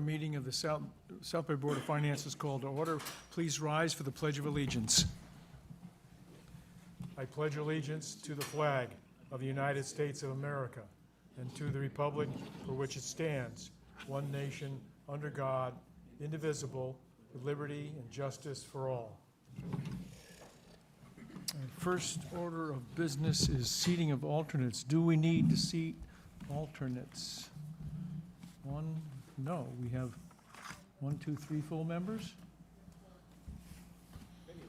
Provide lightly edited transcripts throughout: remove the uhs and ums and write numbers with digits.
meeting of the South Bay Board of Finance is called to order. Please rise for the Pledge of Allegiance. I pledge allegiance to the flag of the United States of America and to the republic for which it stands, one nation, under God, indivisible, with liberty and justice for all. First order of business is seating of alternates. Do we need to seat alternates? One, no. We have 1, 2, 3 full members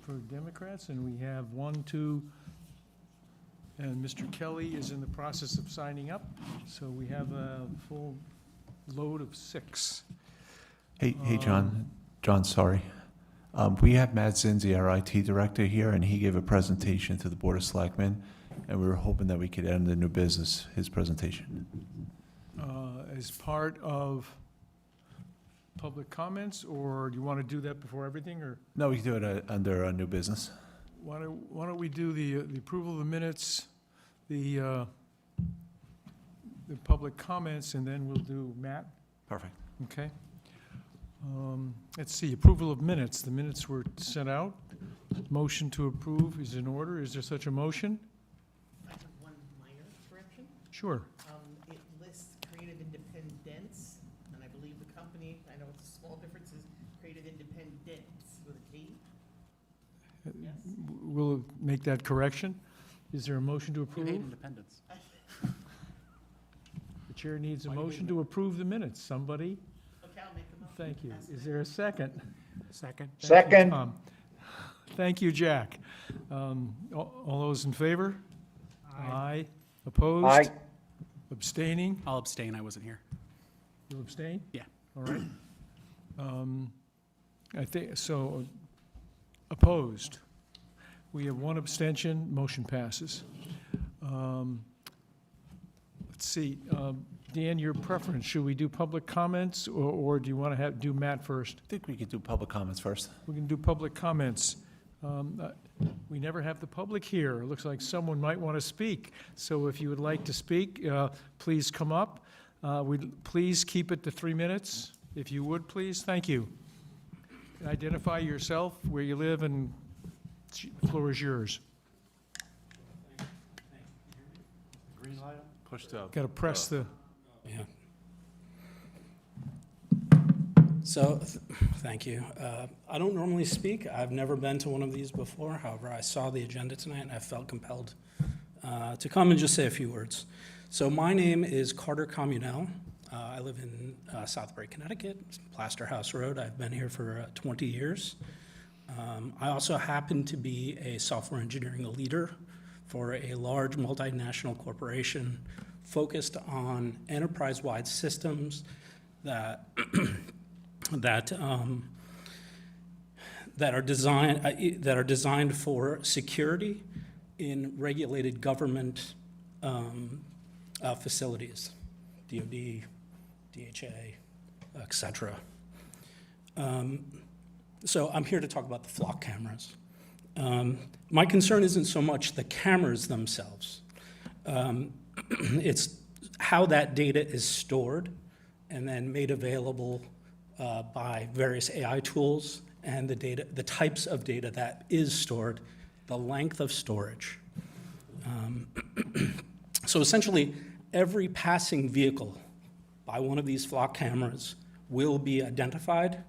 for Democrats, and we have 1, 2, and Mr. Kelly is in the process of signing up, so we have a full load of 6. Hey, John. John, sorry. We have Matt Zinzi, our IT director here, and he gave a presentation to the Board of Selectmen, and we were hoping that we could end the new business, his presentation. As part of public comments, or do you want to do that before everything, or No, we can do it under a new business. why don't we do the approval of the minutes, the public comments, and then we'll do Matt? Perfect. Okay. Let's see, approval of minutes. The minutes were sent out. Motion to approve is in order. Is there such a motion? I have one minor correction. Sure. It lists Creative Independence, and I believe the company, I know it's a small difference, is Creative Independence with a T. Yes? We'll make that correction. Is there a motion to You hate approve? independence. The chair needs a Why do you motion hate to approve the minutes. Somebody? Okay, I'll make a motion. Thank you. Pass it Is in. there a second? Second. Thank you, Second. Tom. Thank you, Jack. All those in favor? Aye. Opposed? Aye. Abstaining? I'll abstain, I wasn't here. You abstain? Yeah. All right. I think, so, opposed? We have 1 abstention, motion passes. Let's see, Dan, your preference, should we do public comments, or do you want to do Matt first? I think we could do public comments first. We can do public comments. We never have the public here. It looks like someone might want to speak. So if you would like to speak, please come up. Please keep it to 3 minutes, if you would, please. Thank you. Identify yourself, where you live, and the floor is yours. Green light? Push to. Got to press the, Yeah. So, thank you. I don't normally speak. I've never been to one of these before. However, I saw the agenda tonight and I felt compelled to come and just say a few words. So my name is Carter Communell. I live in Southbury, Connecticut, Plaster House Road. I've been here for 20 years. I also happen to be a software engineering leader for a large multinational corporation focused on enterprise-wide systems that that are designed for security in regulated government facilities, DoD, DHA, etc. So I'm here to talk about the flock cameras. My concern isn't so much the cameras themselves. It's how that data is stored and then made available by various AI tools, and the types of data that is stored, the length of storage. So essentially, every passing vehicle by one of these flock cameras will be identified,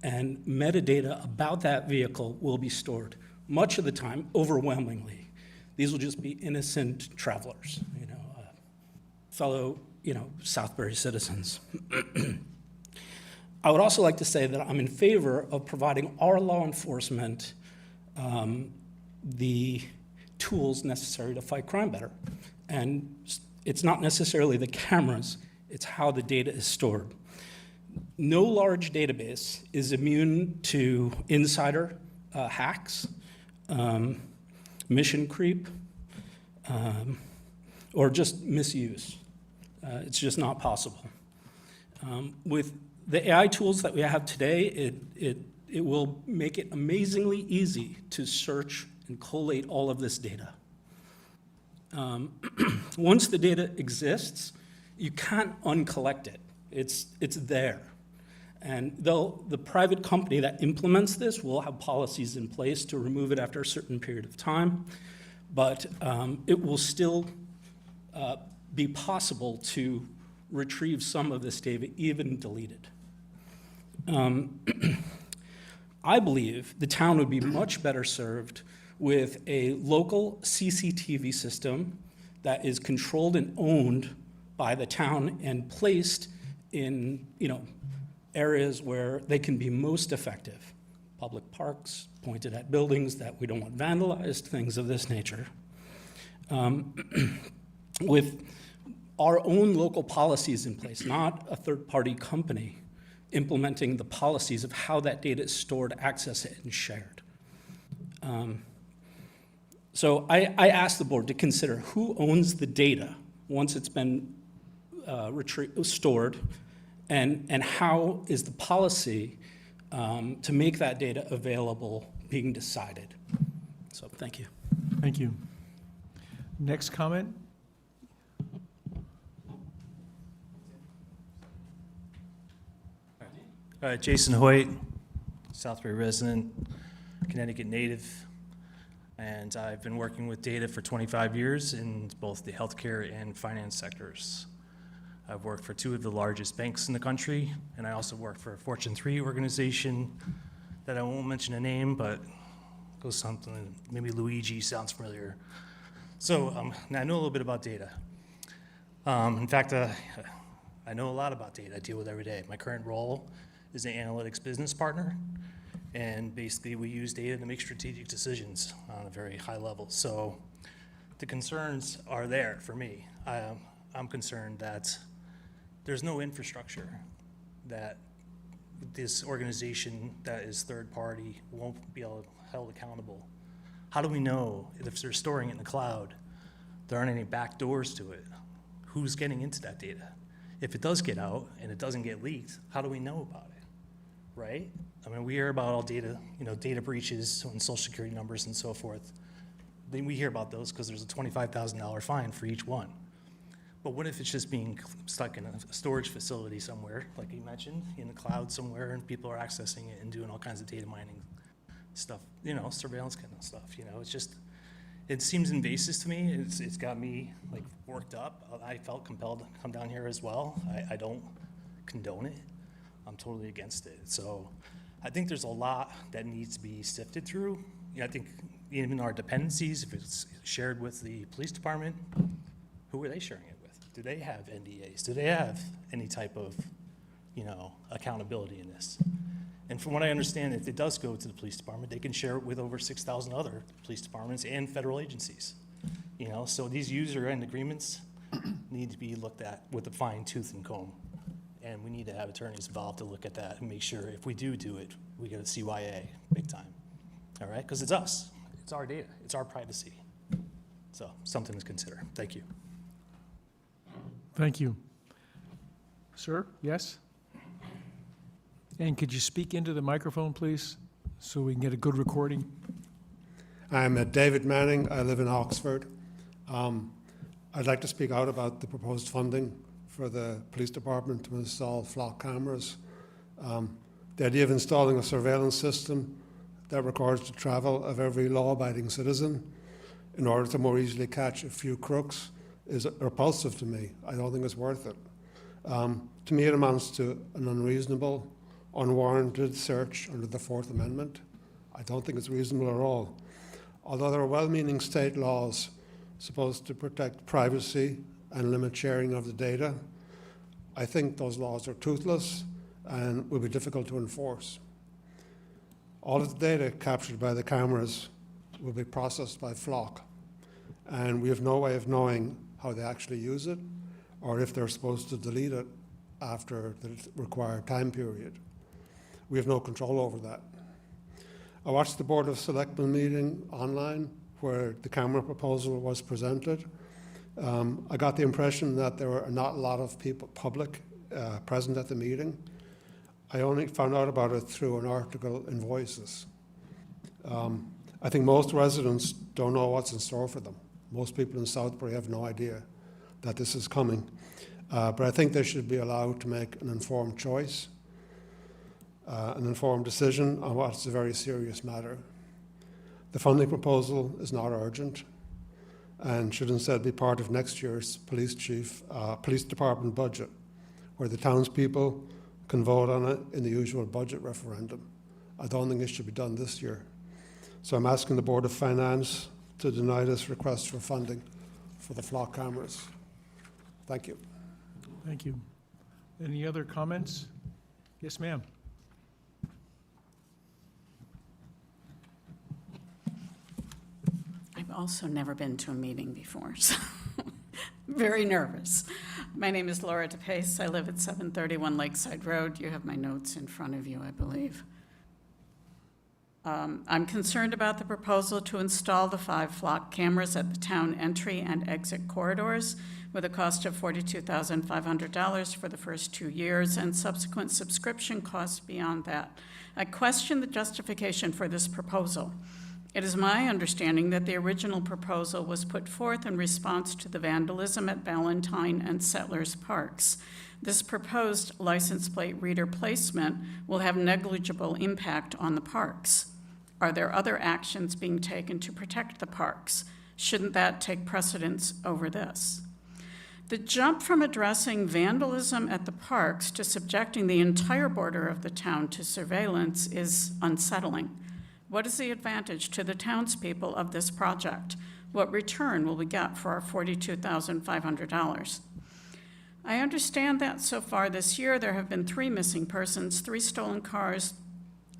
and metadata about that vehicle will be stored. Much of the time, overwhelmingly, these will just be innocent travelers, fellow, Southbury citizens. I would also like to say that I'm in favor of providing our law enforcement the tools necessary to fight crime better. And it's not necessarily the cameras, it's how the data is stored. No large database is immune to insider hacks, mission creep, or just misuse. It's just not possible. With the AI tools that we have today, it will make it amazingly easy to search and collate all of this data. Once the data exists, you can't uncollect it. It's there. And the private company that implements this will have policies in place to remove it after a certain period of time, but it will still be possible to retrieve some of this data, even delete it. I believe the town would be much better served with a local CCTV system that is controlled and owned by the town and placed in, areas where they can be most effective. Public parks, pointed at buildings that we don't want vandalized, things of this nature. With our own local policies in place, not a third-party company implementing the policies of how that data is stored, accessed, and shared. So I asked the board to consider who owns the data once it's been stored, and how is the policy to make that data available being decided. So thank you. Thank you. Next comment? Jason Hoyt, Southbury resident, Connecticut native, and I've been working with data for 25 years in both the healthcare and finance sectors. I've worked for 2 of the largest banks in the country, and I also work for a Fortune 3 organization that I won't mention a name, but goes something, maybe Luigi sounds familiar. So I know a little bit about data. In fact, I know a lot about data I deal with every day. My current role is an analytics business partner, and basically we use data to make strategic decisions on a very high level. So the concerns are there for me. I'm concerned that there's no infrastructure, that this organization that is third party won't be held accountable. How do we know if they're storing it in the cloud, there aren't any back doors to it? Who's getting into that data? If it does get out and it doesn't get leaked, how do we know about it, right? I mean, we hear about all data, data breaches and social security numbers and so forth. Then we hear about those because there's a $25,000 fine for each one. But what if it's just being stuck in a storage facility somewhere, like you mentioned, in the cloud somewhere, and people are accessing it and doing all kinds of data mining stuff, surveillance kind of stuff, it's just, it seems invasive to me. It's got me like worked up. I felt compelled to come down here as well. I don't condone it. I'm totally against it. So I think there's a lot that needs to be sifted through. I think even our dependencies, if it's shared with the police department, who are they sharing it with? Do they have NDAs? Do they have any type of, accountability in this? And from what I understand, if it does go to the police department, they can share it with over 6,000 other police departments and federal agencies. So these user end agreements need to be looked at with a fine tooth and comb. And we need to have attorneys involved to look at that and make sure if we do it, we get a CYA big time. All right? Because it's us. It's our data. It's our privacy. So something to consider. Thank you. Thank you. Sir, yes? And could you speak into the microphone, please, so we can get a good recording? I'm David Manning. I live in Oxford. I'd like to speak out about the proposed funding for the police department to install flock cameras. The idea of installing a surveillance system that records the travel of every law-abiding citizen in order to more easily catch a few crooks is repulsive to me. I don't think it's worth it. To me, it amounts to an unreasonable, unwarranted search under the Fourth Amendment. I don't think it's reasonable at all. Although there are well-meaning state laws supposed to protect privacy and limit sharing of the data, I think those laws are toothless and will be difficult to enforce. All of the data captured by the cameras will be processed by Flock, and we have no way of knowing how they actually use it or if they're supposed to delete it after the required time period. We have no control over that. I watched the Board of Selectmen meeting online where the camera proposal was presented. I got the impression that there were not a lot of people, public, present at the meeting. I only found out about it through an article in Voices. I think most residents don't know what's in store for them. Most people in Southbury have no idea that this is coming. But I think they should be allowed to make an informed choice. an informed decision on what's a very serious matter. The funding proposal is not urgent and should instead be part of next year's police department budget, where the townspeople can vote on it in the usual budget referendum. I don't think it should be done this year. So I'm asking the Board of Finance to deny this request for funding for the flock cameras. Thank you. Thank you. Any other comments? Yes, ma'am. I've also never been to a meeting before, so very nervous. My name is Laura DePace. I live at 731 Lakeside Road. You have my notes in front of you, I believe. I'm concerned about the proposal to install the 5 flock cameras at the town entry and exit corridors with a cost of $42,500 for the first 2 years and subsequent subscription costs beyond that. I question the justification for this proposal. It is my understanding that the original proposal was put forth in response to the vandalism at Ballantyne and Settlers Parks. This proposed license plate reader placement will have negligible impact on the parks. Are there other actions being taken to protect the parks? Shouldn't that take precedence over this? The jump from addressing vandalism at the parks to subjecting the entire border of the town to surveillance is unsettling. What is the advantage to the townspeople of this project? What return will we get for our $42,500? I understand that so far this year there have been 3 missing persons, 3 stolen cars,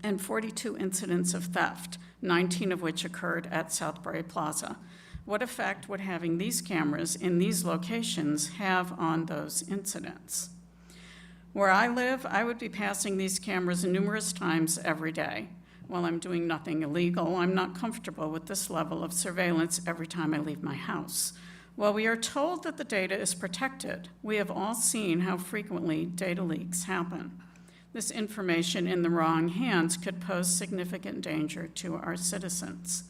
and 42 incidents of theft, 19 of which occurred at Southbury Plaza. What effect would having these cameras in these locations have on those incidents? Where I live, I would be passing these cameras numerous times every day. While I'm doing nothing illegal, I'm not comfortable with this level of surveillance every time I leave my house. While we are told that the data is protected, we have all seen how frequently data leaks happen. This information in the wrong hands could pose significant danger to our citizens.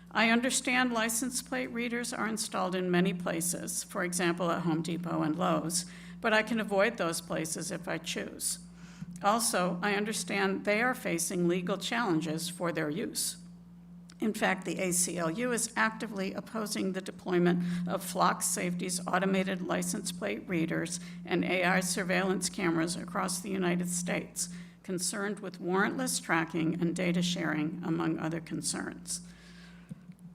I understand license plate readers are installed in many places, for example, at Home Depot and Lowe's, but I can avoid those places if I choose. Also, I understand they are facing legal challenges for their use. In fact, the ACLU is actively opposing the deployment of Flock Safety's automated license plate readers and AI surveillance cameras across the United States, concerned with warrantless tracking and data sharing, among other concerns.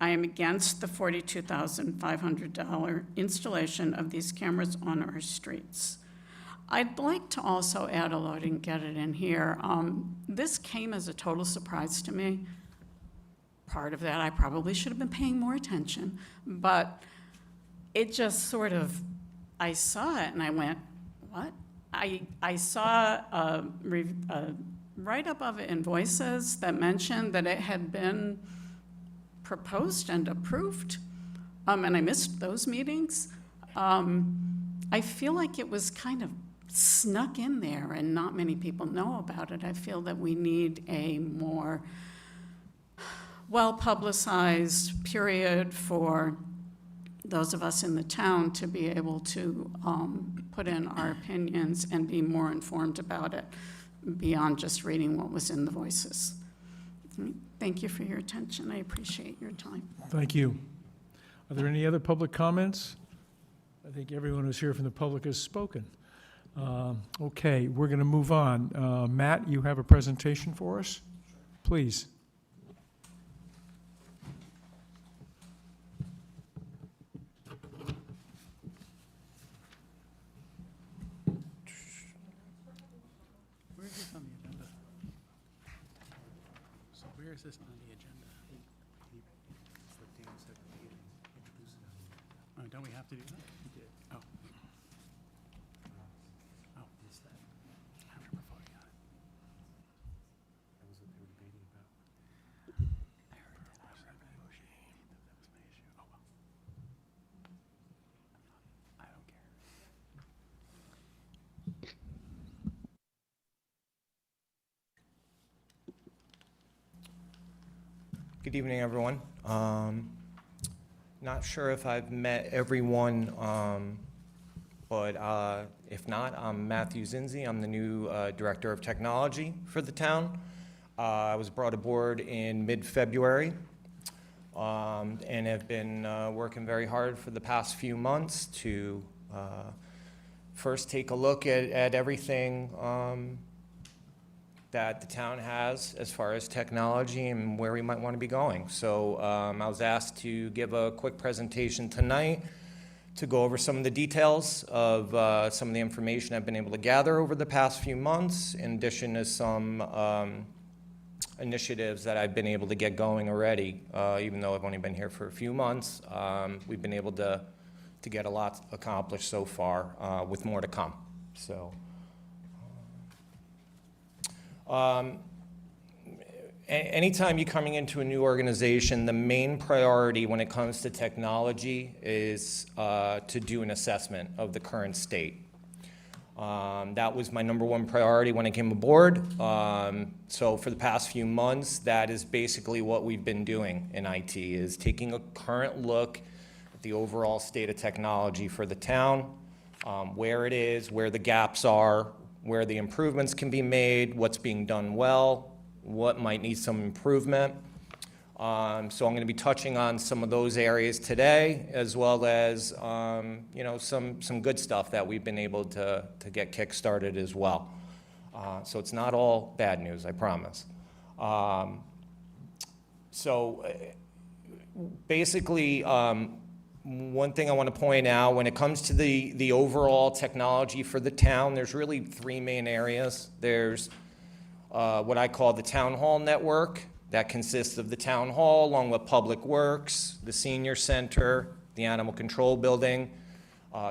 I am against the $42,500 installation of these cameras on our streets. I'd like to also add, although I didn't get it in here, this came as a total surprise to me. Part of that, I probably should have been paying more attention, but it just sort of, I saw it and I went, what? I saw a write-up of it in Voices that mentioned that it had been proposed and approved, and I missed those meetings. I feel like it was kind of snuck in there and not many people know about it. I feel that we need a more well-publicized period for those of us in the town to be able to put in our opinions and be more informed about it beyond just reading what was in the Voices. Thank you for your attention. I appreciate your time. Thank you. Are there any other public comments? I think everyone who's here from the public has spoken. Okay, we're going to move on. Matt, you have a presentation for us? Please. Where is this on the agenda? So where is this on the agenda? Oh, don't we have to do that? Oh. Oh. I remember voting on it. I heard that. I was negotiating. That was my issue. Oh, well. I don't care. Good evening, everyone. Not sure if I've met everyone, but If not, I'm Matthew Zinzi. I'm the new Director of Technology for the town. I was brought aboard in mid-February and have been working very hard for the past few months to first take a look at everything that the town has as far as technology and where we might want to be going. So I was asked to give a quick presentation tonight to go over some of the details of some of the information I've been able to gather over the past few months, in addition to some initiatives that I've been able to get going already. Even though I've only been here for a few months, we've been able to get a lot accomplished so far, with more to come. So, anytime you're coming into a new organization, the main priority when it comes to technology is to do an assessment of the current state. That was my number one priority when I came aboard. So for the past few months, that is basically what we've been doing in IT, is taking a current look at the overall state of technology for the town, where it is, where the gaps are, where the improvements can be made, what's being done well, what might need some improvement. So I'm going to be touching on some of those areas today, as well as you know, some good stuff that we've been able to get kick-started as well. So it's not all bad news, I promise. So basically, one thing I want to point out, when it comes to the overall technology for the town, there's really three main areas. There's what I call the town hall network. That consists of the town hall, along with Public Works, the senior center, the animal control building.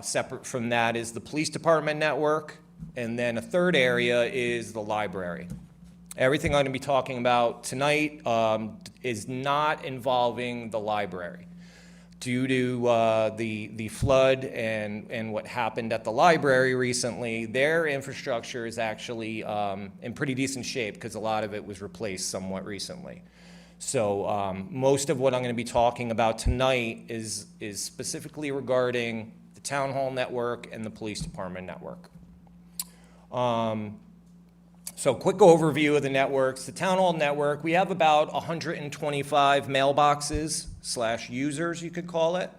Separate from that is the police department network. And then a third area is the library. Everything I'm going to be talking about tonight is not involving the library. Due to the flood and what happened at the library recently, their infrastructure is actually in pretty decent shape, because a lot of it was replaced somewhat recently. So most of what I'm going to be talking about tonight is specifically regarding the town hall network and the police department network. So quick overview of the networks. The town hall network, we have about 125 mailboxes / users, you could call it,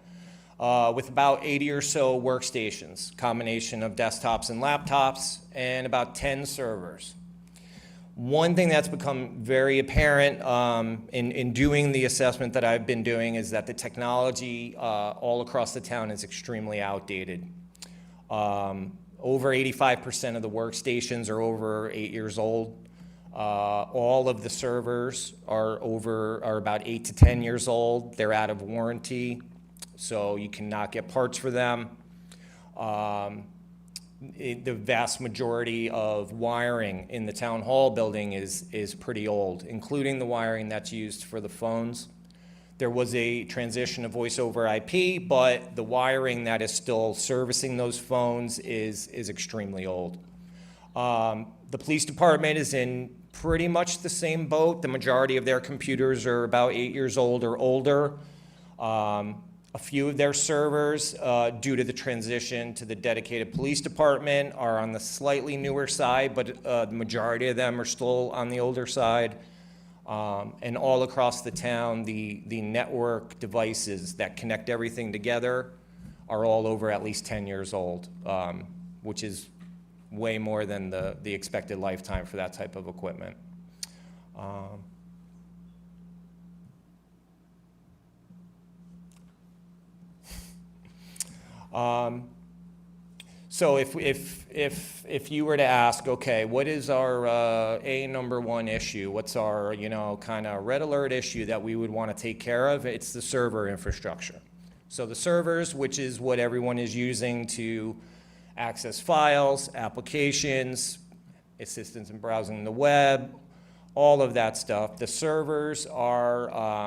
with about 80 or so workstations, combination of desktops and laptops, and about 10 servers. One thing that's become very apparent in doing the assessment that I've been doing is that the technology all across the town is extremely outdated. Over 85% of the workstations are over 8 years old. All of the servers are about 8 to 10 years old. They're out of warranty, so you cannot get parts for them. The vast majority of wiring in the town hall building is pretty old, including the wiring that's used for the phones. There was a transition to voice over IP, but the wiring that is still servicing those phones is extremely old. The police department is in pretty much the same boat. The majority of their computers are about 8 years old or older. A few of their servers, due to the transition to the dedicated police department, are on the slightly newer side, but the majority of them are still on the older side. And all across the town, the network devices that connect everything together are all over at least 10 years old, which is way more than the expected lifetime for that type of equipment. So if you were to ask, okay, what is our number one issue? What's our, kind of red alert issue that we would want to take care of? It's the server infrastructure. So the servers, which is what everyone is using to access files, applications, assistance in browsing the web, all of that stuff. The servers are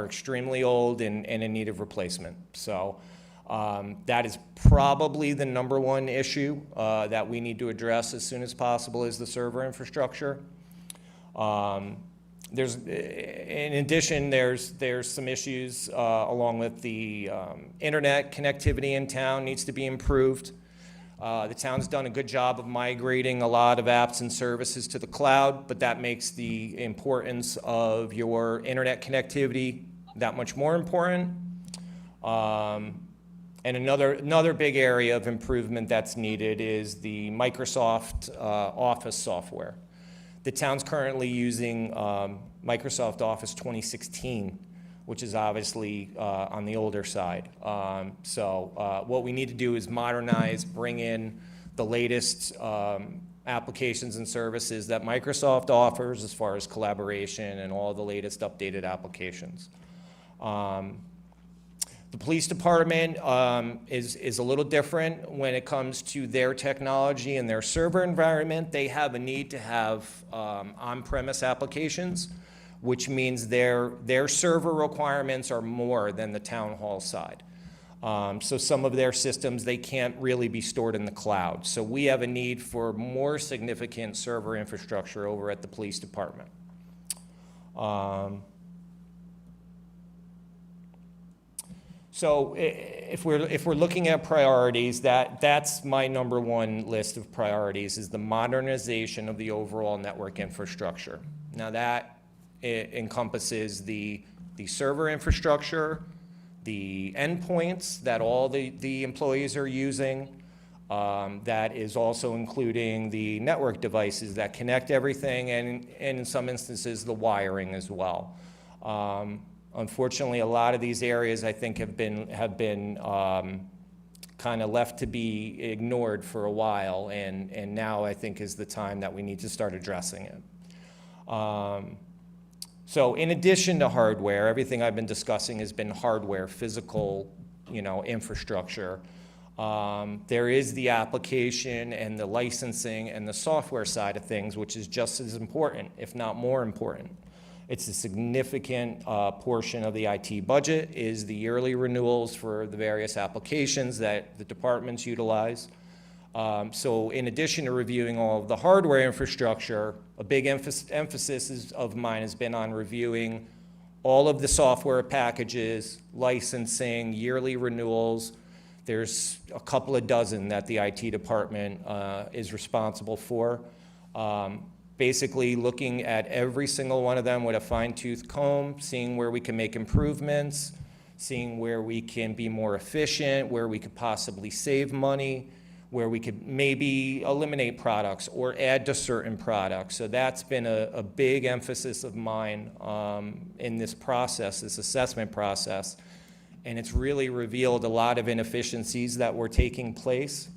extremely old and in need of replacement. So that is probably the number one issue that we need to address as soon as possible, is the server infrastructure. In addition, there's some issues along with the internet connectivity in town needs to be improved. The town's done a good job of migrating a lot of apps and services to the cloud, but that makes the importance of your internet connectivity that much more important. And another big area of improvement that's needed is the Microsoft Office software. The town's currently using Microsoft Office 2016, which is obviously on the older side. So what we need to do is modernize, bring in the latest applications and services that Microsoft offers as far as collaboration and all the latest updated applications. The police department is a little different when it comes to their technology and their server environment. They have a need to have on-premise applications, which means their server requirements are more than the town hall side. So some of their systems, they can't really be stored in the cloud. So we have a need for more significant server infrastructure over at the police department. So if we're looking at priorities, that's my number one list of priorities, is the modernization of the overall network infrastructure. Now that encompasses the server infrastructure, the endpoints that all the employees are using. That is also including the network devices that connect everything, and in some instances, the wiring as well. Unfortunately, a lot of these areas, I think, have been kind of left to be ignored for a while, and now I think is the time that we need to start addressing it. So in addition to hardware, everything I've been discussing has been hardware, physical, infrastructure. There is the application and the licensing and the software side of things, which is just as important, if not more important. It's a significant portion of the IT budget, is the yearly renewals for the various applications that the departments utilize. So in addition to reviewing all of the hardware infrastructure, a big emphasis of mine has been on reviewing all of the software packages, licensing, yearly renewals. There's a couple of dozen that the IT department is responsible for. Basically looking at every single one of them with a fine-tooth comb, seeing where we can make improvements, seeing where we can be more efficient, where we could possibly save money, where we could maybe eliminate products or add to certain products. So that's been a big emphasis of mine in this process, this assessment process. And it's really revealed a lot of inefficiencies that were taking place.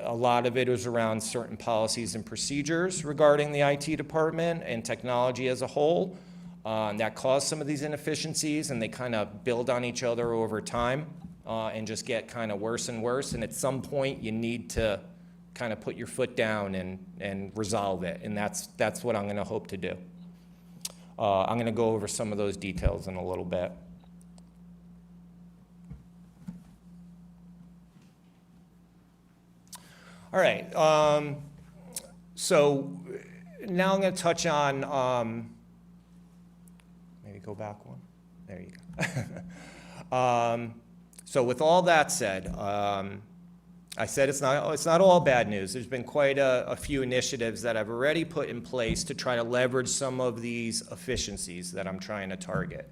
A lot of it was around certain policies and procedures regarding the IT department and technology as a whole that caused some of these inefficiencies, and they kind of build on each other over time and just get kind of worse and worse. And at some point, you need to kind of put your foot down and resolve it, and that's what I'm going to hope to do. I'm going to go over some of those details in a little bit. All right, so now I'm going to touch on, maybe go back one. There you go. So with all that said, I said it's not all bad news. There's been quite a few initiatives that I've already put in place to try to leverage some of these efficiencies that I'm trying to target.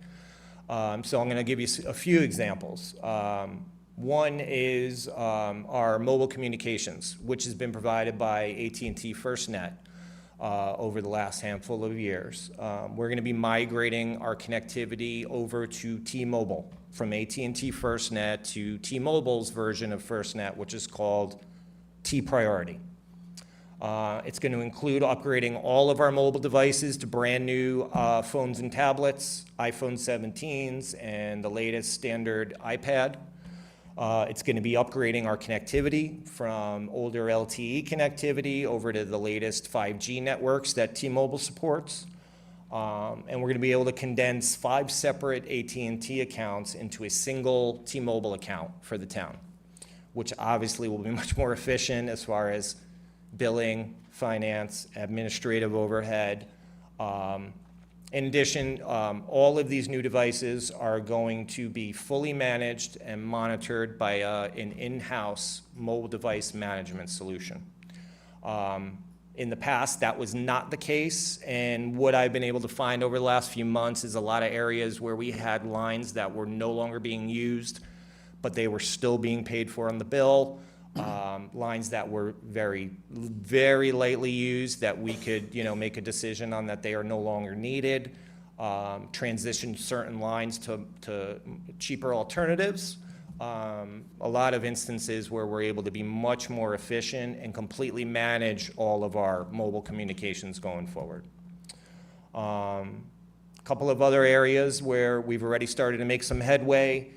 So I'm going to give you a few examples. One is our mobile communications, which has been provided by AT&T FirstNet over the last handful of years. We're going to be migrating our connectivity over to T-Mobile, from AT&T FirstNet to T-Mobile's version of FirstNet, which is called T-Priority. It's going to include upgrading all of our mobile devices to brand new phones and tablets, iPhone 17s, and the latest standard iPad. It's going to be upgrading our connectivity from older LTE connectivity over to the latest 5G networks that T-Mobile supports. And we're going to be able to condense 5 separate AT&T accounts into a single T-Mobile account for the town, which obviously will be much more efficient as far as billing, finance, administrative overhead. In addition, all of these new devices are going to be fully managed and monitored by an in-house mobile device management solution. In the past, that was not the case, and what I've been able to find over the last few months is a lot of areas where we had lines that were no longer being used, but they were still being paid for on the bill. Lines that were very, very lightly used that we could, make a decision on that they are no longer needed. Transition certain lines to cheaper alternatives. A lot of instances where we're able to be much more efficient and completely manage all of our mobile communications going forward. A couple of other areas where we've already started to make some headway.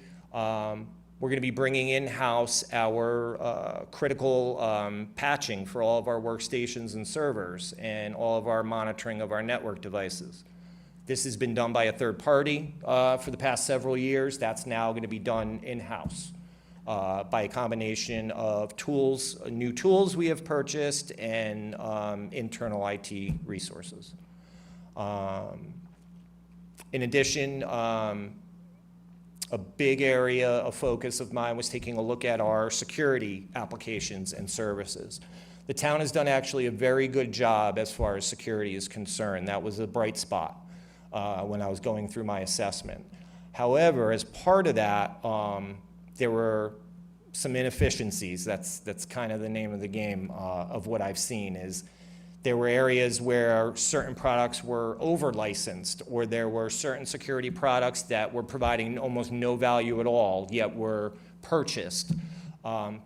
We're going to be bringing in-house our critical patching for all of our workstations and servers and all of our monitoring of our network devices. This has been done by a third party for the past several years. That's now going to be done in-house by a combination of tools, new tools we have purchased, and internal IT resources. In addition, a big area of focus of mine was taking a look at our security applications and services. The town has done actually a very good job as far as security is concerned. That was a bright spot when I was going through my assessment. However, as part of that, there were some inefficiencies. That's kind of the name of the game of what I've seen is there were areas where certain products were over-licensed, or there were certain security products that were providing almost no value at all, yet were purchased.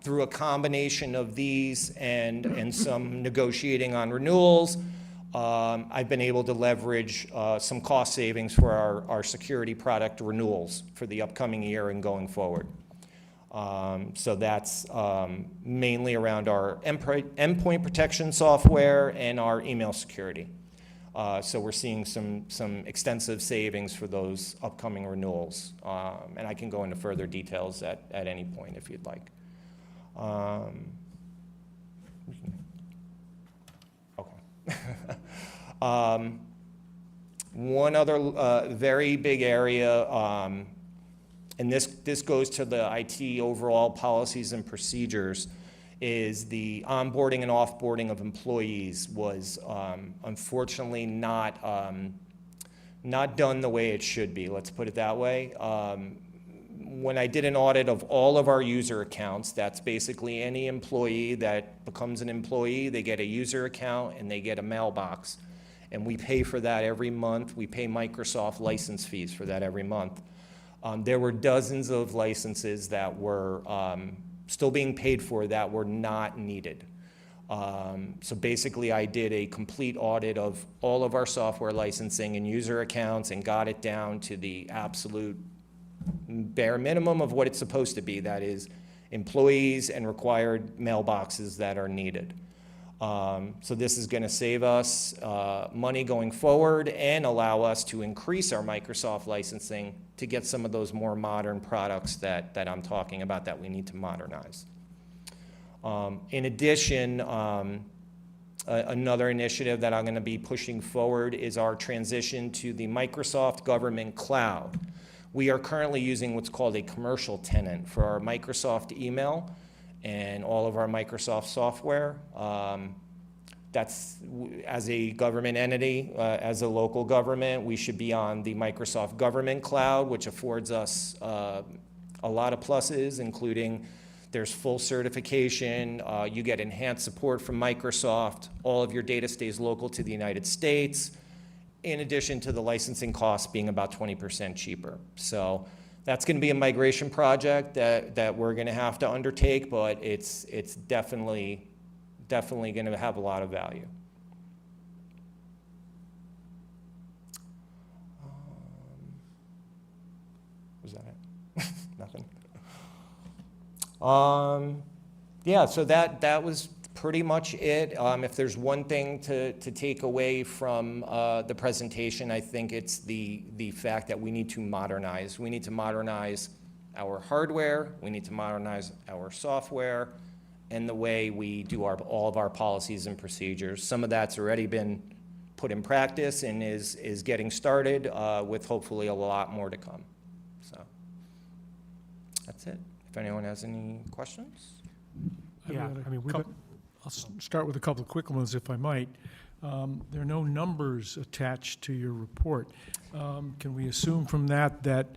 Through a combination of these and some negotiating on renewals, I've been able to leverage some cost savings for our security product renewals for the upcoming year and going forward. So that's mainly around our endpoint protection software and our email security. So we're seeing some extensive savings for those upcoming renewals. And I can go into further details at any point if you'd like. Okay. One other very big area, and this goes to the IT overall policies and procedures, is the onboarding and offboarding of employees was unfortunately not done the way it should be, let's put it that way. When I did an audit of all of our user accounts, that's basically any employee that becomes an employee, they get a user account and they get a mailbox. And we pay for that every month. We pay Microsoft license fees for that every month. There were dozens of licenses that were still being paid for that were not needed. So basically, I did a complete audit of all of our software licensing and user accounts and got it down to the absolute bare minimum of what it's supposed to be. That is, employees and required mailboxes that are needed. So this is going to save us money going forward and allow us to increase our Microsoft licensing to get some of those more modern products that I'm talking about that we need to modernize. In addition, another initiative that I'm going to be pushing forward is our transition to the Microsoft Government Cloud. We are currently using what's called a commercial tenant for our Microsoft email and all of our Microsoft software. That's, as a government entity, as a local government, we should be on the Microsoft Government Cloud, which affords us a lot of pluses, including there's full certification, you get enhanced support from Microsoft, all of your data stays local to the United States, in addition to the licensing costs being about 20% cheaper. So that's going to be a migration project that we're going to have to undertake, but it's definitely going to have a lot of value. Was that it? Nothing. Yeah, so that was pretty much it. If there's one thing to take away from the presentation, I think it's the fact that we need to modernize. We need to modernize our hardware, we need to modernize our software, and the way we do all of our policies and procedures. Some of that's already been put in practice and is getting started, with hopefully a lot more to come. So, that's it. If anyone has any questions? I've Yeah, got a I mean, we've couple- I'll start with a couple of quick ones, if I might. There are no numbers attached to your report. Can we assume from that that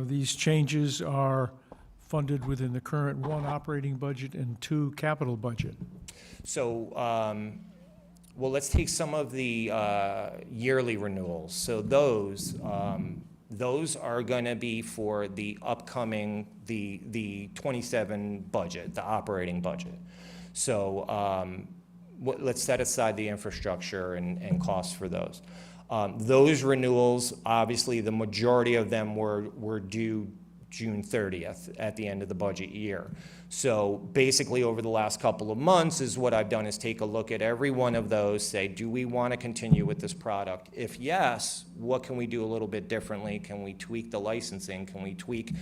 these changes are funded within the current 1, operating budget, and 2, capital budget? So, well, let's take some of the yearly renewals. So those are going to be for the upcoming, the 27 budget, the operating budget. So let's set aside the infrastructure and costs for those. Those renewals, obviously, the majority of them were due June 30th at the end of the budget year. So basically, over the last couple of months, is what I've done is take a look at every one of those, say, do we want to continue with this product? If yes, what can we do a little bit differently? Can we tweak the licensing? Can we tweak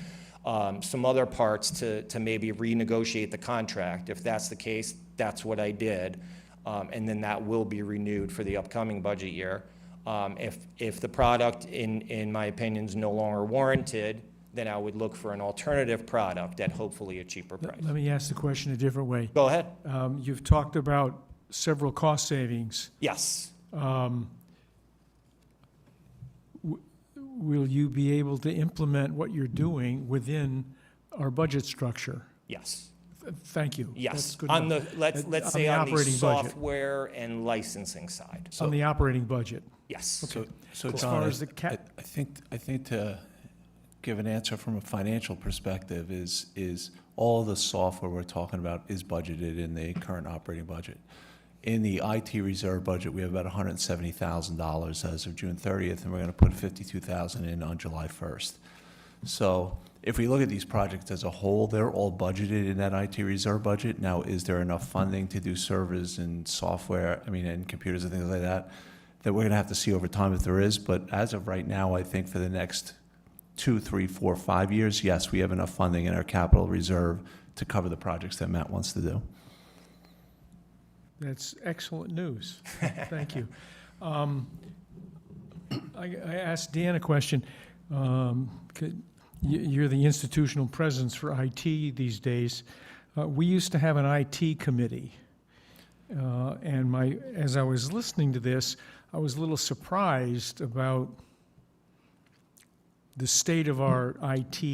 some other parts to maybe renegotiate the contract? If that's the case, that's what I did. And then that will be renewed for the upcoming budget year. If the product, in my opinion, is no longer warranted, then I would look for an alternative product at hopefully a cheaper price. Let me ask the question a different way. Go ahead. You've talked about several cost savings. Yes. Will you be able to implement what you're doing within our budget structure? Yes. Thank you. Yes. That's good On enough. the, let's On say the on the operating budget. software and licensing side. On the operating budget. Yes. So As John, far as the I think to give an answer from a financial perspective is all the software we're talking about is budgeted in the current operating budget. In the IT reserve budget, we have about $170,000 as of June 30th, and we're going to put $52,000 in on July 1st. So if we look at these projects as a whole, they're all budgeted in that IT reserve budget. Now, is there enough funding to do servers and software, and computers and things like that we're going to have to see over time if there is? But as of right now, I think for the next 2, 3, 4, 5 years, yes, we have enough funding in our capital reserve to cover the projects that Matt wants to do. That's excellent news. Thank you. I asked Dan a question. You're the institutional presence for IT these days. We used to have an IT committee. And as I was listening to this, I was a little surprised about the state of our IT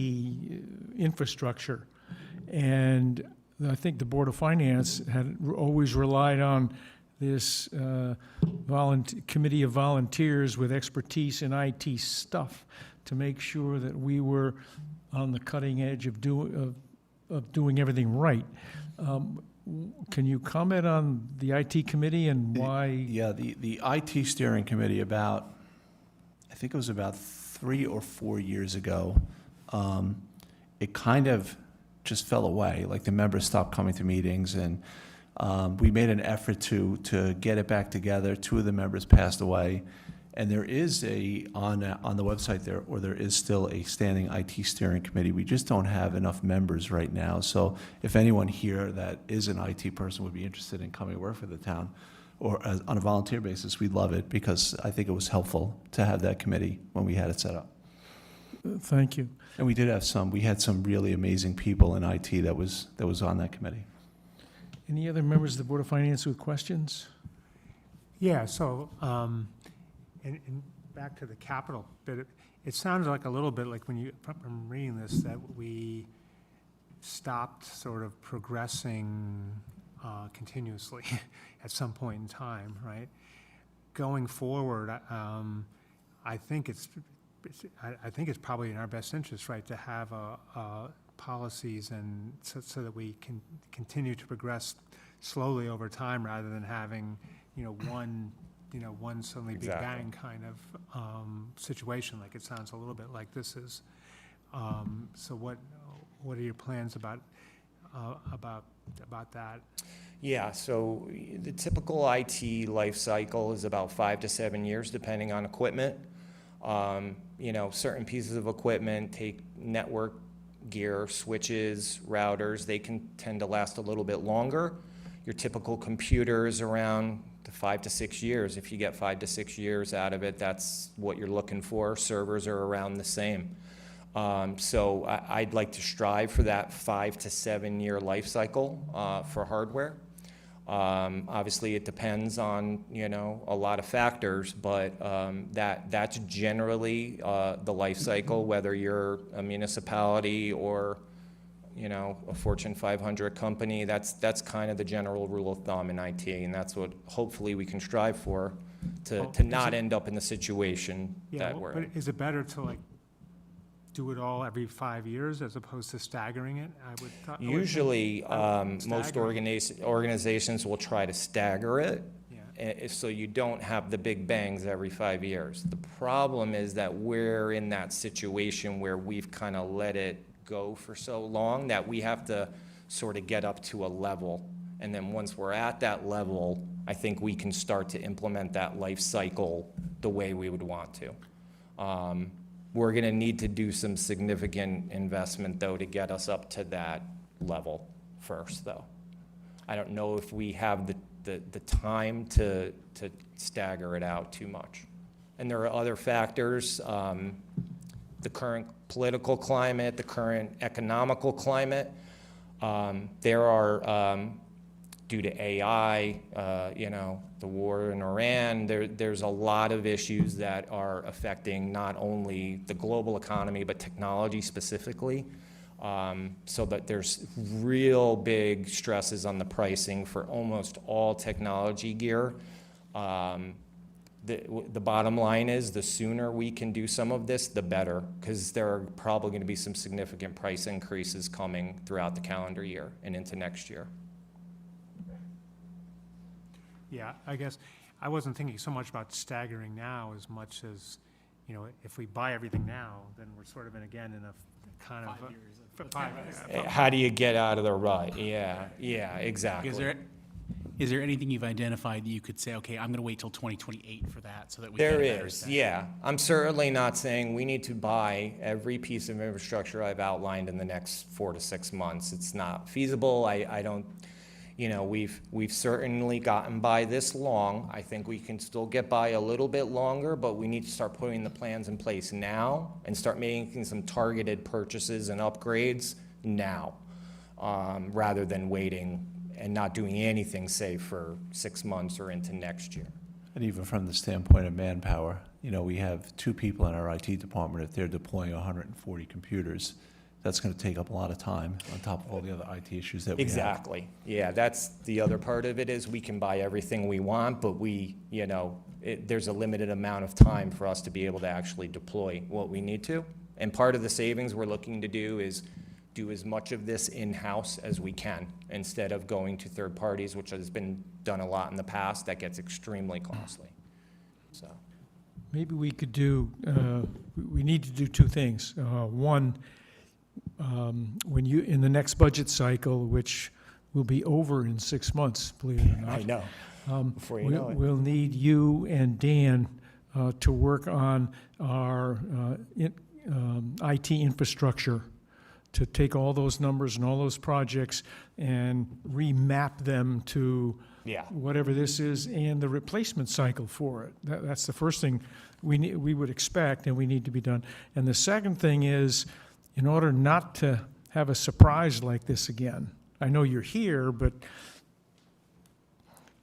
infrastructure. And I think the Board of Finance had always relied on this committee of volunteers with expertise in IT stuff to make sure that we were on the cutting edge of doing everything right. Can you comment on the IT committee and why? Yeah, the IT steering committee I think it was about 3 or 4 years ago, it kind of just fell away. Like the members stopped coming to meetings, and we made an effort to get it back together. 2 of the members passed away, and there is on the website there is still a standing IT steering committee. We just don't have enough members right now. So if anyone here that is an IT person would be interested in coming work for the town, or on a volunteer basis, we'd love it, because I think it was helpful to have that committee when we had it set up. Thank you. And we had some really amazing people in IT that was on that committee. Any other members of the Board of Finance with questions? Yeah, so, and back to the capital bit, it sounds like a little bit like from reading this, that we stopped sort of progressing continuously at some point in time, right? Going forward, I think it's probably in our best interest, right, to have policies and so that we can continue to progress slowly over time rather than having, one suddenly big Exactly. bang kind of situation, like it sounds a little bit like this is. So what are your plans about that? Yeah, so the typical IT life cycle is about 5 to 7 years, depending on equipment. Certain pieces of equipment take network gear, switches, routers, they can tend to last a little bit longer. Your typical computer is around to 5 to 6 years. If you get 5 to 6 years out of it, that's what you're looking for. Servers are around the same. So I'd like to strive for that 5 to 7 year life cycle for hardware. Obviously, it depends on, you know, a lot of factors, but that's generally the life cycle, whether you're a municipality or, you know, a Fortune 500 company. That's kind of the general rule of thumb in IT, and that's what hopefully we can strive for, to not end up in the situation that we're But in. is it better to like do it all every 5 years as opposed to staggering it? I would think Usually, most stagger. organizations will try to stagger it, Yeah. so you don't have the big bangs every 5 years. The problem is that we're in that situation where we've kind of let it go for so long that we have to sort of get up to a level. And then once we're at that level, I think we can start to implement that life cycle the way we would want to. We're going to need to do some significant investment, though, to get us up to that level first, though. I don't know if we have the time to stagger it out too much. And there are other factors, the current political climate, the current economical climate. There are, due to AI, you know, the war in Iran, there's a lot of issues that are affecting not only the global economy, but technology specifically. So that there's real big stresses on the pricing for almost all technology gear. The bottom line is, the sooner we can do some of this, the better, because there are probably going to be some significant price increases coming throughout the calendar year and into next year. Yeah, I guess I wasn't thinking so much about staggering now as much as, you know, if we buy everything now, then we're sort of in a kind of. 5 years. How do you get out of the rut? Yeah, exactly. Is there anything you've identified that you could say, okay, I'm going to wait till 2028 for that so that we There get a better is, sense? yeah. I'm certainly not saying we need to buy every piece of infrastructure I've outlined in the next 4 to 6 months. It's not feasible. I don't, you know, we've certainly gotten by this long. I think we can still get by a little bit longer, but we need to start putting the plans in place now and start making some targeted purchases and upgrades now, rather than waiting and not doing anything, say, for 6 months or into next year. And even from the standpoint of manpower, you know, we have 2 people in our IT department. If they're deploying 140 computers, that's going to take up a lot of time on top of all the other IT issues that we have. Exactly. Yeah, that's the other part of it, is we can buy everything we want, but we, you know, there's a limited amount of time for us to be able to actually deploy what we need to. And part of the savings we're looking to do is do as much of this in-house as we can, instead of going to third parties, which has been done a lot in the past. That gets extremely costly. So, Maybe we could do, we need to do 2 things. One, when you, in the next budget cycle, which will be over in 6 months, believe it or not. I know. Before you know it. We'll need you and Dan to work on our IT infrastructure, to take all those numbers and all those projects and remap them to Yeah. whatever this is and the replacement cycle for it. That's the first thing we would expect and we need to be done. And the second thing is, in order not to have a surprise like this again, I know you're here, but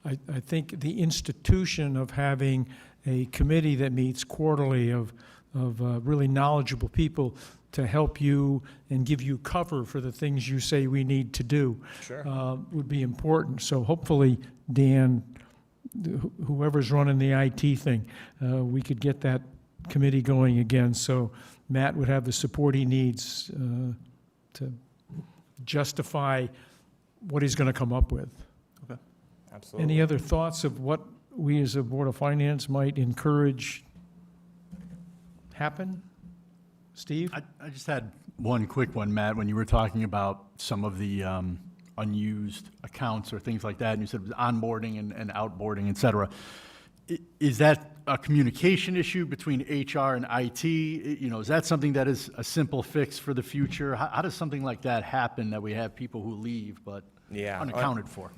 I think the institution of having a committee that meets quarterly of really knowledgeable people to help you and give you cover for the things you say we need to do would be important. So hopefully, Dan, whoever's running the IT thing, we could get that committee going again, so Matt would have the support he needs to justify what he's going to come up with. Absolutely. Any other thoughts of what we as a Board of Finance might encourage happen? Steve? I just had one quick one, Matt, when you were talking about some of the unused accounts or things like that, and you said it was onboarding and outboarding, et cetera. Is that a communication issue between HR and IT? You know, is that something that is a simple fix for the future? How does something like that happen, that we have people who leave but Yeah. unaccounted for?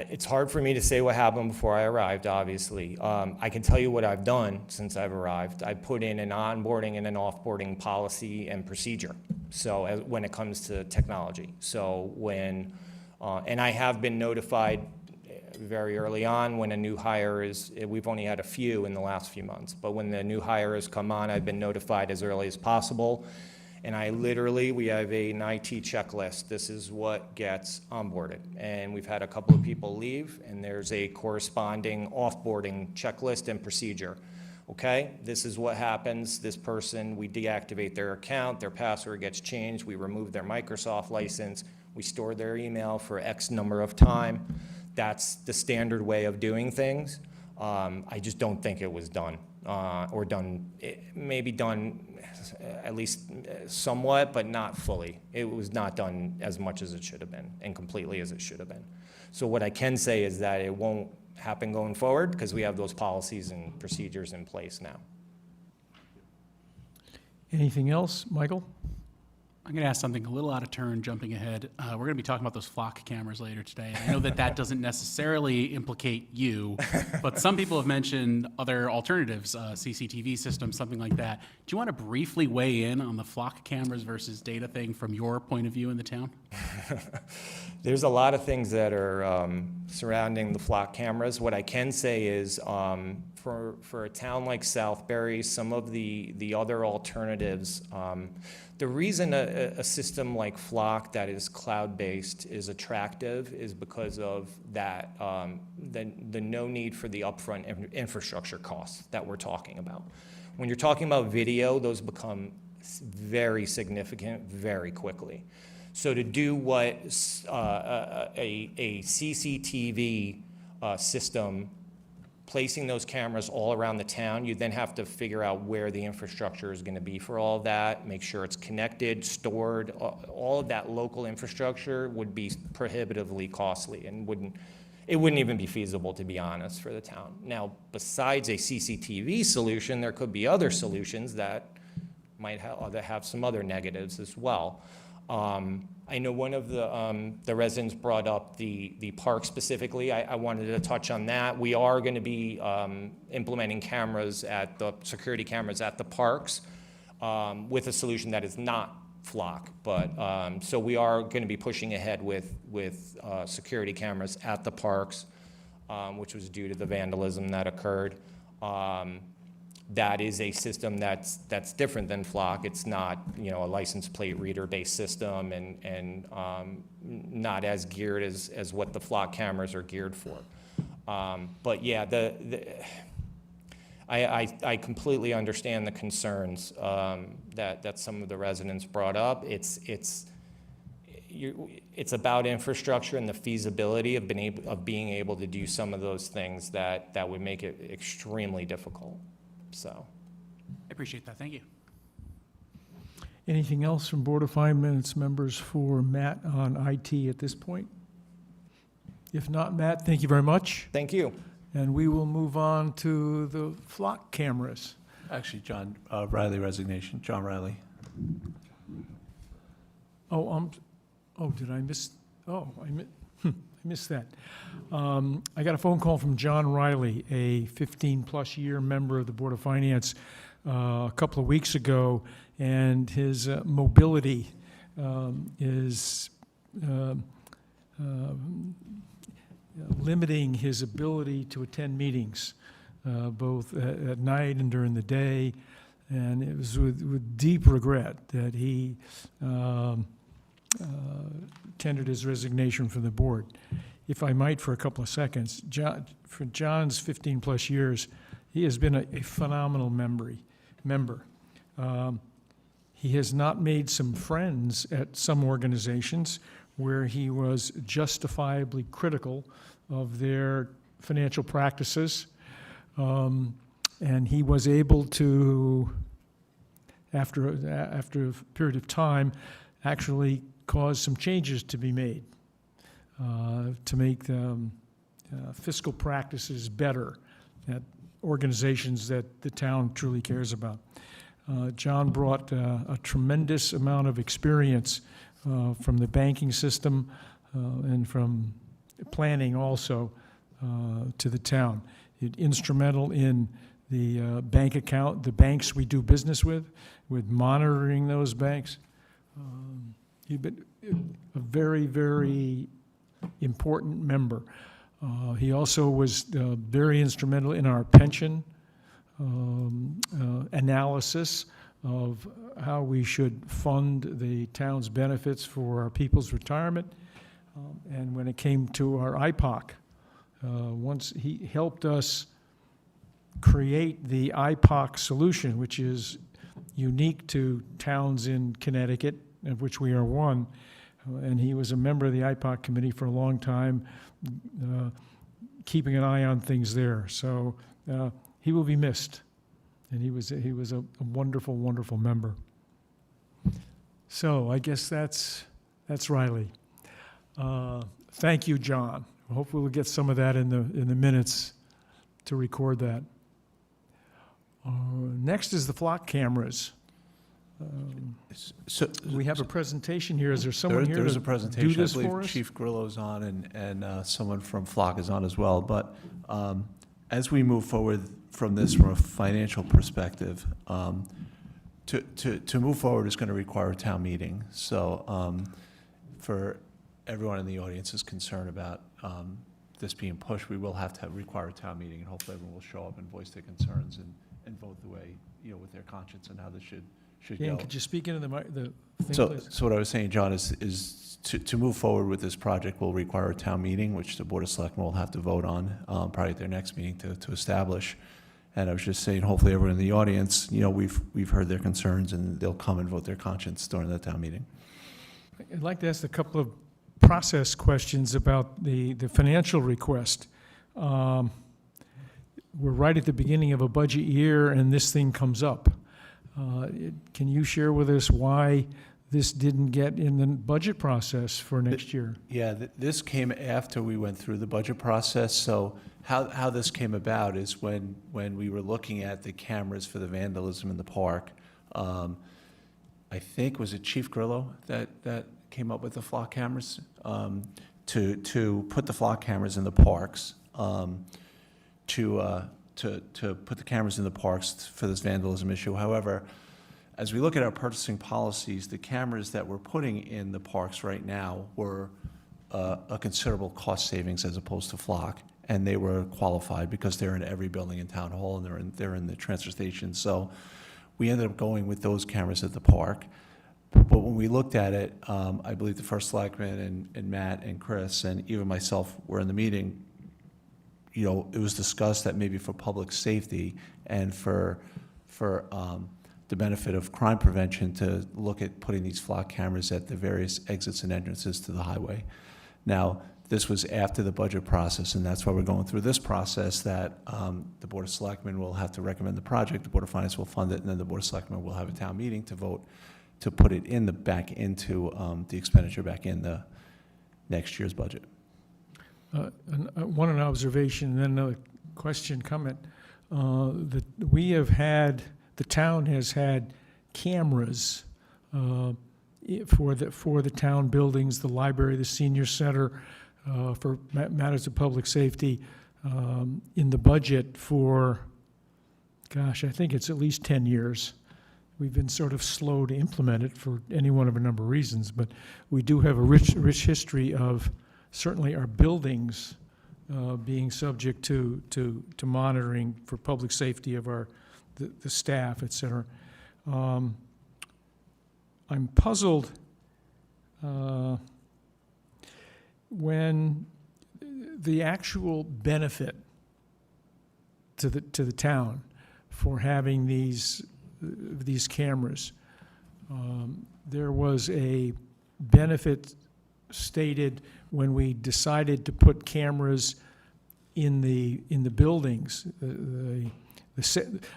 It's hard for me to say what happened before I arrived, obviously. I can tell you what I've done since I've arrived. I put in an onboarding and an offboarding policy and procedure. So when it comes to technology. So when, and I have been notified very early on when a new hire is, we've only had a few in the last few months, but when the new hire has come on, I've been notified as early as possible. And we have an IT checklist. This is what gets onboarded. And we've had a couple of people leave, and there's a corresponding offboarding checklist and procedure. Okay, this is what happens. This person, we deactivate their account, their password gets changed, we remove their Microsoft license, we store their email for X number of time. That's the standard way of doing things. I just don't think it was done, or done, maybe done at least somewhat, but not fully. It was not done as much as it should have been and completely as it should have been. So what I can say is that it won't happen going forward because we have those policies and procedures in place now. Anything else, Michael? I'm going to ask something a little out of turn, jumping ahead. We're going to be talking about those flock cameras later today. I know that doesn't necessarily implicate you, but some people have mentioned other alternatives, CCTV systems, something like that. Do you want to briefly weigh in on the flock cameras versus data thing from your point of view in the town? There's a lot of things that are surrounding the flock cameras. What I can say is for a town like Southbury, some of the other alternatives, the reason a system like Flock that is cloud-based is attractive is because of that, the no need for the upfront infrastructure costs that we're talking about. When you're talking about video, those become very significant very quickly. So to do what a CCTV system, placing those cameras all around the town, you then have to figure out where the infrastructure is going to be for all of that, make sure it's connected, stored. All of that local infrastructure would be prohibitively costly and it wouldn't even be feasible, to be honest, for the town. Now, besides a CCTV solution, there could be other solutions that might have some other negatives as well. I know one of the residents brought up the park specifically. I wanted to touch on that. We are going to be implementing security cameras at the parks with a solution that is not Flock. But so we are going to be pushing ahead with security cameras at the parks, which was due to the vandalism that occurred. That is a system that's different than Flock. It's not, a license plate reader-based system and not as geared as what the Flock cameras are geared for. But yeah, I completely understand the concerns that some of the residents brought up. It's about infrastructure and the feasibility of being able to do some of those things that would make it extremely difficult. So, I appreciate that. Thank you. Anything else from Board of Finance members for Matt on IT at this point? If not, Matt, thank you very much. thank you. And we will move on to the flock cameras. Actually, John Riley resignation, John Riley. Did I miss? I missed that. I got a phone call from John Riley, a 15-plus year member of the Board of Finance, a couple of weeks ago, and his mobility is limiting his ability to attend meetings, both at night and during the day. And it was with deep regret that he tendered his resignation from the board. If I might, for a couple of seconds, for John's 15-plus years, he has been a phenomenal member. He has not made some friends at some organizations where he was justifiably critical of their financial practices. And he was able to, after a period of time, actually cause some changes to be made to make fiscal practices better at organizations that the town truly cares about. John brought a tremendous amount of experience from the banking system and from planning also to the town. Instrumental in the bank account, the banks we do business with monitoring those banks. He's been a very, very important member. He also was very instrumental in our pension analysis of how we should fund the town's benefits for our people's retirement. And when it came to our IPOC, once he helped us create the IPOC solution, which is unique to towns in Connecticut, of which we are one. And he was a member of the IPOC committee for a long time, keeping an eye on things there. So he will be missed. And he was a wonderful, wonderful member. So I guess that's Riley. Thank you, John. Hopefully we'll get some of that in the minutes to record that. Next is the flock cameras. So, We have a presentation here. Is there someone here there's to a presentation. do this I believe for us? Chief Grillo's on and someone from Flock is on as well. But as we move forward from this from a financial perspective, to move forward is going to require a town meeting. So for everyone in the audience is concerned about this being pushed, we will have to require a town meeting, and hopefully everyone will show up and voice their concerns and vote the way, with their conscience and how this should Dan, go. could you speak into the thing, So, please? so what I was saying, John, is to move forward with this project will require a town meeting, which the Board of Selectmen will have to vote on, probably at their next meeting to establish. And I was just saying, hopefully everyone in the audience, we've heard their concerns, and they'll come and vote their conscience during that town meeting. I'd like to ask a couple of process questions about the financial request. We're right at the beginning of a budget year, and this thing comes up. Can you share with us why this didn't get in the budget process for next year? Yeah, this came after we went through the budget process. So how this came about is when we were looking at the cameras for the vandalism in the park, I think, was it Chief Grillo that came up with the flock cameras? To put the flock cameras in the parks, to put the cameras in the parks for this vandalism issue. However, as we look at our purchasing policies, the cameras that we're putting in the parks right now were a considerable cost savings as opposed to flock, and they were qualified because they're in every building in Town Hall, and they're in the transfer station. So we ended up going with those cameras at the park. But when we looked at it, I believe the first selectman and Matt and Chris and even myself were in the meeting. It was discussed that maybe for public safety and for the benefit of crime prevention to look at putting these flock cameras at the various exits and entrances to the highway. Now, this was after the budget process, and that's why we're going through this process, that the Board of Selectmen will have to recommend the project, the Board of Finance will fund it, and then the Board of Selectmen will have a town meeting to vote to put it back into the expenditure back in the next year's budget. An observation, and then another question, comment. The town has had cameras for the town buildings, the library, the senior center, for matters of public safety, in the budget for, I think it's at least 10 years. We've been sort of slow to implement it for any one of a number of reasons, but we do have a rich history of certainly our buildings being subject to monitoring for public safety of the staff, et cetera. I'm puzzled when the actual benefit to the town for having these cameras. There was a benefit stated when we decided to put cameras in the buildings,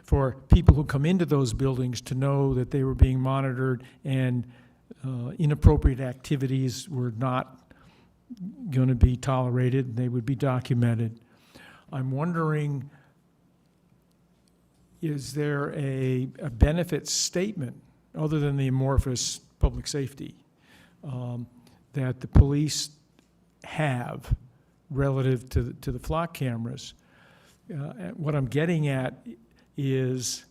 for people who come into those buildings to know that they were being monitored and inappropriate activities were not going to be tolerated, and they would be documented. I'm wondering, is there a benefit statement, other than the amorphous public safety, that the police have relative to the flock cameras. And what I'm getting at is,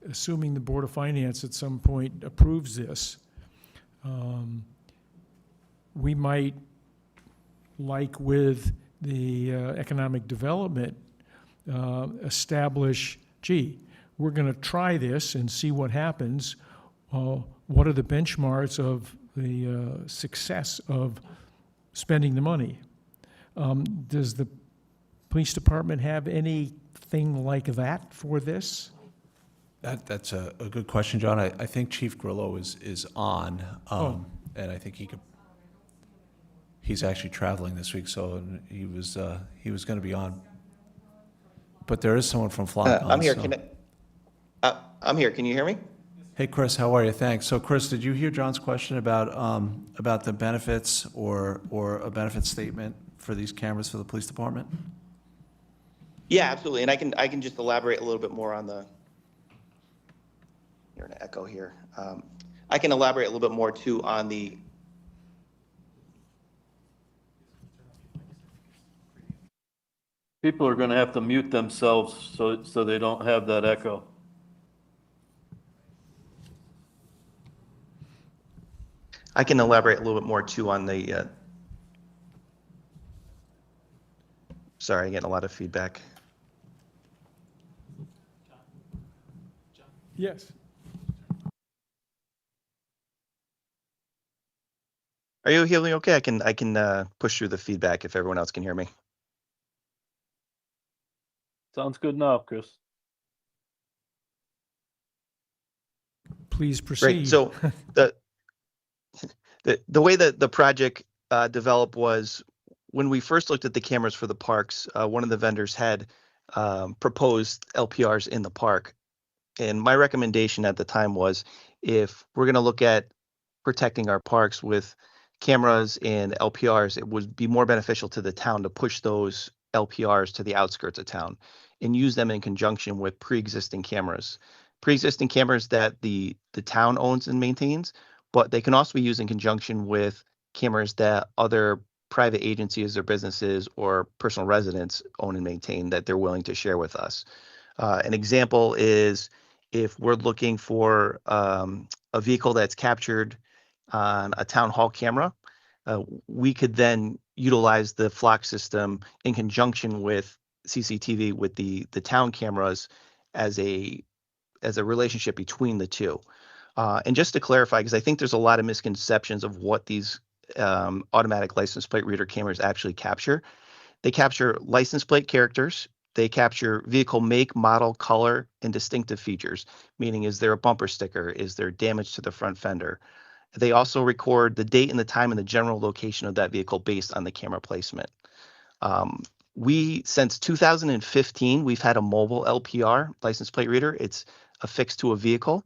assuming the Board of Finance at some point approves this, we might, like with the economic development, establish, gee, we're going to try this and see what happens. What are the benchmarks of the success of spending the money? Does the police department have anything like that for this? That's a good question, John. I think Chief Grillo is on, and I think he's actually traveling this week, so he was going to be on. But there is someone from Flock on. I'm here. so- I'm here. Can you hear me? Hey, Chris, how are you? Thanks. So, Chris, did you hear John's question about the benefits or a benefit statement for these cameras for the police department? Yeah, absolutely. And I can just elaborate a little bit more on the. You're an echo here. I can elaborate a little bit more too on the. People are going to have to mute themselves so they don't have that echo. I can elaborate a little bit more too on the. Sorry, I'm getting a lot of feedback. Yes. Are you hearing okay? I can push through the feedback if everyone else can hear me. Sounds good now, Chris. Please proceed. Great. So the way that the project developed was when we first looked at the cameras for the parks, one of the vendors had proposed LPRs in the park. And my recommendation at the time was, if we're going to look at protecting our parks with cameras and LPRs, it would be more beneficial to the town to push those LPRs to the outskirts of town and use them in conjunction with pre-existing cameras. Pre-existing cameras that the town owns and maintains, but they can also be used in conjunction with cameras that other private agencies or businesses or personal residents own and maintain that they're willing to share with us. An example is if we're looking for a vehicle that's captured on a town hall camera, we could then utilize the Flock system in conjunction with CCTV with the town cameras as a relationship between the two. And just to clarify, because I think there's a lot of misconceptions of what these automatic license plate reader cameras actually capture. They capture license plate characters. They capture vehicle make, model, color, and distinctive features, meaning is there a bumper sticker? Is there damage to the front fender? They also record the date and the time and the general location of that vehicle based on the camera placement. Since 2015, we've had a mobile LPR, license plate reader. It's affixed to a vehicle.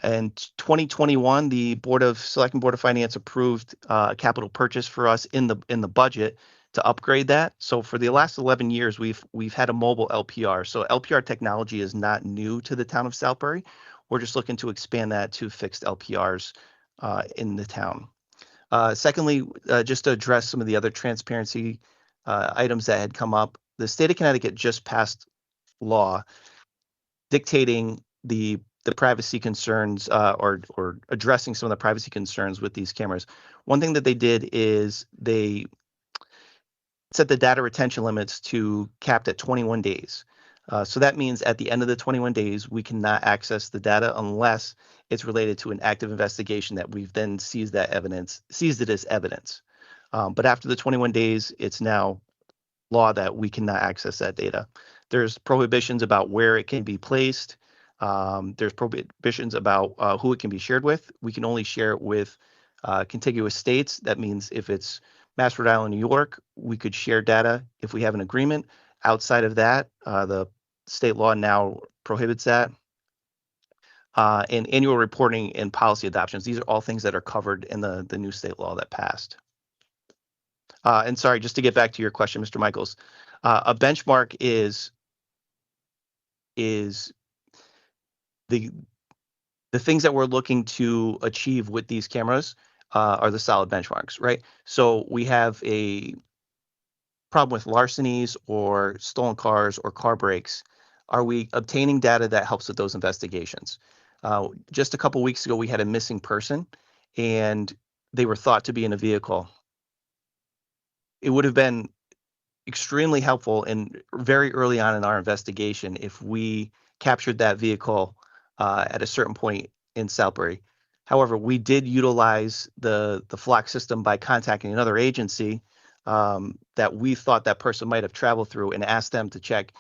And 2021, the Board of Finance approved a capital purchase for us in the budget to upgrade that. So for the last 11 years, we've had a mobile LPR. So LPR technology is not new to the town of Southbury. We're just looking to expand that to fixed LPRs in the town. Secondly, just to address some of the other transparency items that had come up, the state of Connecticut just passed law dictating the privacy concerns or addressing some of the privacy concerns with these cameras. One thing that they did is they set the data retention limits to capped at 21 days. So that means at the end of the 21 days, we cannot access the data unless it's related to an active investigation that we've then seized it as evidence. But after the 21 days, it's now law that we cannot access that data. There's prohibitions about where it can be placed. There's prohibitions about who it can be shared with. We can only share it with contiguous states. That means if it's Mass, Rhode Island, New York, we could share data if we have an agreement. Outside of that, the state law now prohibits that. And annual reporting and policy adoptions. These are all things that are covered in the new state law that passed. And sorry, just to get back to your question, Mr. Michaels, a benchmark is the things that we're looking to achieve with these cameras are the solid benchmarks, right? So we have a problem with larcenies or stolen cars or car breaks, are we obtaining data that helps with those investigations? Just a couple weeks ago, we had a missing person, and they were thought to be in a vehicle. It would have been extremely helpful and very early on in our investigation if we captured that vehicle at a certain point in Southbury. However, we did utilize the flock system by contacting another agency that we thought that person might have traveled through and asked them to check,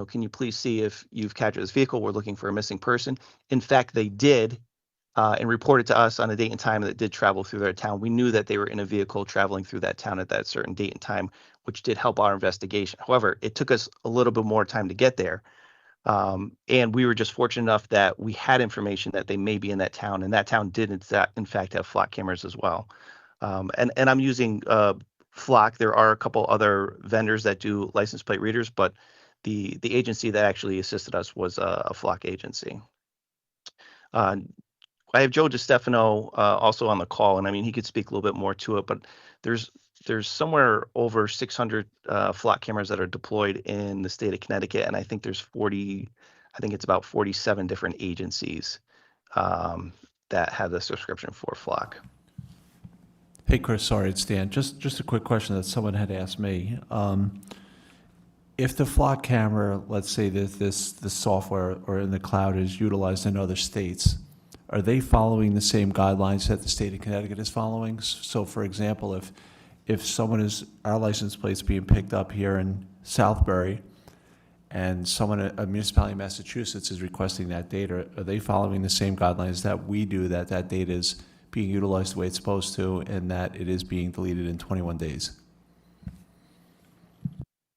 can you please see if you've captured this vehicle? We're looking for a missing person. In fact, they did and reported to us on a date and time that did travel through their town. We knew that they were in a vehicle traveling through that town at that certain date and time, which did help our investigation. However, it took us a little bit more time to get there. And we were just fortunate enough that we had information that they may be in that town, and that town did in fact have flock cameras as well. And I'm using Flock. There are a couple other vendors that do license plate readers, but the agency that actually assisted us was a Flock agency. I have Joe DiStefano also on the call, and I mean, he could speak a little bit more to it, but there's somewhere over 600 flock cameras that are deployed in the state of Connecticut, and I think it's about 47 different agencies that have the subscription for flock. Hey, Chris, sorry, it's Dan. Just a quick question that someone had asked me. If the flock camera, let's say that the software or in the cloud is utilized in other states, are they following the same guidelines that the state of Connecticut is following? So, for example, if our license plate's being picked up here in Southbury, and a municipality in Massachusetts is requesting that data, are they following the same guidelines that we do, that data is being utilized the way it's supposed to, and that it is being deleted in 21 days?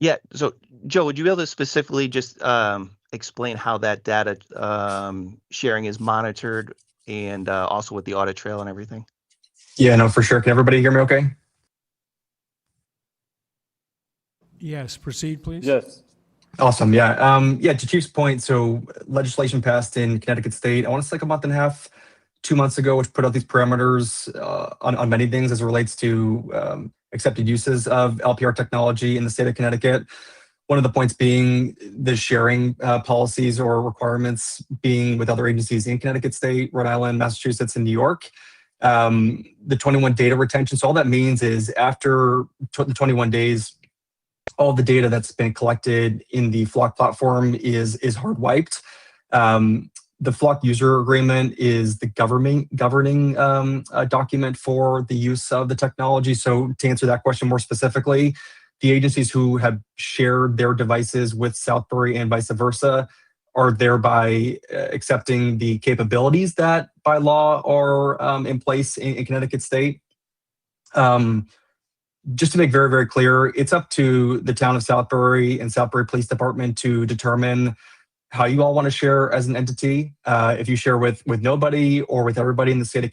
Yeah, so Joe, would you be able to specifically just explain how that data sharing is monitored and also with the audit trail and everything? Yeah, no, for sure. Can everybody hear me okay? Yes, proceed, please. Yes. Awesome. Yeah. To Chief's point, so legislation passed in Connecticut State, I want to say like a month and a half, 2 months ago, which put out these parameters on many things as it relates to accepted uses of LPR technology in the state of Connecticut. One of the points being the sharing policies or requirements being with other agencies in Connecticut State, Rhode Island, Massachusetts, and New York. The 21 data retention. So all that means is after the 21 days, all the data that's been collected in the Flock platform is hard wiped. The Flock user agreement is the governing document for the use of the technology. So to answer that question more specifically, the agencies who have shared their devices with Southbury and vice versa are thereby accepting the capabilities that by law are in place in Connecticut State. Just to make very, very clear, it's up to the town of Southbury and Southbury Police Department to determine how you all want to share as an entity. If you share with nobody or with everybody in the state of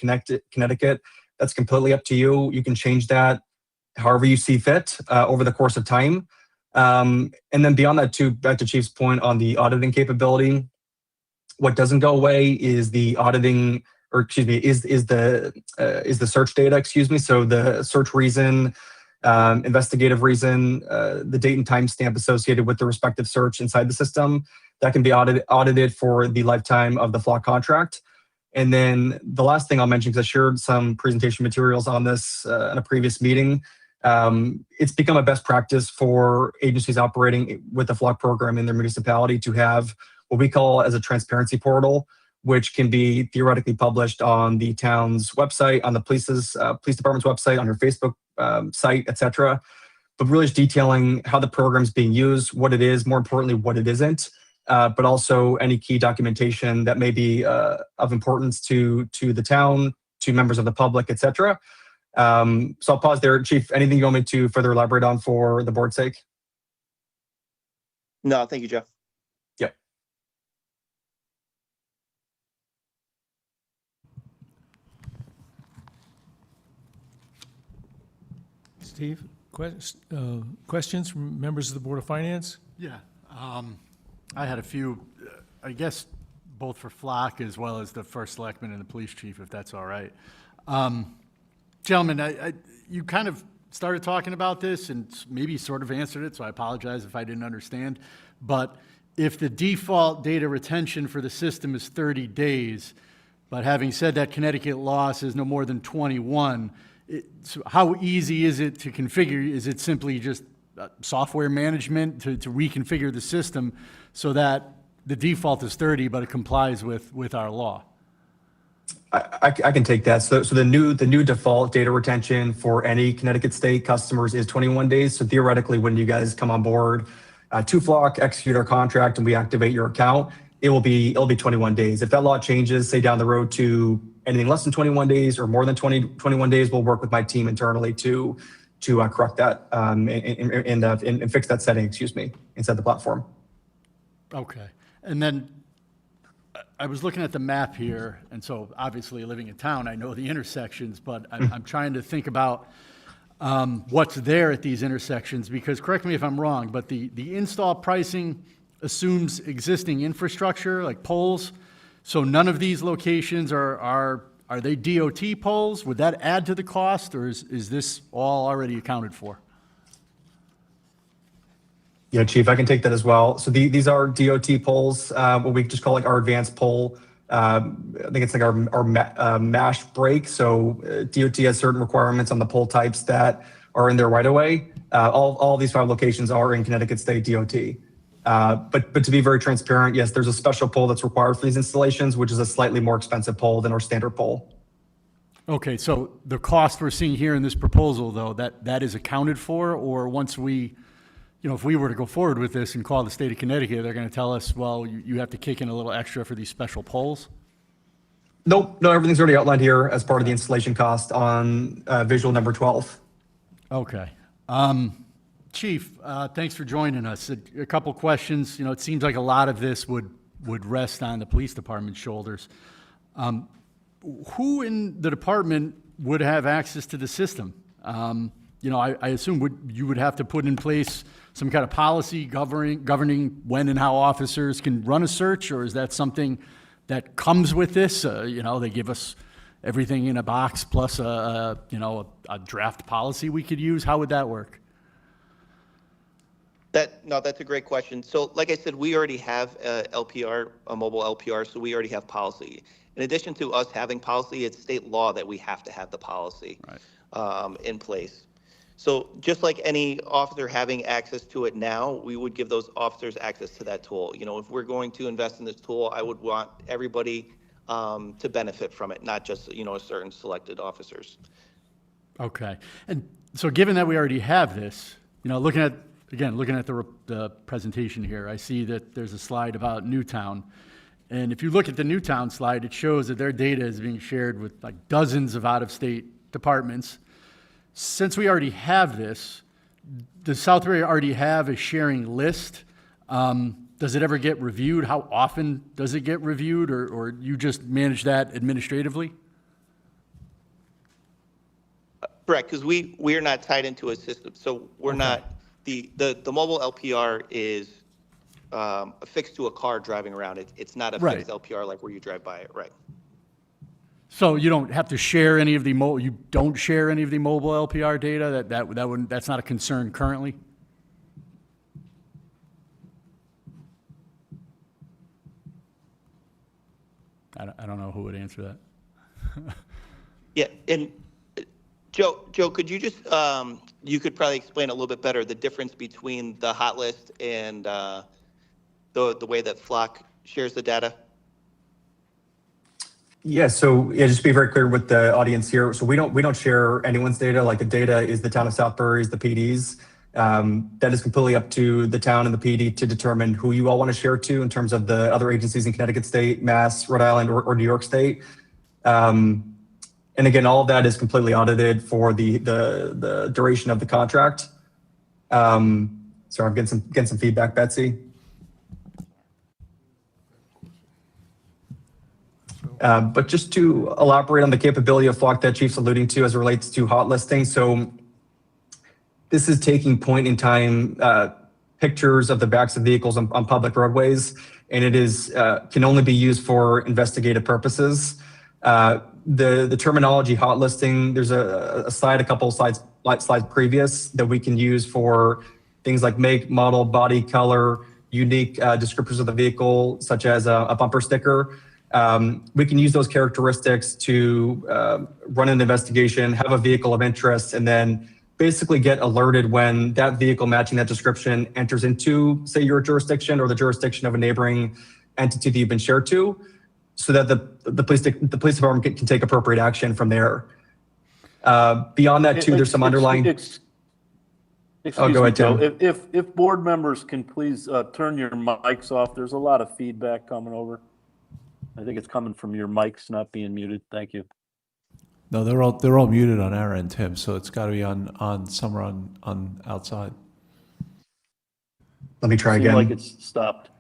Connecticut, that's completely up to you. You can change that however you see fit over the course of time. And then beyond that, too, back to Chief's point on the auditing capability, what doesn't go away is the auditing, or excuse me, is the search data. Excuse me. So the search reason, investigative reason, the date and time stamp associated with the respective search inside the system, that can be audited for the lifetime of the Flock contract. And then the last thing I'll mention, because I shared some presentation materials on this in a previous meeting, it's become a best practice for agencies operating with the Flock program in their municipality to have what we call as a transparency portal, which can be theoretically published on the town's website, on the police department's website, on your Facebook site, etc. But really just detailing how the program is being used, what it is, more importantly, what it isn't, but also any key documentation that may be of importance to the town, to members of the public, etc. So I'll pause there. Chief, anything you want me to further elaborate on for the board's sake? No, thank you, Joe. Yep. Steve, questions from members of the Board of Finance? Yeah, I had a few, I guess, both for Flock as well as the first selectman and the police chief, if that's all right. Gentlemen, you kind of started talking about this and maybe sort of answered it, so I apologize if I didn't understand. But if the default data retention for the system is 30 days, but having said that, Connecticut law says no more than 21, so how easy is it to configure? Is it simply just software management to reconfigure the system so that the default is 30, but it complies with our law? I can take that. So the new default data retention for any Connecticut State customers is 21 days. So theoretically, when you guys come on board to Flock, execute our contract, and we activate your account, it'll be 21 days. If that law changes, say down the road to anything less than 21 days or more than 21 days, we'll work with my team internally to correct that and fix that setting, inside the platform. Okay. And then I was looking at the map here, and so obviously living in town, I know the intersections, but I'm trying to think about what's there at these intersections, because correct me if I'm wrong, but the install pricing assumes existing infrastructure like poles. So none of these locations are they DOT poles? Would that add to the cost, or is this all already accounted for? Yeah, Chief, I can take that as well. So these are DOT poles, what we just call like our advanced pole. I think it's like our MASH break. So DOT has certain requirements on the pole types that are in their right of way. All these 5 locations are in Connecticut State DOT. But to be very transparent, yes, there's a special pole that's required for these installations, which is a slightly more expensive pole than our standard pole. Okay, so the cost we're seeing here in this proposal, though, that is accounted for, or once we, if we were to go forward with this and call the state of Connecticut, they're going to tell us, well, you have to kick in a little extra for these special poles? Nope, no, everything's already outlined here as part of the installation cost on visual number 12. Okay. Chief, thanks for joining us. A couple questions. It seems like a lot of this would rest on the police department's shoulders. Who in the department would have access to the system? I assume you would have to put in place some kind of policy governing when and how officers can run a search, or is that something that comes with this? They give us everything in a box plus a draft policy we could use. How would that work? That's a great question. So like I said, we already have a mobile LPR, so we already have policy. In addition to us having policy, it's state law that we have to have the policy in place. So just like any officer having access to it now, we would give those officers access to that tool. If we're going to invest in this tool, I would want everybody to benefit from it, not just, certain selected officers. Okay. And so given that we already have this, looking at the presentation here, I see that there's a slide about Newtown. And if you look at the Newtown slide, it shows that their data is being shared with like dozens of out-of-state departments. Since we already have this, does Southbury already have a sharing list? Does it ever get reviewed? How often does it get reviewed, or you just manage that administratively? Correct, because we are not tied into a system, so we're not, the mobile LPR is affixed to a car driving around. It's not a fixed LPR like where you drive by it, right? So you don't have to share any of the you don't share any of the mobile LPR data? That's not a concern currently? I don't know who would answer that. Yeah, and Joe, could you just, you could probably explain a little bit better the difference between the hot list and the way that Flock shares the data? Yeah, so just to be very clear with the audience here, so we don't share anyone's data. Like the data is the town of Southbury's, the PD's. That is completely up to the town and the PD to determine who you all want to share to in terms of the other agencies in Connecticut State, Mass, Rhode Island, or New York State. And again, all of that is completely audited for the duration of the contract. Sorry, I'm getting some feedback, Betsy. But just to elaborate on the capability of Flock that Chief's alluding to as it relates to hot listing. So this is taking point in time pictures of the backs of vehicles on public roadways, and it is can only be used for investigative purposes. the terminology hot listing, there's a slide, a couple slides previous that we can use for things like make, model, body, color, unique descriptors of the vehicle, such as a bumper sticker. We can use those characteristics to run an investigation, have a vehicle of interest, and then basically get alerted when that vehicle matching that description enters into, say, your jurisdiction or the jurisdiction of a neighboring entity that you've been shared to, so that the police department can take appropriate action from there. Beyond that, too, there's some underlying. Excuse Oh, go me, ahead, Tim. Joe. If board members can please turn your mics off. There's a lot of feedback coming over. I think it's coming from your mics not being muted. Thank you. No, they're all muted on our end, Tim, so it's got to be on somewhere on outside. Let me try Seemed again. like it's stopped.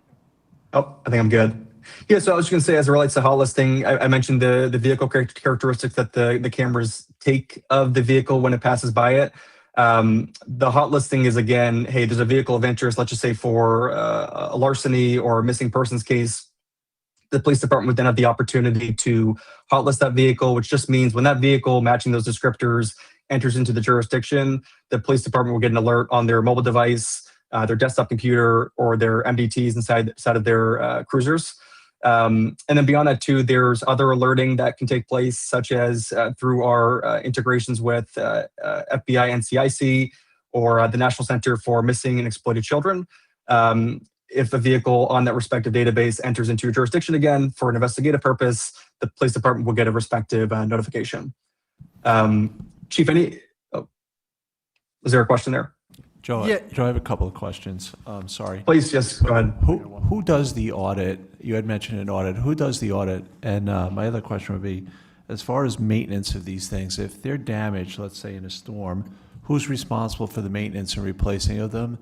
Oh, I think I'm good. Yeah, so I was just going to say, as it relates to hot listing, I mentioned the vehicle characteristics that the cameras take of the vehicle when it passes by it. The hot listing is, again, hey, there's a vehicle of interest, let's just say for a larceny or a missing persons case. The police department would then have the opportunity to hot list that vehicle, which just means when that vehicle matching those descriptors enters into the jurisdiction, the police department will get an alert on their mobile device, their desktop computer, or their MDTs inside of their cruisers. And then beyond that, too, there's other alerting that can take place, such as through our integrations with FBI, NCIC, or the National Center for Missing and Exploited Children. If a vehicle on that respective database enters into your jurisdiction again for an investigative purpose, the police department will get a respective notification. Chief, was there a question there? Joe, Yeah. Joe, I have a couple of questions. Sorry. Please, yes, go ahead. Who does the audit? You had mentioned an audit. Who does the audit? And my other question would be, as far as maintenance of these things, if they're damaged, let's say in a storm, who's responsible for the maintenance and replacing of them?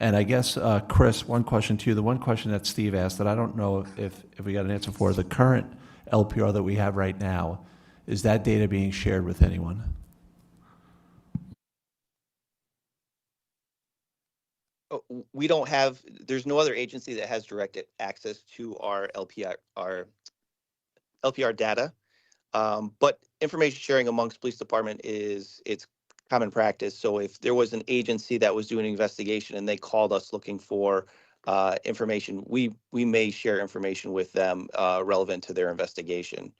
And I guess, Chris, one question to you. The one question that Steve asked that I don't know if we got an answer for, the current LPR that we have right now, is that data being shared with anyone? We don't have, there's no other agency that has direct access to our LPR data. But information sharing amongst police department it's common practice. So if there was an agency that was doing an investigation and they called us looking for information, we may share information with them relevant to their investigation.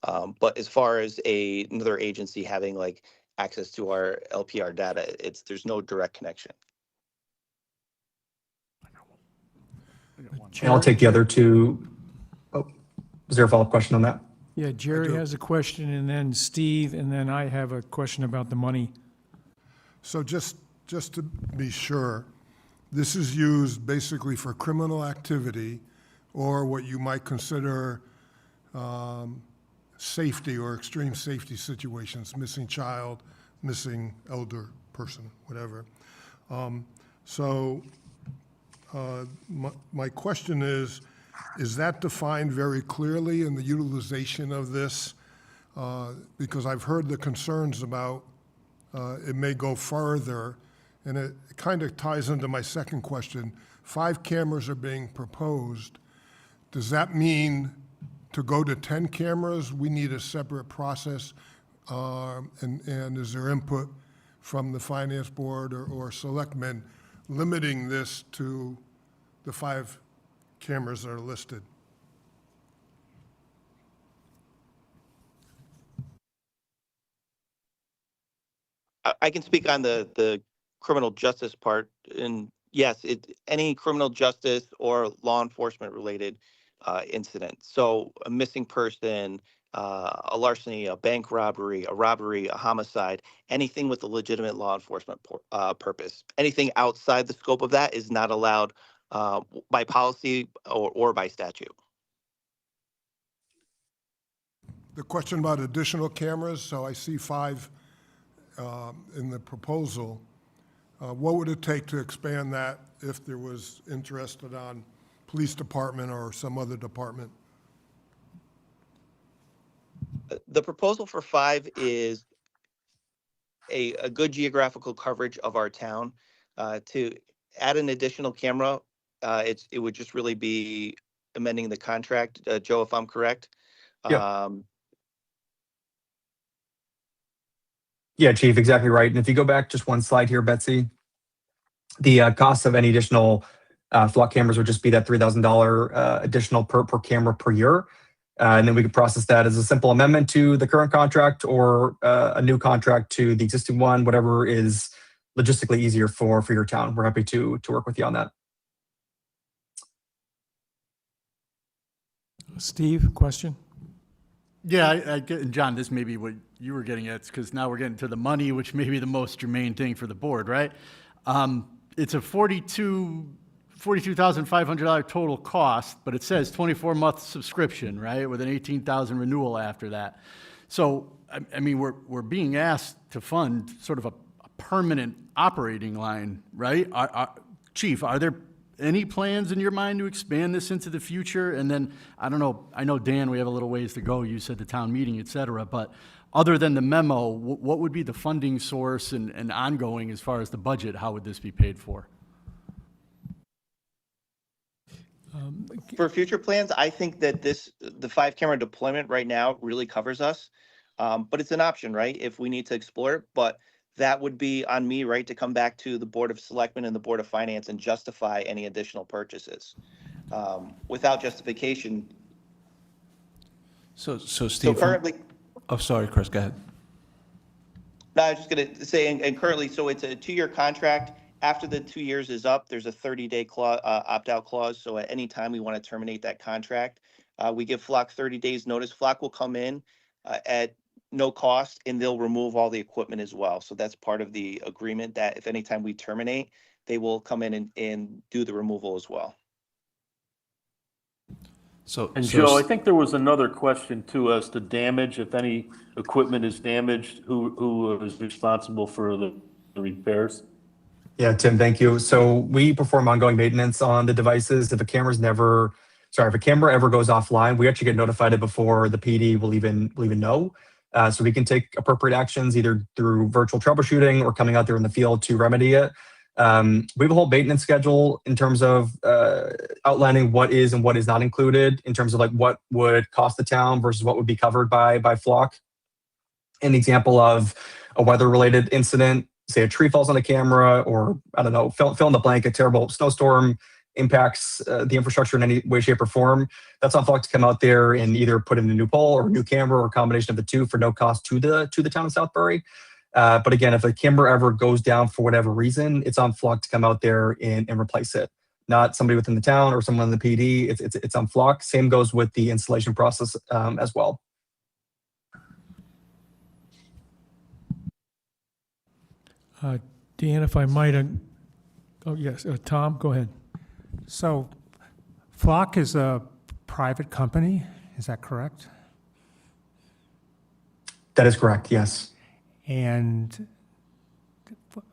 But as far as another agency having like access to our LPR data, there's no direct connection. And I'll take the other two. Oh, is there a follow-up question on that? Yeah, Jerry has a question, and then Steve, and then I have a question about the money. So just to be sure, this is used basically for criminal activity or what you might consider safety or extreme safety situations, missing child, missing elder person, whatever. My question is that defined very clearly in the utilization of this? Because I've heard the concerns about it may go further, and it kind of ties into my second question. 5 cameras are being proposed. Does that mean to go to 10 cameras, we need a separate process? And is there input from the finance board or selectmen limiting this to the 5 cameras that are listed? I can speak on the criminal justice part, and yes, any criminal justice or law enforcement related incident. So a missing person, a larceny, a bank robbery, a homicide, anything with a legitimate law enforcement purpose. Anything outside the scope of that is not allowed by policy or by statute. The question about additional cameras, so I see 5 in the proposal. What would it take to expand that if there was interest on police department or some other department? The proposal for 5 is a good geographical coverage of our town. To add an additional camera, it would just really be, amending the contract, Joe, if I'm correct. Yeah. Yeah, Chief, exactly right. And if you go back just one slide here, Betsy, the cost of any additional flock cameras would just be that $3,000 additional per camera per year. And then we could process that as a simple amendment to the current contract or a new contract to the existing one, whatever is logistically easier for your town. We're happy to work with you on that. Steve, question? Yeah, I get, and John, this may be what you were getting at, because now we're getting to the money, which may be the most germane thing for the board, right? It's a $42,500 total cost, but it says 24-month subscription, right, with an $18,000 renewal after that. So, I mean, we're being asked to fund sort of a permanent operating line, right? Chief, are there any plans in your mind to expand this into the future? And then, I don't know, I know, Dan, we have a little ways to go. You said the town meeting, et cetera, but other than the memo, what would be the funding source and ongoing as far as the budget? How would this be paid for? For future plans, I think that the 5-camera deployment right now really covers us. But it's an option, right? If we need to explore it, but that would be on me, right, to come back to the Board of Selectmen and the Board of Finance and justify any additional purchases. Without justification. So So Steve, currently, oh, sorry, Chris, go ahead. no, I was just going to say, and currently, so it's a 2-year contract. After the 2 years is up, there's a 30-day opt-out clause. So at any time we want to terminate that contract, we give Flock 30 days notice. Flock will come in at no cost, and they'll remove all the equipment as well. So that's part of the agreement, that if anytime we terminate, they will come in and do the removal as well. And Joe, I think there was another question too as to damage. If any equipment is damaged, who is responsible for the repairs? Yeah, Tim, thank you. So we perform ongoing maintenance on the devices. If a camera ever goes offline, we actually get notified before the PD will even know. So we can take appropriate actions either through virtual troubleshooting or coming out there in the field to remedy it. We have a whole maintenance schedule in terms of outlining what is and what is not included in terms of like what would cost the town versus what would be covered by Flock. An example of a weather-related incident, say a tree falls on a camera, or I don't know, fill in the blank, a terrible snowstorm impacts the infrastructure in any way, shape, or form. That's on Flock to come out there and either put in a new pole or a new camera or a combination of the two for no cost to the town of Southbury. But again, if a camera ever goes down for whatever reason, it's on Flock to come out there and replace it. Not somebody within the town or someone in the PD. It's on Flock. Same goes with the installation process as well. Dan, if I might, oh, yes, Tom, go ahead. So Flock is a private company, is that correct? That is correct, yes. And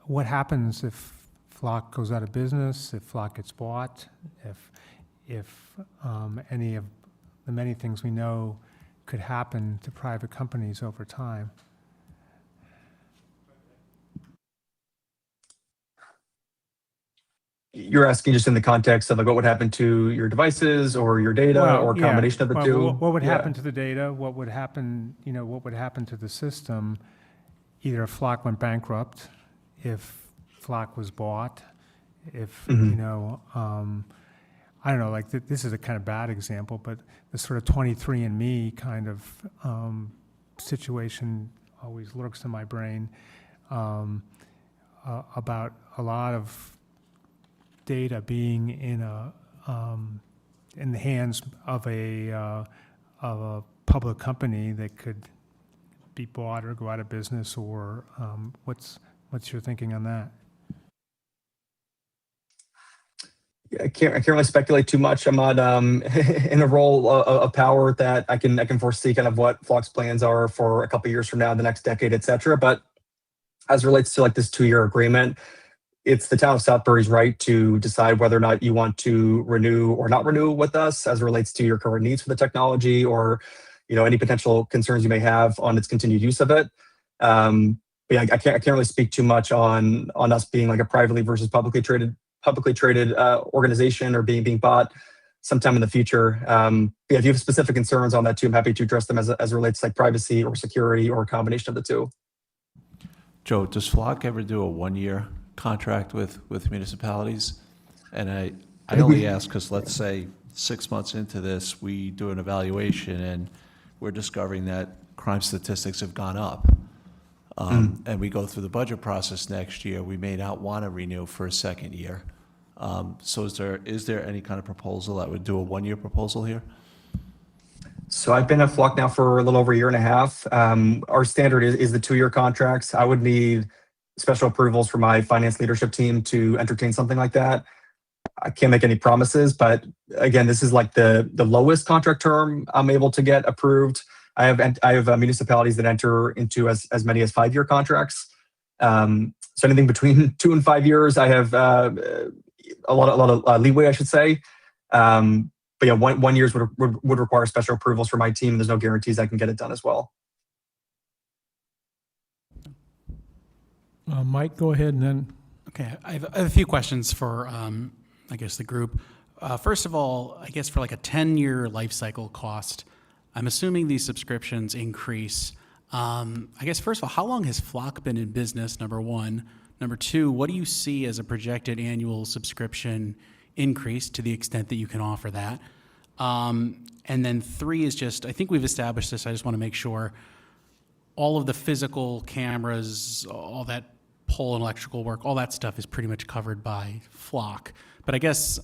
what happens if Flock goes out of business, if Flock gets bought, if any of the many things we know could happen to private companies over time? You're asking just in the context of like what would happen to your devices or your data or a combination of the two? What would happen to the data? What would happen, what would happen to the system? Either if Flock went bankrupt, if Flock was bought, if, I don't know, like this is a kind of bad example, but the sort of 23andMe kind of situation always lurks in my brain about a lot of data being in the hands of a public company that could be bought or go out of business, or what's your thinking on that? I can't really speculate too much. I'm not in a role of power that I can foresee kind of what Flock's plans are for a couple of years from now, the next decade, et cetera. But as it relates to like this 2-year agreement, it's the town of Southbury's right to decide whether or not you want to renew or not renew with us as it relates to your current needs for the technology or, any potential concerns you may have on its continued use of it. But yeah, I can't really speak too much on us being like a privately versus publicly traded organization or being bought sometime in the future. Yeah, if you have specific concerns on that too, I'm happy to address them as it relates to like privacy or security or a combination of the two. Joe, does Flock ever do a one-year contract with municipalities? And I only ask because let's say 6 months into this, we do an evaluation and we're discovering that crime statistics have gone up. And we go through the budget process next year, we may not want to renew for a second year. So is there any kind of proposal that would do a one-year proposal here? So I've been at Flock now for a little over a year and a half. Our standard is the 2-year contracts. I would need special approvals for my finance leadership team to entertain something like that. I can't make any promises, but again, this is like the lowest contract term I'm able to get approved. I have municipalities that enter into as many as 5-year contracts. So anything between 2 and 5 years, I have a lot of leeway, I should say. But yeah, 1 year would require special approvals for my team. There's no guarantees I can get it done as well. Mike, go ahead and then. Okay, I have a few questions for, I guess, the group. First of all, I guess for like a 10-year life cycle cost, I'm assuming these subscriptions increase. I guess, first of all, how long has Flock been in business, number one? Number two, what do you see as a projected annual subscription increase to the extent that you can offer that? And then three is just, I think we've established this, I just want to make sure, all of the physical cameras, all that pole and electrical work, all that stuff is pretty much covered by Flock. But I guess,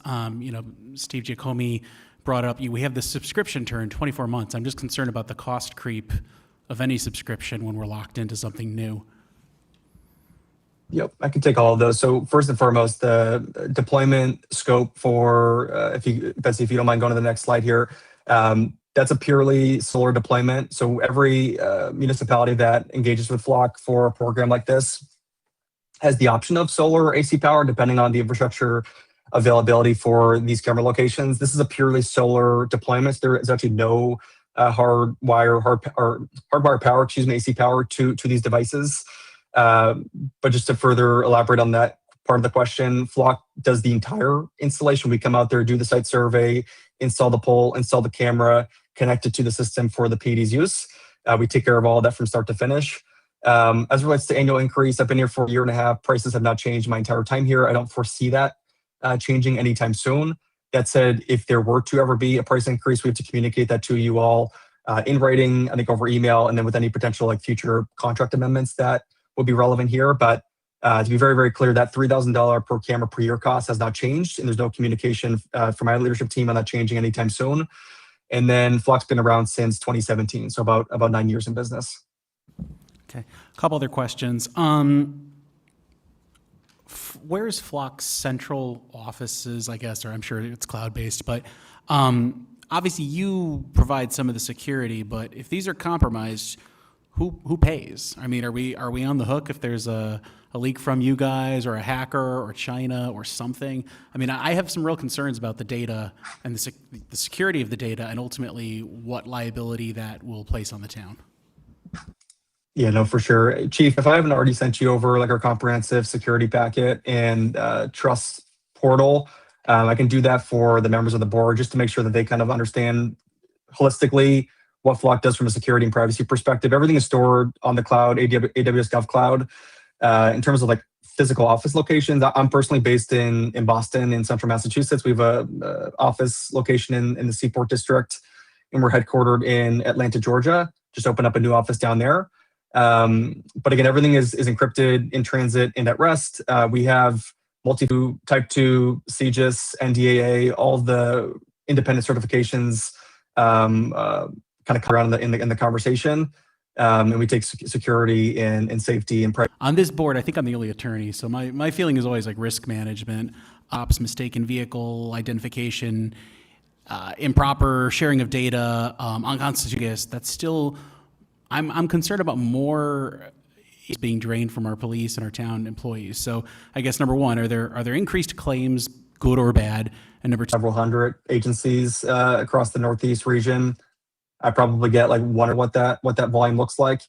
Steve Giacomi brought up, we have the subscription term, 24 months. I'm just concerned about the cost creep of any subscription when we're locked into something new. Yep, I can take all of those. So first and foremost, the deployment scope for, Betsy, if you don't mind going to the next slide here, that's a purely solar deployment. So every municipality that engages with Flock for a program like this has the option of solar or AC power, depending on the infrastructure availability for these camera locations. This is a purely solar deployment. There is actually no hardwire power, AC power to these devices. But just to further elaborate on that part of the question, Flock does the entire installation. We come out there, do the site survey, install the pole, install the camera, connect it to the system for the PD's use. We take care of all of that from start to finish. As it relates to annual increase, I've been here for a year and a half. Prices have not changed my entire time here. I don't foresee that changing anytime soon. That said, if there were to ever be a price increase, we have to communicate that to you all in writing, I think over email, and then with any potential future contract amendments that would be relevant here. But to be very, very clear, that $3,000 per camera per year cost has not changed, and there's no communication from my leadership team on that changing anytime soon. And then Flock's been around since 2017, so about 9 years in business. Okay, a couple other questions. Where's Flock's central offices, I guess, or I'm sure it's cloud-based, but obviously you provide some of the security, but if these are compromised, who pays? I mean, are we on the hook if there's a leak from you guys or a hacker or China or something? I mean, I have some real concerns about the data and the security of the data and ultimately what liability that will place on the town. Yeah, no, for sure. Chief, if I haven't already sent you over our comprehensive security packet and trust portal, I can do that for the members of the board just to make sure that they kind of understand holistically what Flock does from a security and privacy perspective. Everything is stored on the cloud, AWS GovCloud. In terms of physical office locations, I'm personally based in Boston, in central Massachusetts. We have a office location in the Seaport District, and we're headquartered in Atlanta, Georgia. Just opened up a new office down there. But again, everything is encrypted, in transit, and at rest. We have Type 2, CGIS, NDAA, all the independent certifications kind of come around in the conversation. And we take security and safety and privacy. On this board, I think I'm the only attorney, so my feeling is always risk management, ops, mistaken vehicle identification, improper sharing of data, unconstitutional. That's still, I'm concerned about more is being drained from our police and our town employees. So I guess number one, are there increased claims, good or bad? And number two, several hundred agencies across the Northeast region. I probably get one of what that volume looks like.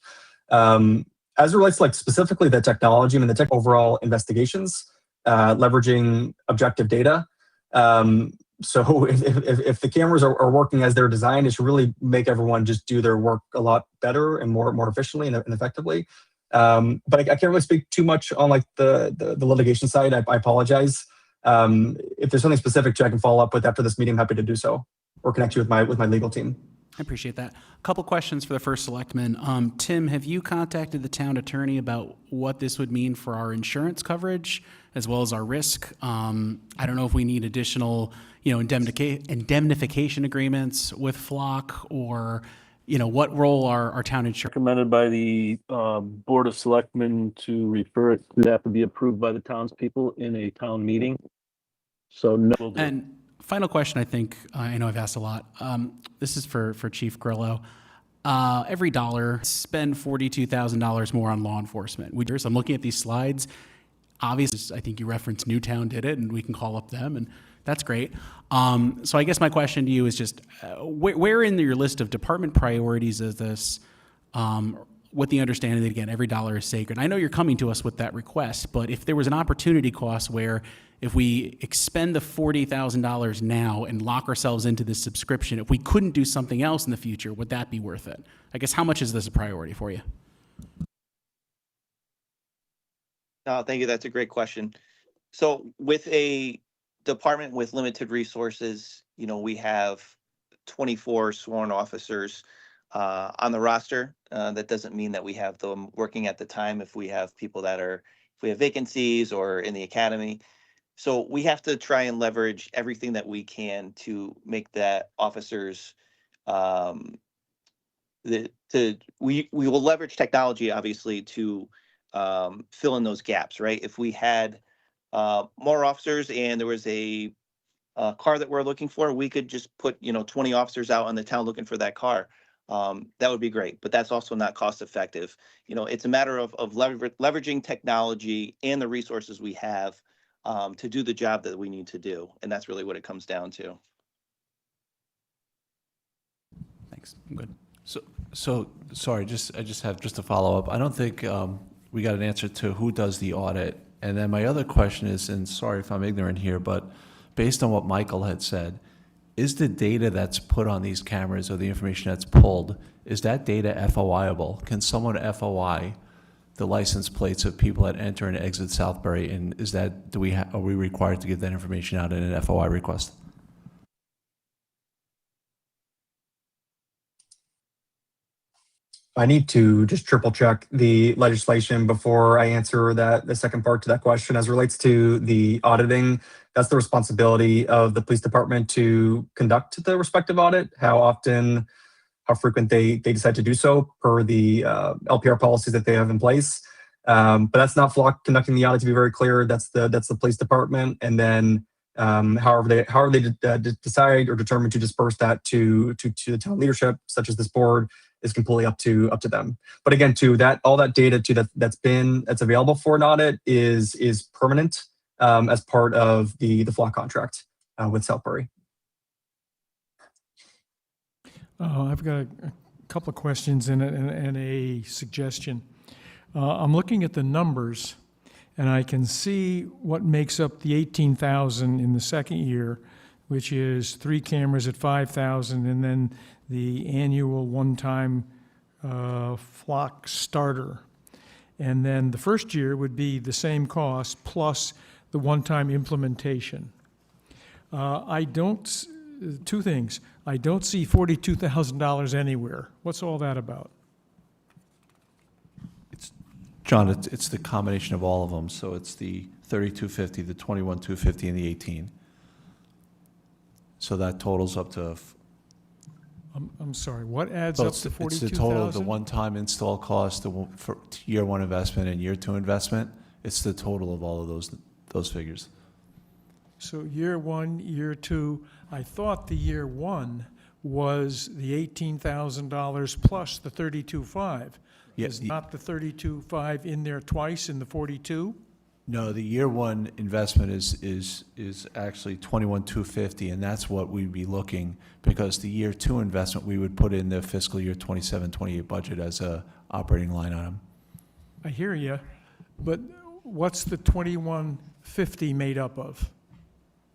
As it relates to specifically the technology, I mean the overall investigations, leveraging objective data. So if the cameras are working as they're designed, it should really make everyone just do their work a lot better and more efficiently and effectively. But I can't really speak too much on like the litigation side. I apologize. If there's something specific I can follow up with after this meeting, I'm happy to do so, or connect you with my legal team. I appreciate that. A couple questions for the first selectman. Tim, have you contacted the town attorney about what this would mean for our insurance coverage as well as our risk? I don't know if we need additional, indemnification agreements with Flock, or, what role our town insurance. Recommended by the Board of Selectmen to refer it to have to be approved by the townspeople in a town meeting. So no. Will do. And final question, I think, I know I've asked a lot. This is for Chief Grillo. Every dollar, spend $42,000 more on law enforcement. I'm looking at these slides. Obviously, I think you referenced Newtown did it, and we can call up them, and that's great. So I guess my question to you is just, where in your list of department priorities is this, with the understanding that, again, every dollar is sacred? I know you're coming to us with that request, but if there was an opportunity cost where if we expend the $40,000 now and lock ourselves into this subscription, if we couldn't do something else in the future, would that be worth it? I guess, how much is this a priority for you? Thank you. That's a great question. So with a department with limited resources, we have 24 sworn officers on the roster. That doesn't mean that we have them working at the time if we have people if we have vacancies or in the academy. So we have to try and leverage everything that we can to make that officers, we will leverage technology, obviously, to fill in those gaps, right? If we had more officers and there was a car that we're looking for, we could just put 20 officers out in the town looking for that car. That would be great, but that's also not cost effective. It's a matter of leveraging technology and the resources we have to do the job that we need to do, and that's really what it comes down to. Thanks. I'm good. So sorry, I just have a follow-up. I don't think we got an answer to who does the audit. And then my other question is, and sorry if I'm ignorant here, but based on what Michael had said, is the data that's put on these cameras or the information that's pulled, is that data FOIable? Can someone FOI the license plates of people that enter and exit Southbury? And is that, are we required to give that information out in an FOI request? I need to just triple check the legislation before I answer the second part to that question. As it relates to the auditing, that's the responsibility of the police department to conduct the respective audit. How often, how frequent they decide to do so per the LPR policies that they have in place. But that's not Flock conducting the audit, to be very clear. That's the police department. And then however they decide or determine to disperse that to the town leadership, such as this board, is completely up to them. But again, all that data that's available for an audit is permanent as part of the Flock contract with Southbury. I've got a couple of questions and a suggestion. I'm looking at the numbers, and I can see what makes up the 18,000 in the second year, which is 3 cameras at 5,000, and then the annual one-time Flock starter. And then the first year would be the same cost plus the one-time implementation. Two things. I don't see $42,000 anywhere. What's all that about? John, it's the combination of all of them. So it's the 3250, the 21250, and the 18. So that totals up to. I'm sorry. What adds up to 42,000? It's the total of the one-time install cost, for year one investment and year two investment. It's the total of all of those figures. So year one, year two. I thought the year one was the $18,000 plus the 32.5. Yes. Is not the 32.5 in there twice in the 42? No, the year one investment is actually 21,250, and that's what we'd be looking, because the year two investment we would put in the fiscal year 27-28 budget as a operating line item. I hear you, but what's the 2150 made up of?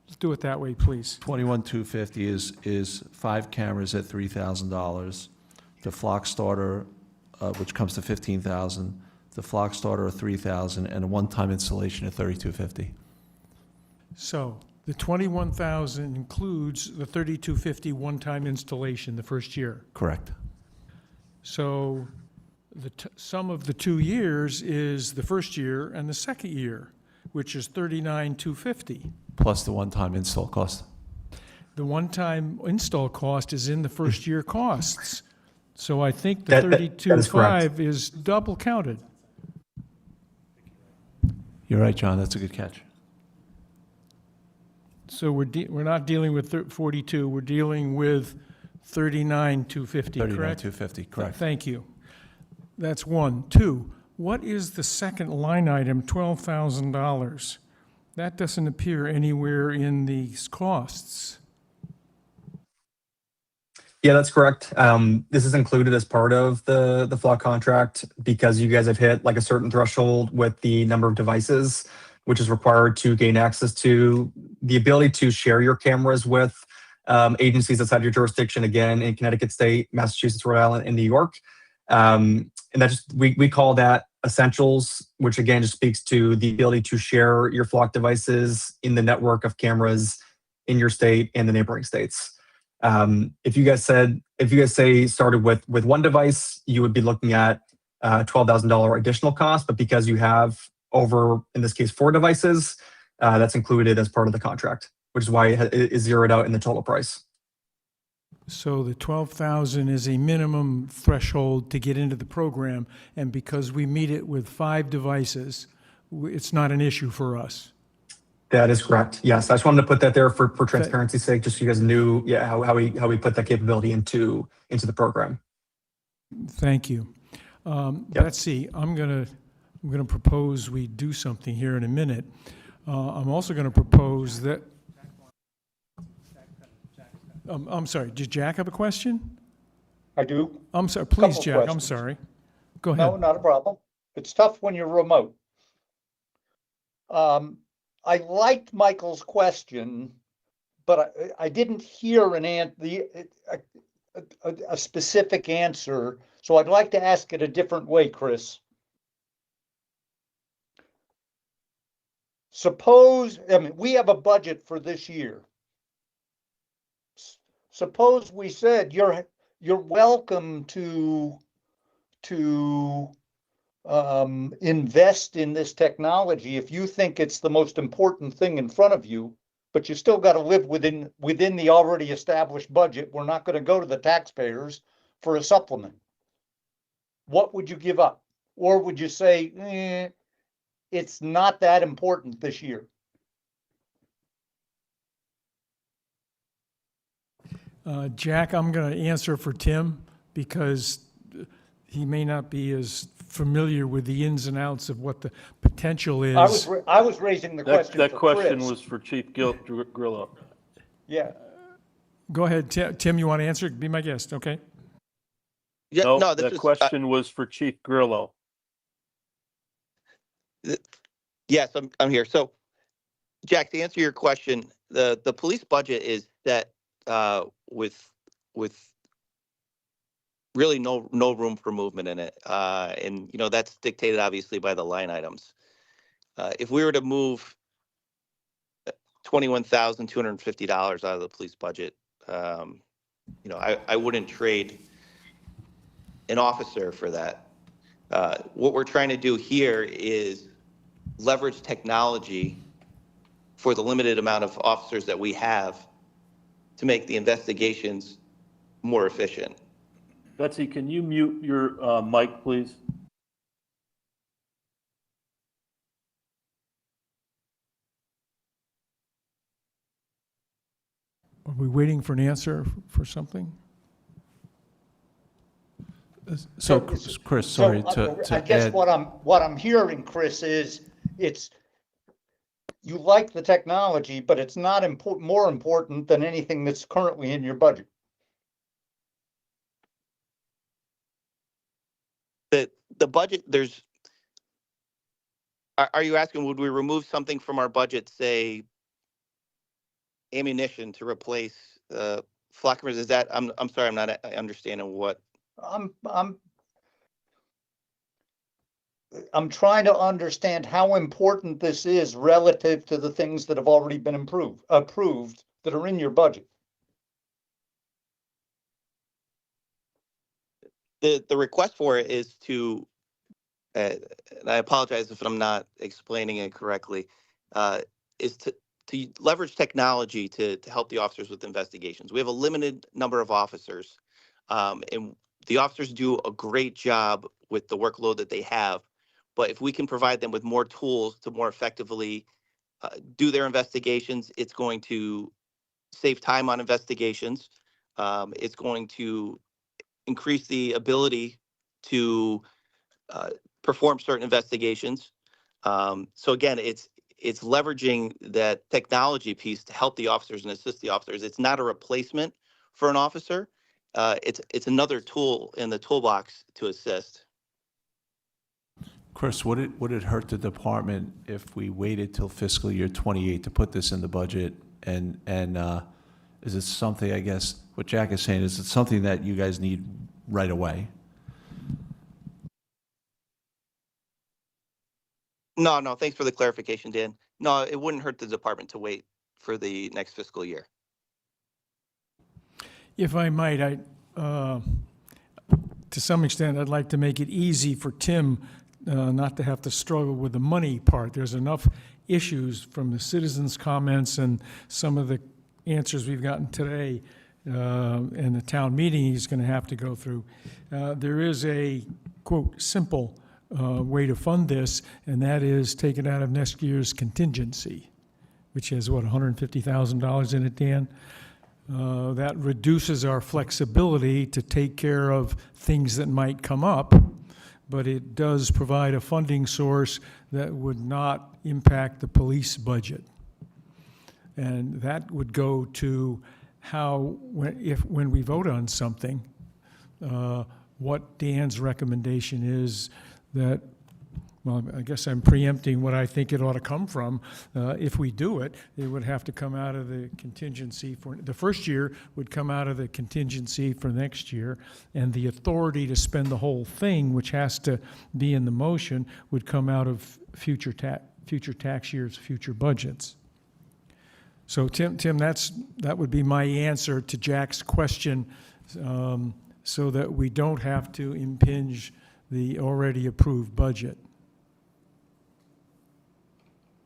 Let's do it that way, please. 21,250 is 5 cameras at $3,000, the Flock starter, which comes to $15,000, the flock starter of $3,000, and a one-time installation of $3,250. So the 21,000 includes the 3,250 one-time installation the first year. Correct. So the sum of the 2 years is the first year and the second year, which is 39,250. Plus the one-time install cost. The one-time install cost is in the first year costs. So I think the That is correct. 32.5 is double counted. You're right, John, that's a good catch. So we're not dealing with 42, we're dealing with 39,250, correct? 39,250, correct. Thank you. That's one. Two, what is the second line item, $12,000? That doesn't appear anywhere in these costs. Yeah, that's correct. This is included as part of the flock contract because you guys have hit like a certain threshold with the number of devices, which is required to gain access to the ability to share your cameras with agencies outside your jurisdiction, again, in Connecticut State, Massachusetts, Rhode Island, and New York. And that just, we call that essentials, which again just speaks to the ability to share your flock devices in the network of cameras in your state and the neighboring states. If you guys say started with one device, you would be looking at $12,000 additional cost, but because you have over, in this case, 4 devices, that's included as part of the contract, which is why it is zeroed out in the total price. So the 12,000 is a minimum threshold to get into the program, and because we meet it with 5 devices, it's not an issue for us. That is correct. Yes, I just wanted to put that there for transparency's sake, just so you guys knew, yeah, how we put that capability into the program. Thank you. Let's see, I'm gonna propose we do something here in a minute. I'm also gonna propose that, I'm sorry, did Jack have a question? I do. I'm sorry, please, Couple Jack, I'm questions. sorry. Go ahead. No, not a problem. It's tough when you're remote. I liked Michael's question, but I didn't hear a specific answer. So I'd like to ask it a different way, Chris. Suppose, we have a budget for this year. Suppose we said you're welcome to invest in this technology if you think it's the most important thing in front of you, but you still got to live within the already established budget. We're not going to go to the taxpayers for a supplement. What would you give up? Or would you say, it's not that important this year? Jack, I'm going to answer for Tim because he may not be as familiar with the ins and outs of what the potential is. I was raising the question That for question Chris. was for Chief Grillo. Yeah. Go ahead, Tim, you want to answer? Be my guest, okay? Yeah, No, no, that question was for Chief Grillo. Yes, I'm here. So, Jack, to answer your question, the police budget is set with really no room for movement in it, and that's dictated obviously by the line items. If we were to move $21,250 out of the police budget, I wouldn't trade an officer for that. What we're trying to do here is leverage technology for the limited amount of officers that we have to make the investigations more efficient. Betsy, can you mute your mic, please? Are we waiting for an answer for something? So, Chris, sorry to I guess add. what I'm hearing, Chris, is you like the technology, but it's not more important than anything that's currently in your budget. The budget, are you asking, would we remove something from our budget, say ammunition to replace flock cameras? Is that, I'm sorry, I'm not understanding what. I'm trying to understand how important this is relative to the things that have already been approved that are in your budget. The request for it is to, and I apologize if I'm not explaining it correctly, is to leverage technology to help the officers with investigations. We have a limited number of officers, and the officers do a great job with the workload that they have. But if we can provide them with more tools to more effectively do their investigations, it's going to save time on investigations. It's going to increase the ability to perform certain investigations. So again, it's leveraging that technology piece to help the officers and assist the officers. It's not a replacement for an officer. It's another tool in the toolbox to assist. Chris, would it hurt the department if we waited till fiscal year 28 to put this in the budget? And is it something, I guess, what Jack is saying, is it something that you guys need right away? No, thanks for the clarification, Dan. No, it wouldn't hurt the department to wait for the next fiscal year. If I might, to some extent, I'd like to make it easy for Tim not to have to struggle with the money part. There's enough issues from the citizens' comments and some of the answers we've gotten today in the town meeting he's going to have to go through. There is a, quote, simple way to fund this, and that is take it out of next year's contingency, which has, what, $150,000 in it, Dan? That reduces our flexibility to take care of things that might come up, but it does provide a funding source that would not impact the police budget. And that would go to how, when we vote on something, what Dan's recommendation is that, well, I guess I'm preempting what I think it ought to come from. If we do it, it would have to come out of the contingency for, the first year would come out of the contingency for next year, and the authority to spend the whole thing, which has to be in the motion, would come out of future tax years, future budgets. So Tim, that would be my answer to Jack's question, so that we don't have to impinge the already approved budget.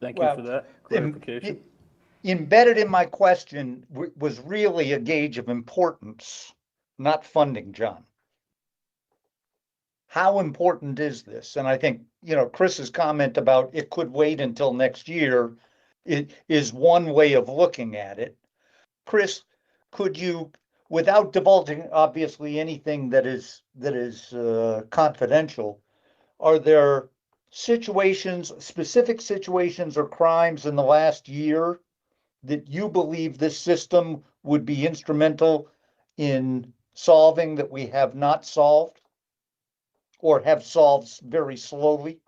Thank you for that clarification. Embedded in my question was really a gauge of importance, not funding, John. How important is this? And I think, Chris's comment about it could wait until next year, it is one way of looking at it. Chris, could you, without divulging obviously anything that is confidential, are there specific situations or crimes in the last year that you believe this system would be instrumental in solving that we have not solved or have solved very slowly?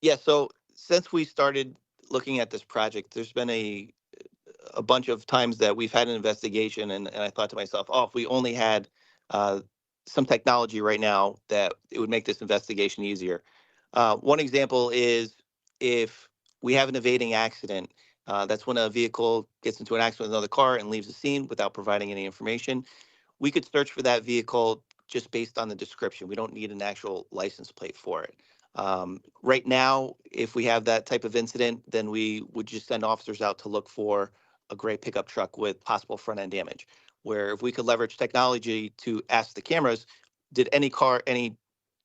Yeah, so since we started looking at this project, there's been a bunch of times that we've had an investigation, and I thought to myself, oh, if we only had some technology right now, that it would make this investigation easier. One example is if we have an evading accident, that's when a vehicle gets into an accident with another car and leaves the scene without providing any information. We could search for that vehicle just based on the description. We don't need an actual license plate for it. Right now, if we have that type of incident, then we would just send officers out to look for a gray pickup truck with possible front end damage. Where if we could leverage technology to ask the cameras, did any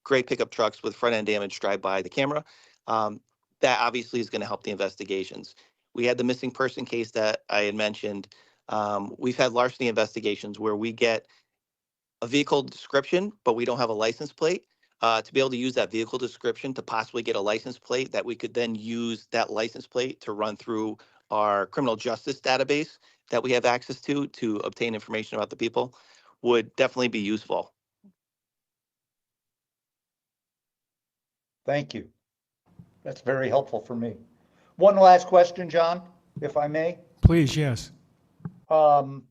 gray pickup trucks with front end damage drive by the camera? That obviously is going to help the investigations. We had the missing person case that I had mentioned. We've had larceny investigations where we get a vehicle description, but we don't have a license plate. To be able to use that vehicle description to possibly get a license plate that we could then use that license plate to run through our criminal justice database that we have access to obtain information about the people would definitely be useful. Thank you. That's very helpful for me. One last question, John, if I may. Please, yes. Kind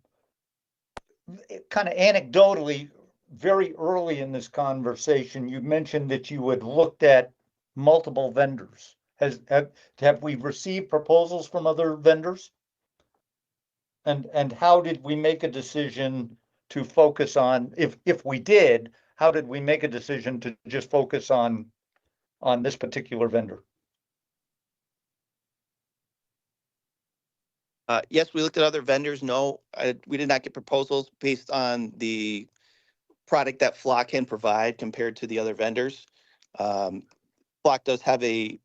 of anecdotally, very early in this conversation, you mentioned that you had looked at multiple vendors. Have we received proposals from other vendors? And how did we make a decision to focus on, if we did, how did we make a decision to just focus on this particular vendor? Yes, we looked at other vendors. No, we did not get proposals based on the product that Flock can provide compared to the other vendors. Flock does have a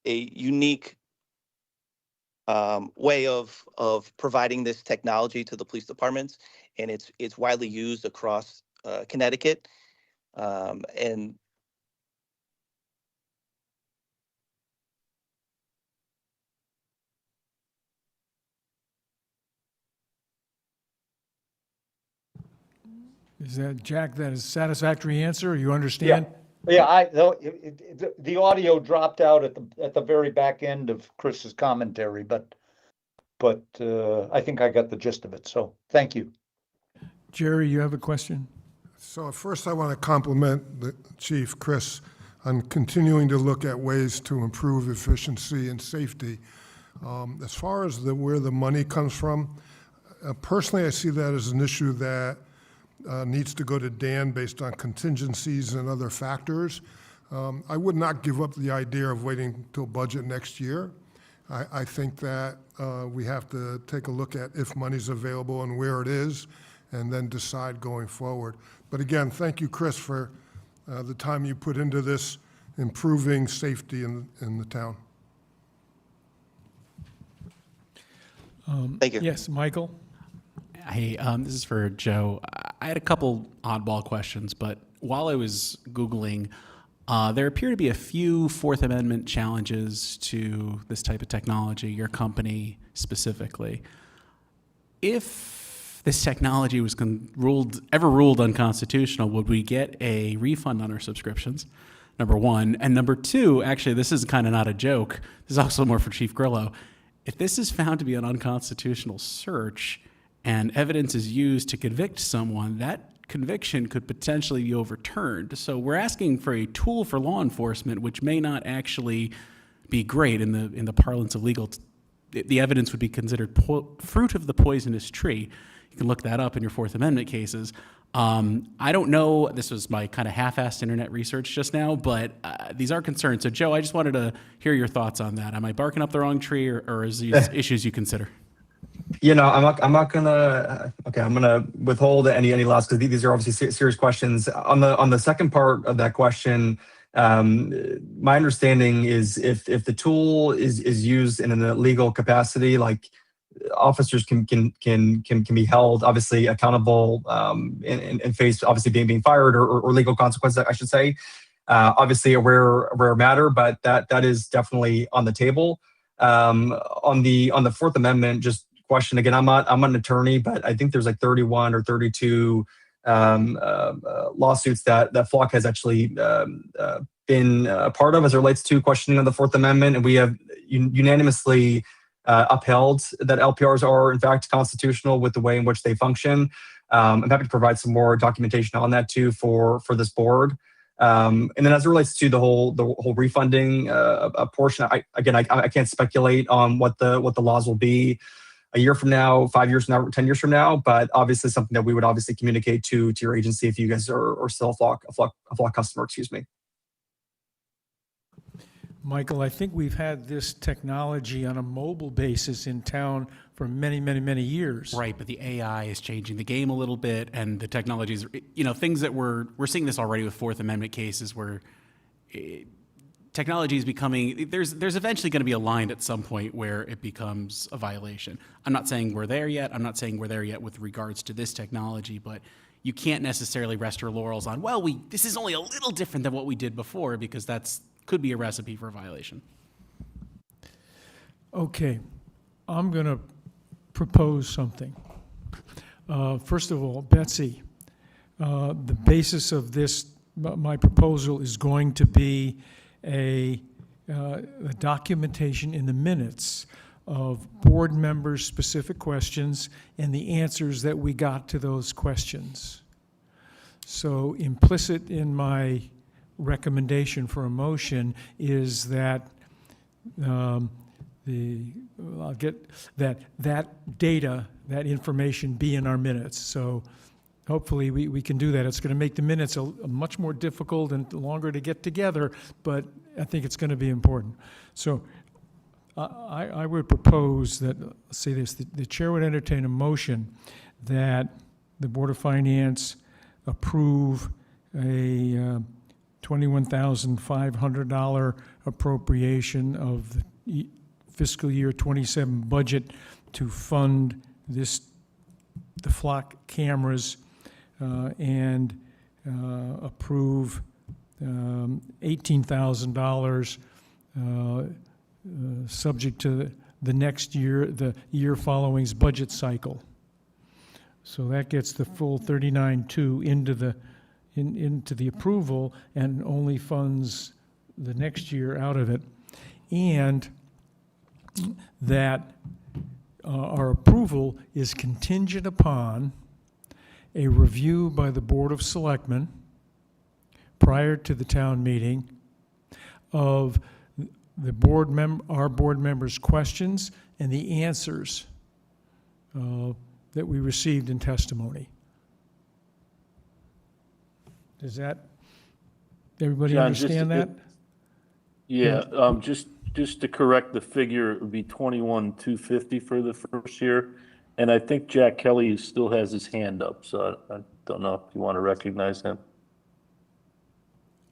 unique way of providing this technology to the police departments, and it's widely used across Connecticut. And Is that, Jack, that is a satisfactory answer? You understand? Yeah, the audio dropped out at the very back end of Chris's commentary, but I think I got the gist of it. So thank you. Jerry, you have a question? So first, I want to compliment the Chief, Chris, on continuing to look at ways to improve efficiency and safety. As far as where the money comes from, personally, I see that as an issue that needs to go to Dan based on contingencies and other factors. I would not give up the idea of waiting till budget next year. I think that we have to take a look at if money's available and where it is, and then decide going forward. But again, thank you, Chris, for the time you put into this, improving safety in the town. thank you. Yes, Michael? Hey, this is for Joe. I had a couple oddball questions, but while I was Googling, there appear to be a few Fourth Amendment challenges to this type of technology, your company specifically. If this technology was ever ruled unconstitutional, would we get a refund on our subscriptions? Number one. And number two, actually, this is kind of not a joke. This is also more for Chief Grillo. If this is found to be an unconstitutional search and evidence is used to convict someone, that conviction could potentially be overturned. So we're asking for a tool for law enforcement, which may not actually be great in the parlance of legal. The evidence would be considered fruit of the poisonous tree. You can look that up in your Fourth Amendment cases. I don't know, this was my kind of half-assed internet research just now, but these are concerns. So Joe, I just wanted to hear your thoughts on that. Am I barking up the wrong tree, or is these issues you consider? You know, I'm not gonna. Okay, I'm gonna withhold any last, because these are obviously serious questions. On the second part of that question, my understanding is if the tool is used in an illegal capacity, like officers can be held obviously accountable and face obviously being fired or legal consequences, I should say. Obviously a rare matter, but that is definitely on the table. On the Fourth Amendment, just question again, I'm an attorney, but I think there's like 31 or 32 lawsuits that Flock has actually been a part of as it relates to questioning of the Fourth Amendment, and we have unanimously upheld that LPRs are in fact constitutional with the way in which they function. I'm happy to provide some more documentation on that too for this board. And then as it relates to the whole refunding portion, I can't speculate on what the laws will be a year from now, 5 years from now, 10 years from now, but obviously something that we would obviously communicate to your agency if you guys are still a Flock customer, excuse me. Michael, I think we've had this technology on a mobile basis in town for many, many, many years. Right, but the AI is changing the game a little bit, and the technologies, things that we're seeing this already with Fourth Amendment cases where technology is becoming, there's eventually going to be a line at some point where it becomes a violation. I'm not saying we're there yet. I'm not saying we're there yet with regards to this technology, but you can't necessarily rest your laurels on, this is only a little different than what we did before, because could be a recipe for a violation. Okay, I'm going to propose something. First of all, Betsy, the basis of this, my proposal is going to be a documentation in the minutes of board members' specific questions and the answers that we got to those questions. So implicit in my recommendation for a motion is that I'll get that data, that information be in our minutes. So hopefully we can do that. It's going to make the minutes a much more difficult and longer to get together, but I think it's going to be important. So I would propose that, let's say this, the chair would entertain a motion that the Board of Finance approve a $21,500 appropriation of the fiscal year 27 budget to fund the flock cameras and approve $18,000 subject to the next year, the year following's budget cycle. So that gets the full 39.2 into the approval and only funds the next year out of it. And that our approval is contingent upon a review by the Board of Selectmen prior to the town meeting of our board members' questions and the answers that we received in testimony. Does that, everybody John, just understand that? Yeah, just to correct the figure, it would be 21,250 for the first year. And I think Jack Kelly still has his hand up, so I don't know if you want to recognize him.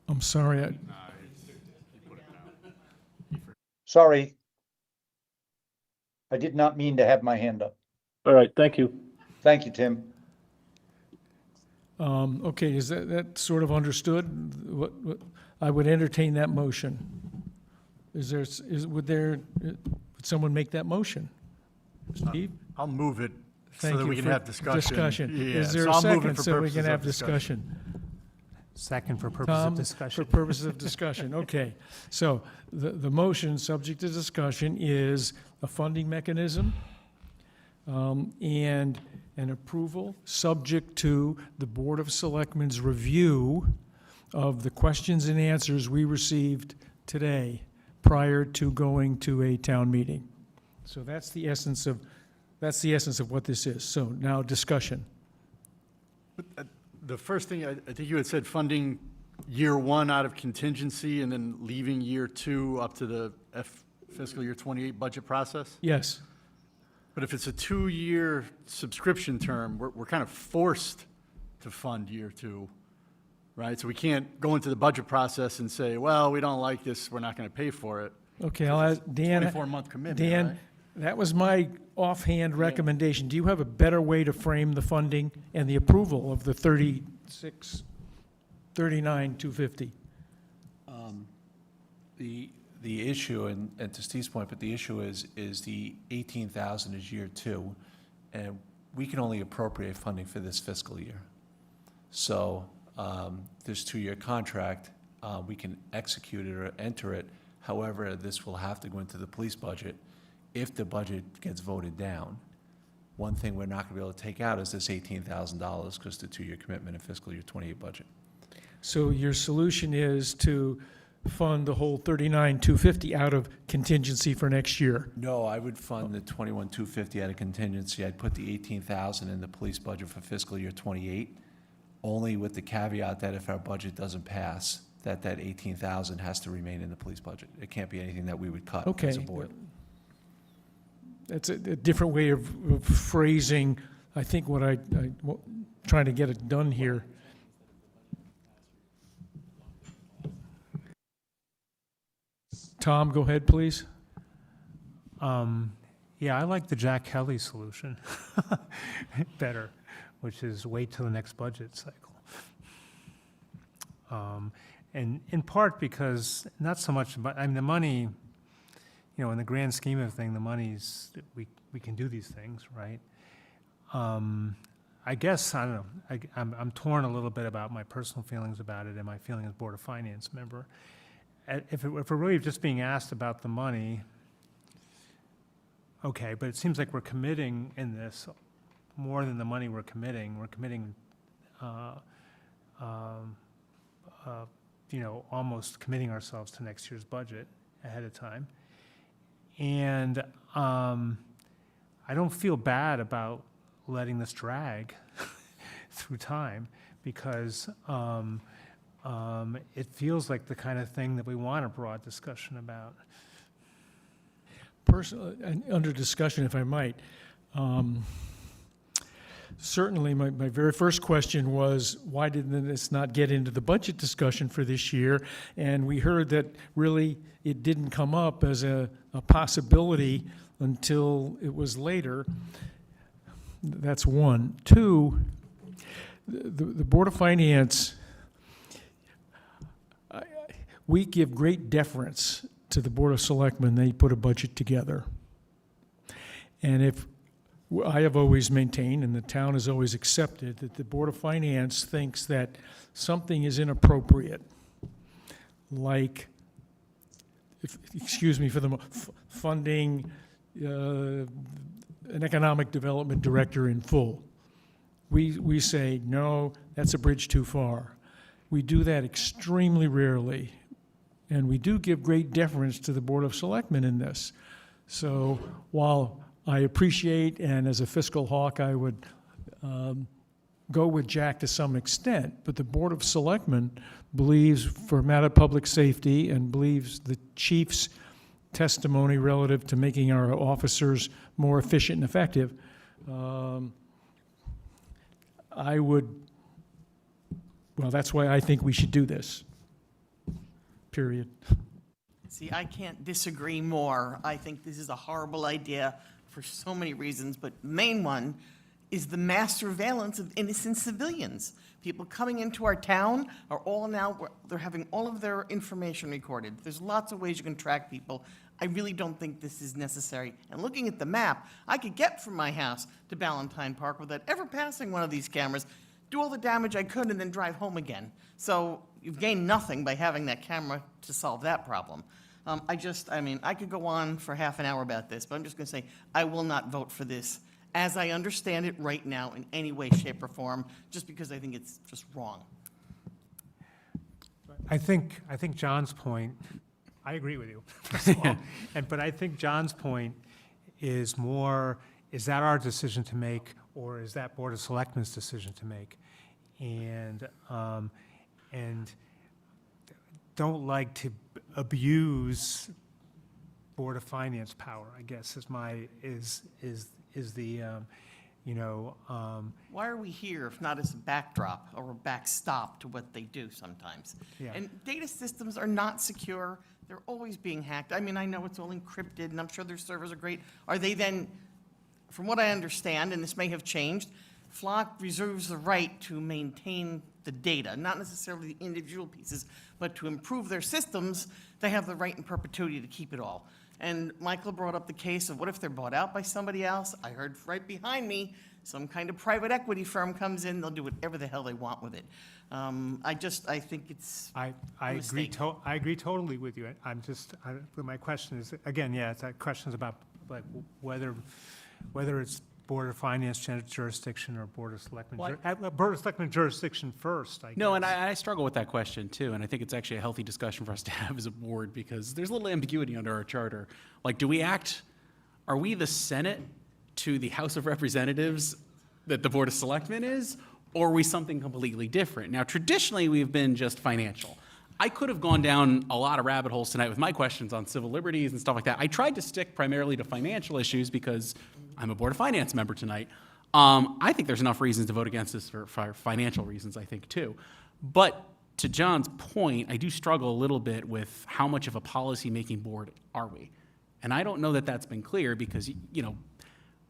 I'm sorry, Sorry. I did not mean to have my hand up. All right, thank you. Thank you, Tim. Okay, is that sort of understood? What I would entertain that motion. Would someone make that motion? Steve? I'll move it so Thank that you we can for have discussion. Yeah, Is there so a I'll move it second for so we can purposes of have discussion? Second for purpose of Tom, discussion. for purposes of discussion, okay. So the motion, subject to discussion, is a funding mechanism and an approval, subject to the Board of Selectmen's review of the questions and answers we received today prior to going to a town meeting. So that's the essence of what this is. So now discussion. The first thing, I think you had said funding year one out of contingency and then leaving year two up to the fiscal year 28 budget process? Yes. But if it's a 2-year subscription term, we're kind of forced to fund year two, right? So we can't go into the budget process and say, well, we don't like this, we're not going to pay for it. Okay, I'll ask Dan. 24-month commitment, Dan, right? that was my offhand recommendation. Do you have a better way to frame the funding and the approval of the 39,250? The issue, and to Steve's point, but the issue is the 18,000 is year two, and we can only appropriate funding for this fiscal year. So this 2-year contract, we can execute it or enter it. However, this will have to go into the police budget if the budget gets voted down. One thing we're not going to be able to take out is this $18,000 because the 2-year commitment in fiscal year 28 budget. So your solution is to fund the whole 39,250 out of contingency for next year? No, I would fund the 21,250 out of contingency. I'd put the 18,000 in the police budget for fiscal year 28, only with the caveat that if our budget doesn't pass, that 18,000 has to remain in the police budget. It can't be anything that we would cut as a board. That's a different way of phrasing, I think, what trying to get it done here. Tom, go ahead, please. Yeah, I like the Jack Kelly solution better, which is wait till the next budget cycle. And in part because, not so much, but I mean, the money, in the grand scheme of things, the money's, we can do these things, right? I guess, I don't know, I'm torn a little bit about my personal feelings about it and my feeling as Board of Finance member. If we're really just being asked about the money, okay, but it seems like we're committing in this more than the money we're committing. We're committing almost committing ourselves to next year's budget ahead of time. And I don't feel bad about letting this drag through time, because it feels like the kind of thing that we want a broad discussion about. And under discussion, if I might, certainly my very first question was, why didn't this not get into the budget discussion for this year? And we heard that really it didn't come up as a possibility until it was later. That's one. Two, the Board of Finance, we give great deference to the Board of Selectmen. They put a budget together. And if I have always maintained, and the town has always accepted, that the Board of Finance thinks that something is inappropriate, like, excuse me for the funding an economic development director in full. We say, no, that's a bridge too far. We do that extremely rarely, and we do give great deference to the Board of Selectmen in this. So while I appreciate, and as a fiscal hawk, I would go with Jack to some extent, but the Board of Selectmen believes, for a matter of public safety, and believes the chief's testimony relative to making our officers more efficient and effective, that's why I think we should do this, period. See, I can't disagree more. I think this is a horrible idea for so many reasons, but the main one is the mass surveillance of innocent civilians. People coming into our town are all now, they're having all of their information recorded. There's lots of ways you can track people. I really don't think this is necessary. And looking at the map, I could get from my house to Ballantyne Park without ever passing one of these cameras, do all the damage I could, and then drive home again. So you've gained nothing by having that camera to solve that problem. I could go on for half an hour about this, but I'm just going to say I will not vote for this as I understand it right now in any way, shape, or form, just because I think it's just wrong. I think John's point, I agree with you, first of all. But I think John's point is more, is that our decision to make, or is that Board of Selectmen's decision to make? And don't like to abuse Board of Finance power, I guess, is the Why are we here if not as a backdrop or a backstop to what they do sometimes? Yeah. And data systems are not secure. They're always being hacked. I mean, I know it's all encrypted, and I'm sure their servers are great. Are they then, from what I understand, and this may have changed, Flock reserves the right to maintain the data, not necessarily the individual pieces, but to improve their systems, they have the right in perpetuity to keep it all. And Michael brought up the case of what if they're bought out by somebody else? I heard right behind me, some kind of private equity firm comes in, they'll do whatever the hell they want with it. I think it's I a mistake. agree totally with you. But my question is, again, it's that question is about like whether it's Board of Finance jurisdiction or Board of Selectmen. Board of Selectmen jurisdiction first, I guess. No, and I struggle with that question too, and I think it's actually a healthy discussion for us to have as a board, because there's a little ambiguity under our charter. Like, are we the Senate to the House of Representatives that the Board of Selectmen is, or are we something completely different? Now, traditionally, we've been just financial. I could have gone down a lot of rabbit holes tonight with my questions on civil liberties and stuff like that. I tried to stick primarily to financial issues because I'm a Board of Finance member tonight. I think there's enough reasons to vote against this for financial reasons, I think, too. But to John's point, I do struggle a little bit with how much of a policy-making board are we? And I don't know that that's been clear because,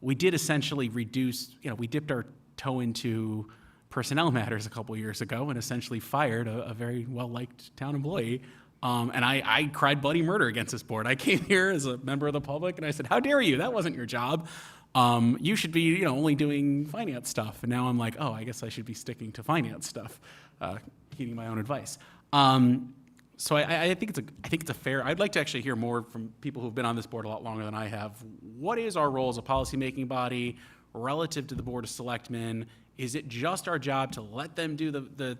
we did essentially reduce, we dipped our toe into personnel matters a couple years ago and essentially fired a very well-liked town employee. And I cried bloody murder against this board. I came here as a member of the public and I said, how dare you? That wasn't your job. You should be, only doing finance stuff. And now I'm like, oh, I guess I should be sticking to finance stuff, heeding my own advice. So I think it's a fair. I'd like to actually hear more from people who've been on this board a lot longer than I have. What is our role as a policymaking body relative to the Board of Selectmen? Is it just our job to let them do the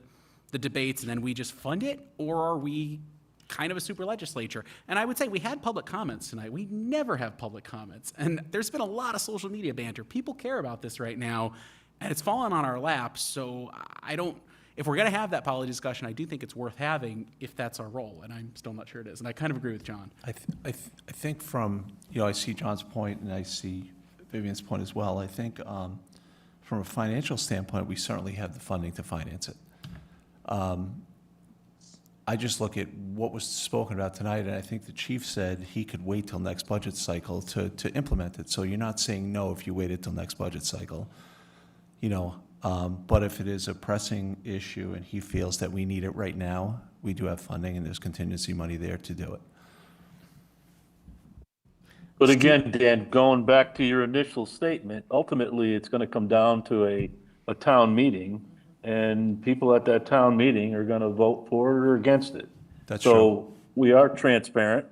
the debates and then we just fund it? Or are we kind of a super legislature? And I would say we had public comments tonight. We never have public comments. And there's been a lot of social media banter. People care about this right now, and it's fallen on our laps. So if we're going to have that policy discussion, I do think it's worth having if that's our role. And I'm still not sure it is. And I kind of agree with John. I think from, I see John's point and I see Vivian's point as well. I think from a financial standpoint, we certainly have the funding to finance it. I just look at what was spoken about tonight, and I think the chief said he could wait till next budget cycle to implement it. So you're not saying no if you waited till next budget cycle, but if it is a pressing issue and he feels that we need it right now, we do have funding and there's contingency money there to do it. But again, Dan, going back to your initial statement, ultimately, it's going to come down to a town meeting, and people at that town meeting are going to vote for it or against it. That's so true. We are transparent.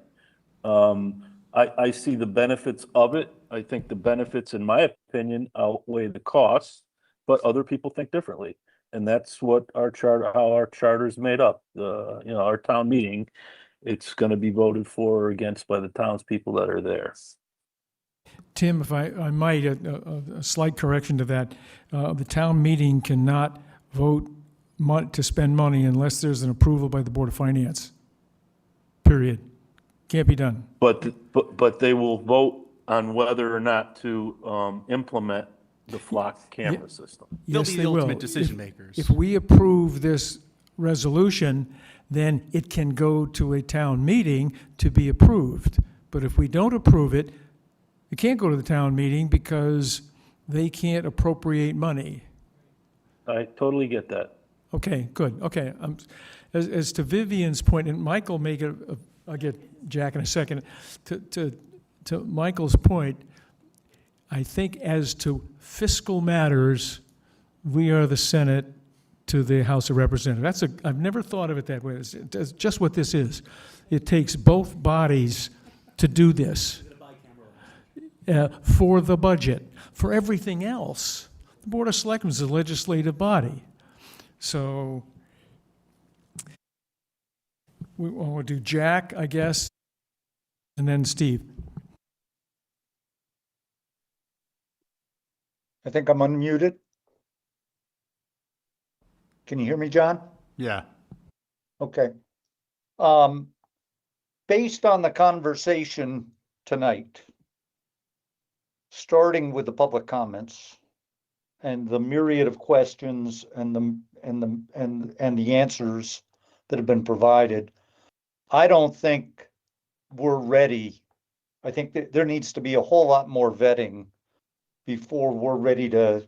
I see the benefits of it. I think the benefits, in my opinion, outweigh the costs, but other people think differently. And that's what how our charter is made up. Our town meeting, it's going to be voted for or against by the townspeople that are there. Tim, if I might, a slight correction to that. The town meeting cannot vote to spend money unless there's an approval by the Board of Finance. Period. Can't be done. But they will vote on whether or not to implement the flock camera system. They'll Yes, be they the will. ultimate decision makers. If we approve this resolution, then it can go to a town meeting to be approved. But if we don't approve it, it can't go to the town meeting because they can't appropriate money. I totally get that. Okay, good, okay. As to Vivian's point, and Michael I'll get Jack in a second. To Michael's point, I think as to fiscal matters, we are the Senate to the House of Representatives. I've never thought of it that way. It's just what this is. It takes both bodies to do this for the budget. For everything else, the Board of Selectmen is a legislative body. So we'll do Jack, I guess, and then Steve. I think I'm unmuted. Can you hear me, John? Yeah. Okay. Based on the conversation tonight, starting with the public comments and the myriad of questions and the answers that have been provided, I don't think we're ready. I think that there needs to be a whole lot more vetting before we're ready to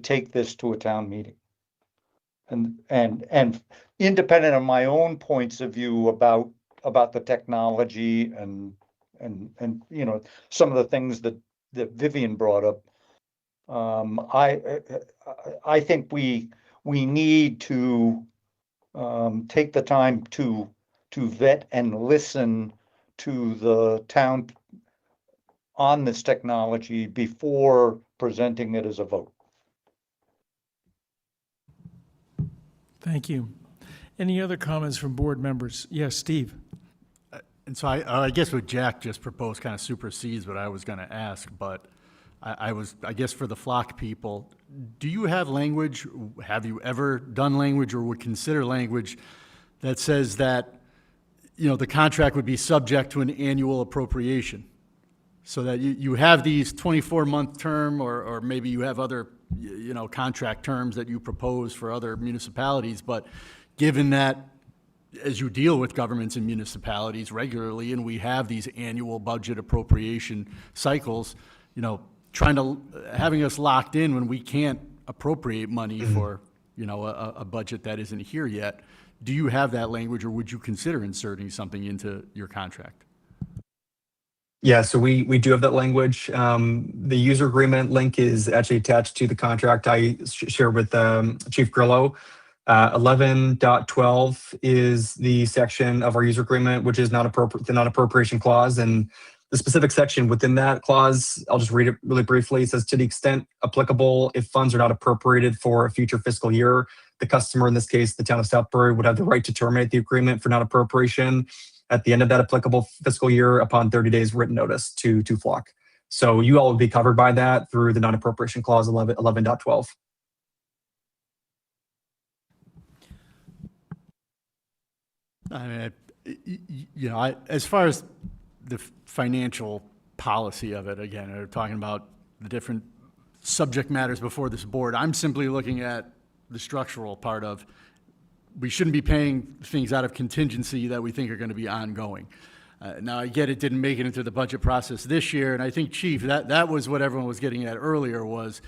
take this to a town meeting. And independent of my own points of view about the technology and some of the things that Vivian brought up, I think we need to take the time to vet and listen to the town on this technology before presenting it as a vote. Thank you. Any other comments from board members? Yes, Steve. And so I guess what Jack just proposed kind of supersedes what I was going to ask, but I guess for the flock people, do you have language, have you ever done language or would consider language that says that, the contract would be subject to an annual appropriation? So that you have these 24-month term or maybe you have other, contract terms that you propose for other municipalities, but given that as you deal with governments and municipalities regularly, and we have these annual budget appropriation cycles, having us locked in when we can't appropriate money for, a budget that isn't here yet. Do you have that language, or would you consider inserting something into your contract? Yeah, so we do have that language. The user agreement link is actually attached to the contract I shared with Chief Grillo. 11.12 is the section of our user agreement, which is the non-appropriation clause. And the specific section within that clause, I'll just read it really briefly. It says, to the extent applicable, if funds are not appropriated for a future fiscal year, The customer, in this case, the town of Southbury, would have the right to terminate the agreement for non-appropriation at the end of that applicable fiscal year upon 30 days written notice to Flock. So you all would be covered by that through the non-appropriation clause 11.12. I mean, as far as the financial policy of it, again, we're talking about the different subject matters before this board. I'm simply looking at the structural part of, we shouldn't be paying things out of contingency that we think are going to be ongoing. Now, I get it didn't make it into the budget process this year, and I think, Chief, that was what everyone was getting at earlier was,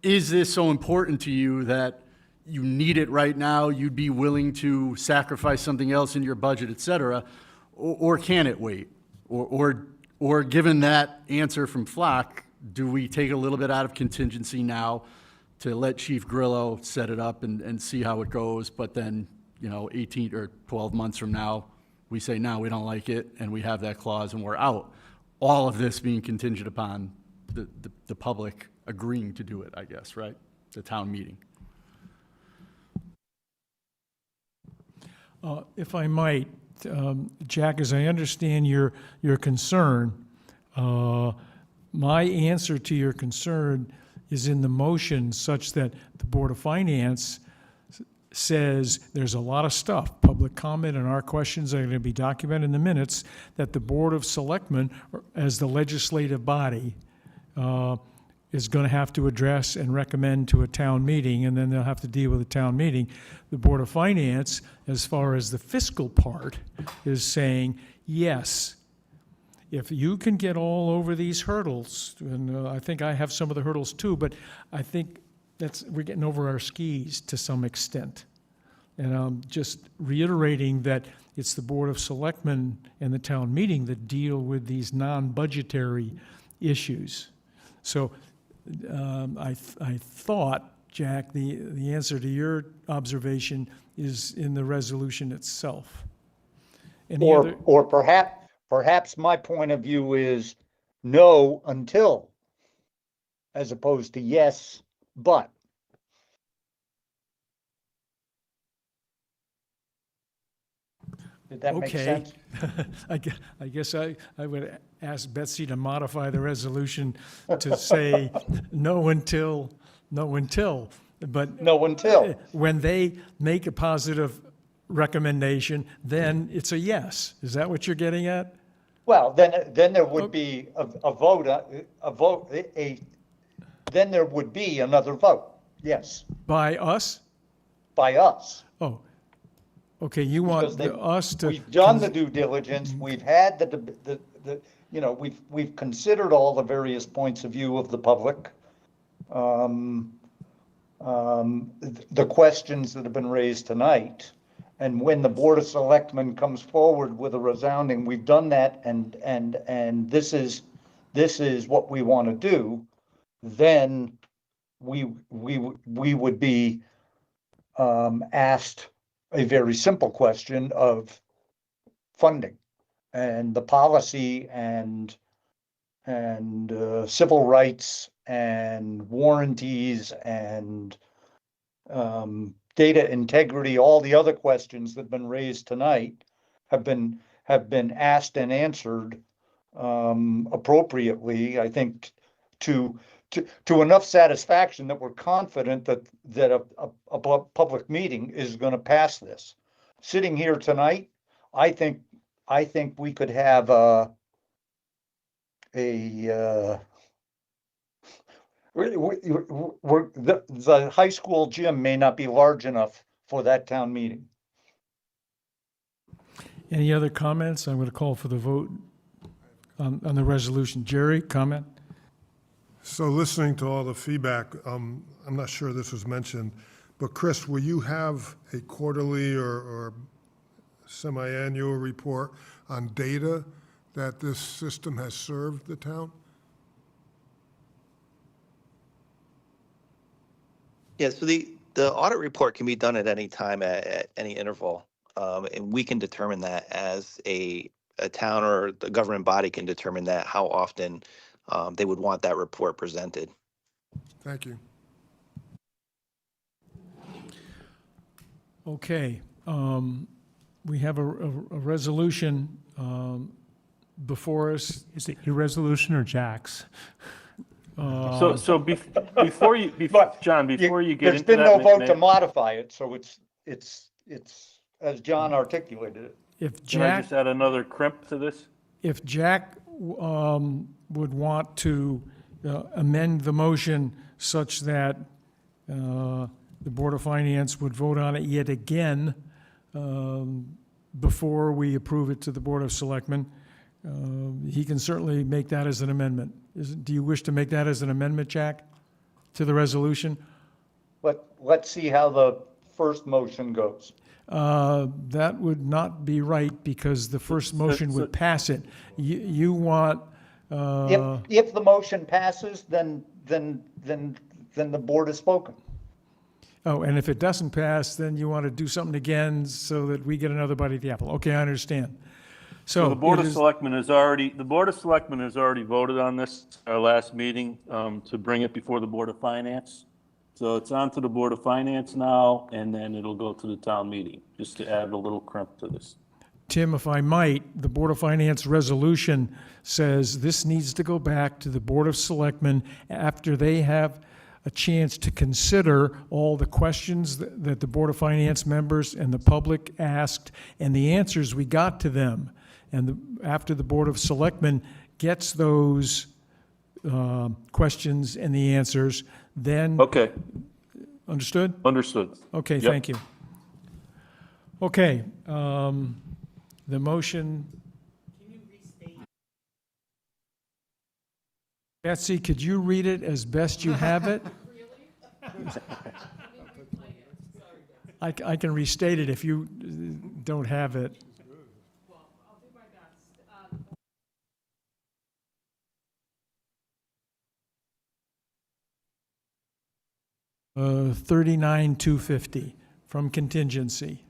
is this so important to you that you need it right now, you'd be willing to sacrifice something else in your budget, et cetera, or can it wait? Or given that answer from Flock, do we take a little bit out of contingency now to let Chief Grillo set it up and see how it goes, but then, 18 or 12 months from now, we say, no, we don't like it, and we have that clause and we're out. All of this being contingent upon the public agreeing to do it, I guess, right? The town meeting. If I might, Jack, as I understand your concern, my answer to your concern is in the motion such that the Board of Finance says there's a lot of stuff, public comment and our questions are going to be documented in the minutes, that the Board of Selectmen, as the legislative body, is going to have to address and recommend to a town meeting, and then they'll have to deal with a town meeting. The Board of Finance, as far as the fiscal part, is saying, yes, if you can get all over these hurdles, and I think I have some of the hurdles too, but I think we're getting over our skis to some extent. And I'm just reiterating that it's the Board of Selectmen and the town meeting that deal with these non-budgetary issues. So I thought, Jack, the answer to your observation is in the resolution itself. Or perhaps my point of view is no until, as opposed to yes, but. Did that make sense? I guess I would ask Betsy to modify the resolution to say no until, but. No until. When they make a positive recommendation, then it's a yes. Is that what you're getting at? Well, then there would be then there would be another vote, yes. By us? By us. Oh, okay, you want us to. We've done the due diligence, we've had we've considered all the various points of view of the public. The questions that have been raised tonight, and when the Board of Selectmen comes forward with a resounding, we've done that, and this is what we want to do, then we would be asked a very simple question of funding and the policy and civil rights and warranties and data integrity. All the other questions that have been raised tonight have been asked and answered appropriately, I think, to enough satisfaction that we're confident that a public meeting is going to pass this. Sitting here tonight, I think we could have the high school gym may not be large enough for that town meeting. Any other comments? I'm going to call for the vote on the resolution. Jerry, comment? So listening to all the feedback, I'm not sure this was mentioned, but Chris, will you have a quarterly or semi-annual report on data that this system has served the town? Yeah, so the audit report can be done at any time, at any interval, and we can determine that as a town, or the government body can determine that, how often they would want that report presented. Thank you. Okay, we have a resolution before us. Is it your resolution or Jack's? Before you, John, before you get There's into been no that, vote to modify it, so it's as John articulated it. If can I Jack, just add another crimp to this? if Jack would want to amend the motion such that the Board of Finance would vote on it yet again before we approve it to the Board of Selectmen, he can certainly make that as an amendment. Do you wish to make that as an amendment, Jack, to the resolution? Let's see how the first motion goes. That would not be right because the first motion would pass it. You want, If the motion passes, then the board has spoken. oh, and if it doesn't pass, then you want to do something again so that we get another bite at the apple. Okay, I understand. So the Board it of is- Selectmen has already voted on this, our last meeting, to bring it before the Board of Finance. So it's on to the Board of Finance now, and then it'll go to the town meeting, just to add a little crimp to this. Tim, if I might, the Board of Finance resolution says this needs to go back to the Board of Selectmen after they have a chance to consider all the questions that the Board of Finance members and the public asked and the answers we got to them. And after the Board of Selectmen gets those questions and the answers, then. Okay, Understood? understood. Okay, Yep. thank you. Okay, the motion. Betsy, could you read it as best you have it? I can restate it if you don't have it. 39,250 from contingency.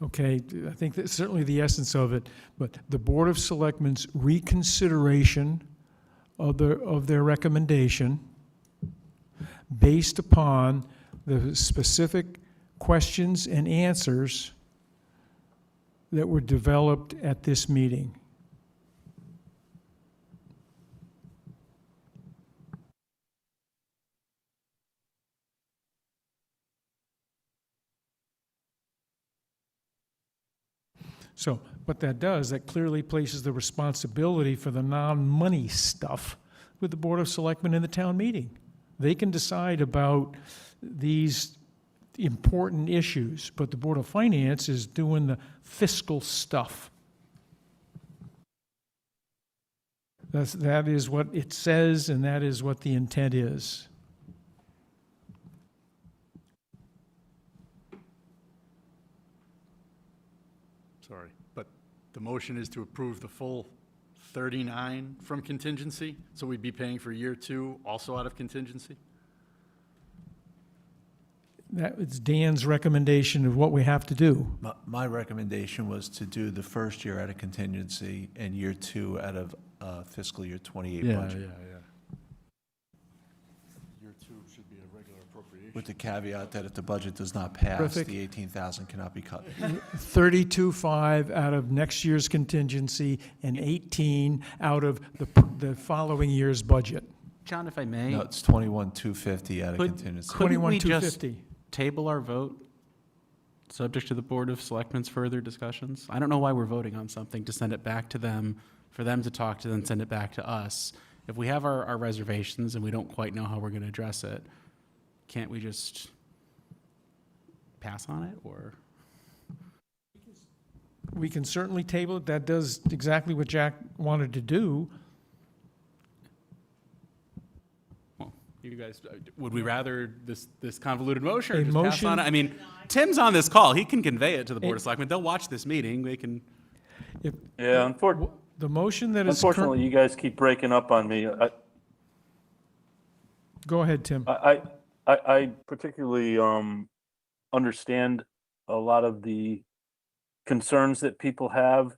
Okay, I think that's certainly the essence of it, but the Board of Selectmen's reconsideration of their recommendation based upon the specific questions and answers that were developed at this meeting. So what that does, that clearly places the responsibility for the non-money stuff with the Board of Selectmen in the town meeting. They can decide about these important issues, but the Board of Finance is doing the fiscal stuff. That is what it says, and that is what the intent is. Sorry, but the motion is to approve the full 39 from contingency? So we'd be paying for year 2 also out of contingency? That is Dan's recommendation of what we have to do. My recommendation was to do the first year out of contingency and year 2 out of fiscal year 28 budget. Year 2 should be a regular appropriation. With the caveat that if the budget does not pass, Terrific. the 18,000 cannot be cut. 32.5 out of next year's contingency and 18 out of the following year's budget. John, if I may. No, it's 21,250 out of Could- contingency. Couldn't we just 21,250. table our vote, subject to the Board of Selectmen's further discussions? I don't know why we're voting on something to send it back to them, for them to talk to, then send it back to us. If we have our reservations and we don't quite know how we're going to address it, can't we just pass on it, or? We can certainly table it. That does exactly what Jack wanted to do. Well, you guys, would we rather this convoluted motion or A just pass motion- on it? I mean, Tim's on this call. He can convey it to the Board of Selectmen. They'll watch this meeting. They can. Yeah, The motion that is Unfortunately, you guys keep breaking up on me. Go ahead, Tim. I particularly understand a lot of the concerns that people have,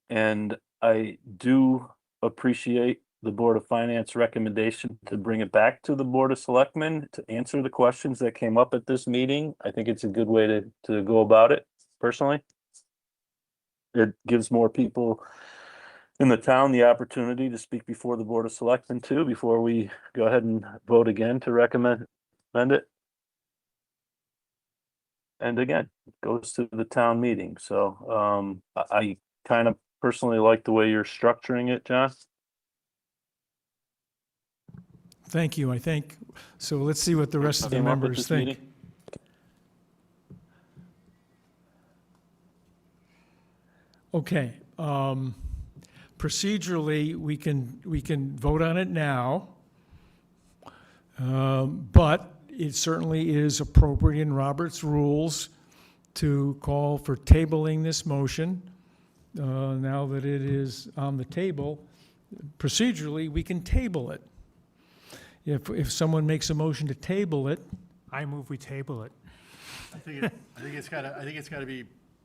and I do appreciate the Board of Finance recommendation to bring it back to the Board of Selectmen to answer the questions that came up at this meeting. I think it's a good way to go about it, personally. It gives more people in the town the opportunity to speak before the Board of Selectmen too, before we go ahead and vote again to recommend it. And again, it goes to the town meeting. So I kind of personally like the way you're structuring it, John. Thank you, I think. So let's see what the rest of the Came up at members this think. meeting. Okay, procedurally, we can vote on it now. But it certainly is appropriate in Robert's rules to call for tabling this motion. Now that it is on the table, procedurally, we can table it. If someone makes a motion to table it, I move we table it. I think it's gotta be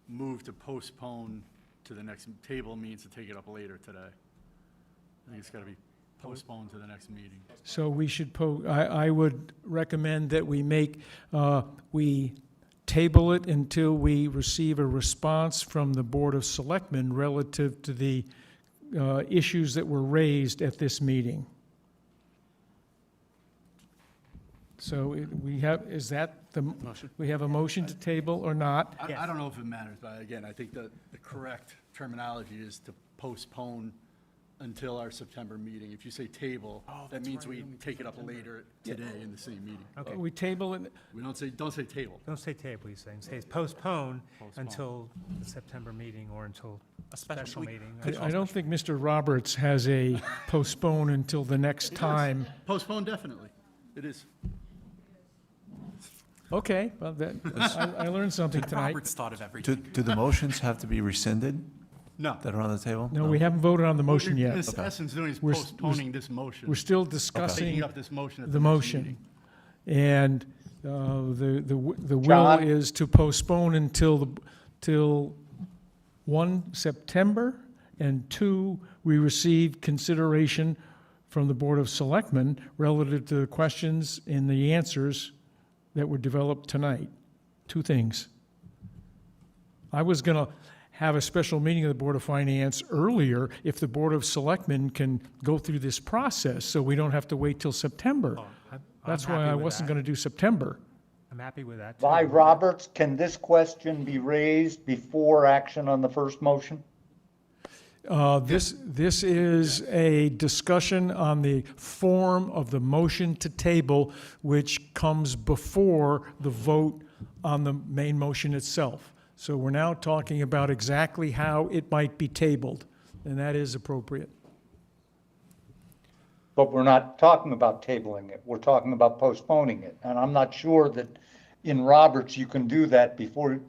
moved to postpone to the next, table means to take it up later today. I think it's gotta be postponed to the next meeting. so we should, I would recommend that we we table it until we receive a response from the Board of Selectmen relative to the issues that were raised at this meeting. So we have, is that the, we have a motion to table or not? I don't know if it matters, but again, I think the correct terminology is to postpone until our September meeting. If you say table, that means we take it up later today in the same meeting. Okay. We table it, We don't say table. Don't say table, he's saying. Say postpone until the September meeting or until a special meeting. I don't think Mr. Roberts has a postpone until the next time. Postpone definitely. It is. Okay, well, I learned something tonight. Robert's thought of everything. Do the motions have to be rescinded No. that are on the table? No, we haven't voted on the motion What yet. you're in essence doing is We're- postponing this motion. We're still Taking discussing up this motion at the the next motion. meeting. And the will John? is to postpone till 1 September, and 2, we receive consideration from the Board of Selectmen relative to the questions and the answers that were developed tonight. 2 things. I was going to have a special meeting of the Board of Finance earlier if the Board of Selectmen can go through this process, so we don't have to wait till September. That's why I wasn't going to do September. I'm happy with that. too. By Roberts, can this question be raised before action on the first motion? This is a discussion on the form of the motion to table, which comes before the vote on the main motion itself. So we're now talking about exactly how it might be tabled, and that is appropriate. But we're not talking about tabling it. We're talking about postponing it. And I'm not sure that in Roberts you can do that before,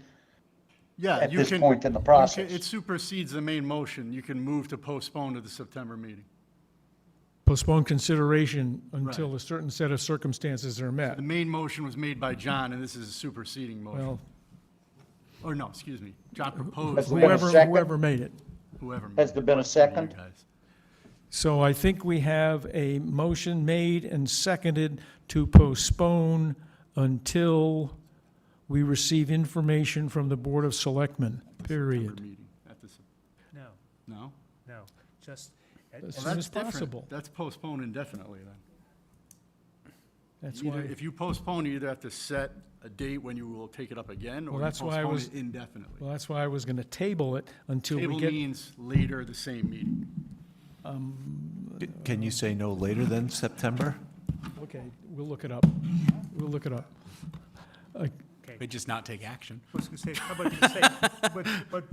Yeah, at you this can- point in the you can- process. It supersedes the main motion. You can move to postpone to the September meeting. Postpone consideration until a certain set of circumstances are met. The main motion was made by John, and this is a superseding motion. Well, Or no, excuse me. John Has proposed, there been a second? whoever made it. whoever. made Has there been a it, second? you guys. So I think we have a motion made and seconded to postpone until we receive information from the Board of Selectmen, period. September meeting at the Sep- No, No? no, just, As Well, soon that's as different. possible. That's postponed indefinitely then. That's Either- why, If you postpone, you either have to set a date when you will take it up again, or Well, you that's why I postpone was- it indefinitely. well, that's why I was going to table it until we Table get, means later the same meeting. Can you say no later than September? okay, we'll look it up. We'll look it up. They just not take action. I was going to say, how about you say,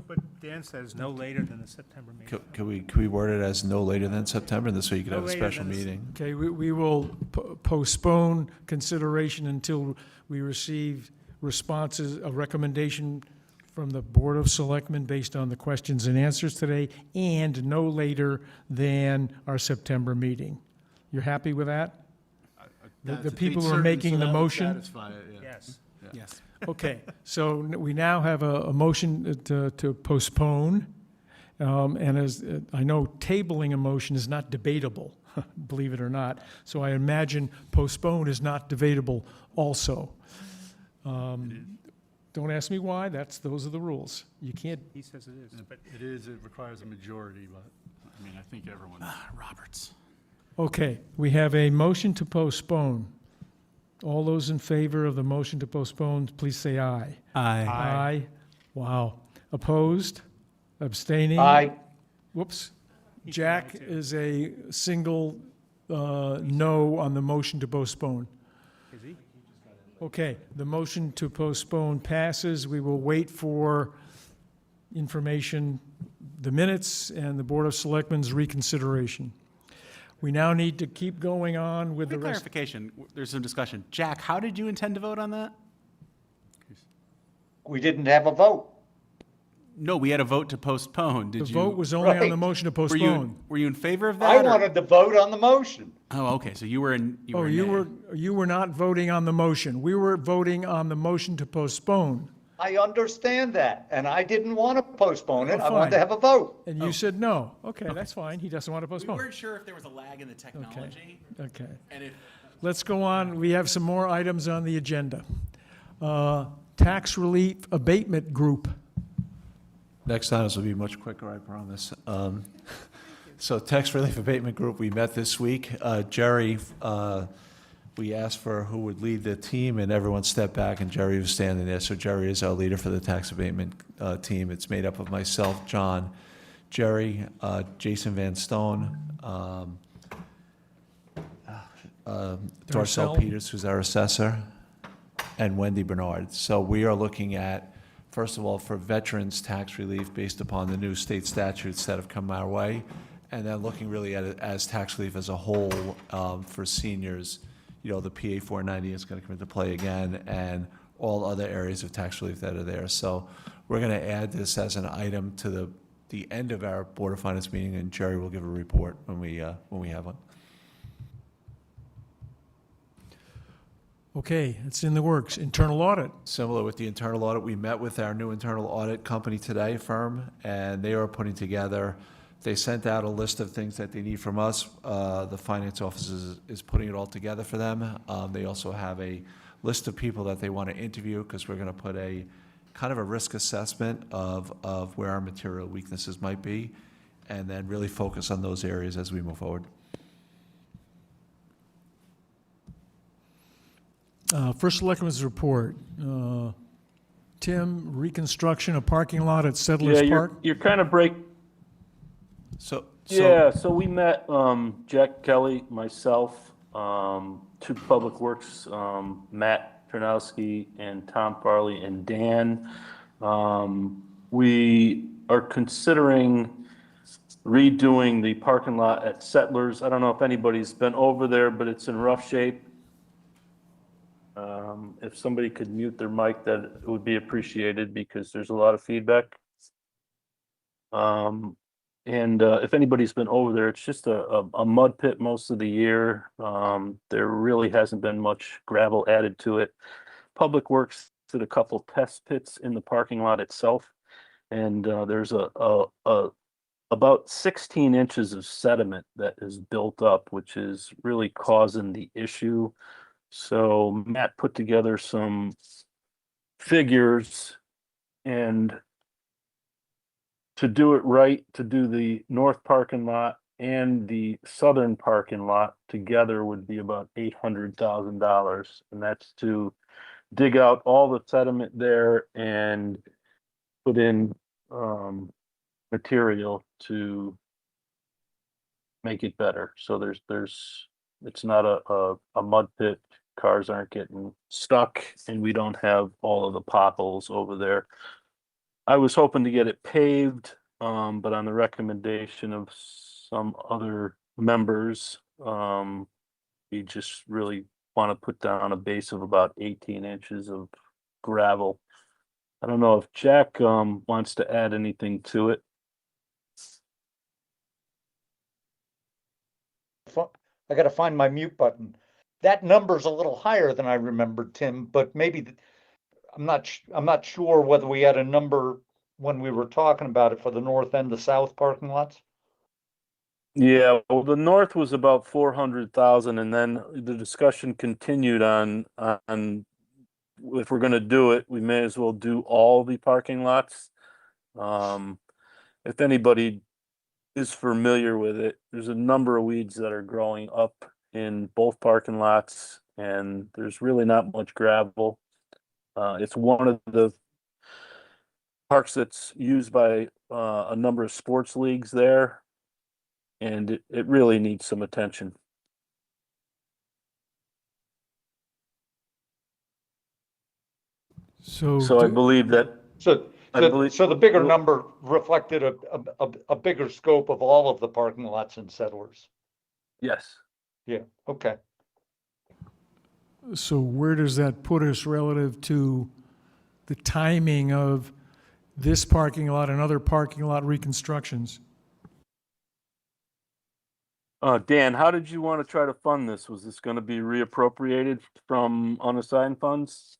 but Dan says no later than the September meeting. Can we word it as no later than September, this way you could No have a later special than the- meeting? Okay, we will postpone consideration until we receive responses, a recommendation from the Board of Selectmen based on the questions and answers today, and no later than our September meeting. You're happy with that? The people who are making the motion? Yes. Yes. Okay, so we now have a motion to postpone. And as, I know tabling a motion is not debatable, believe it or not. So I imagine postpone is not debatable also. Don't ask me why, those are the rules. You can't, He says it is, but It is, it requires a majority, but, I mean, I think everyone. Roberts. okay, we have a motion to postpone. All those in favor of the motion to postpone, please say aye. Aye. Aye. Wow. Opposed? Abstaining? Aye. Whoops. Jack is a single no on the motion to postpone. is he? Okay, the motion to postpone passes. We will wait for information, the minutes, and the Board of Selectmen's reconsideration. We now need to keep going on with the Quick rest. clarification, there's some discussion. Jack, how did you intend to vote on that? We didn't have a vote. No, we had a vote to postpone. The Did you? vote was only on the Right. motion to Were you, postpone. were you in favor of that? I or- wanted to vote on the motion. Oh, okay, so you were in, you Oh, were nay. you were not voting on the motion. We were voting on the motion to postpone. I understand that, and I didn't want to postpone it. Oh, I wanted to fine. have a vote. And you said no. Okay, that's fine. He doesn't want to We postpone. weren't sure if there was a lag in the technology, Okay. and if, Let's go on. We have some more items on the agenda. Tax Relief Abatement Group. Next items will be much quicker, I promise. So Tax Relief Abatement Group, we met this week. Jerry, we asked for who would lead the team, and everyone stepped back, and Jerry was standing there. So Jerry is our leader for the tax abatement team. It's made up of myself, John, Jerry, Jason Van Stone, Darcel. Darcel Peters, who's our assessor, and Wendy Bernard. So we are looking at, first of all, for veterans tax relief based upon the new state statutes that have come our way, and then looking really at it as tax relief as a whole for seniors. You know, the PA 490 is going to come into play again, and all other areas of tax relief that are there. So we're going to add this as an item to the end of our Board of Finance meeting, and Jerry will give a report when we have one. Okay, it's in the works. Internal audit. Similar with the internal audit, we met with our new internal audit company today, firm, and they are putting together, they sent out a list of things that they need from us. The finance office is putting it all together for them. They also have a list of people that they want to interview, because we're going to put a kind of a risk assessment of where our material weaknesses might be, and then really focus on those areas as we move forward. First Selectman's report. Tim, reconstruction of parking lot at Yeah, Settlers Park. you're kind of So Yeah, so we met, Jack Kelly, myself, two Public Works, Matt Ternowski and Tom Farley and Dan. We are considering redoing the parking lot at Settlers. I don't know if anybody's been over there, but it's in rough shape. If somebody could mute their mic, that would be appreciated because there's a lot of feedback. And if anybody's been over there, it's just a mud pit most of the year. There really hasn't been much gravel added to it. Public Works did a couple test pits in the parking lot itself. And there's about 16 inches of sediment that is built up, which is really causing the issue. So Matt put together some figures, and to do it right, to do the north parking lot and the southern parking lot together would be about $800,000. And that's to dig out all the sediment there and put in material to make it better. So it's not a mud pit. Cars aren't getting stuck, and we don't have all of the potholes over there. I was hoping to get it paved, but on the recommendation of some other members, we just really want to put down a base of about 18 inches of gravel. I don't know if Jack wants to add anything to it. I gotta find my mute button. That number's a little higher than I remembered, Tim, but maybe, I'm not sure whether we had a number when we were talking about it for the north and the south parking lots. Yeah, well, the north was about 400,000, and then the discussion continued on if we're gonna do it, we may as well do all the parking lots. If anybody is familiar with it, there's a number of weeds that are growing up in both parking lots, and there's really not much gravel. It's one of the parks that's used by a number of sports leagues there, and it really needs some attention. So, So I believe that, So, I believe- so the bigger number reflected a bigger scope of all of the parking lots in Settlers. yes. Yeah, okay. so where does that put us relative to the timing of this parking lot and other parking lot reconstructions? Dan, how did you want to try to fund this? Was this going to be reappropriated from unassigned funds?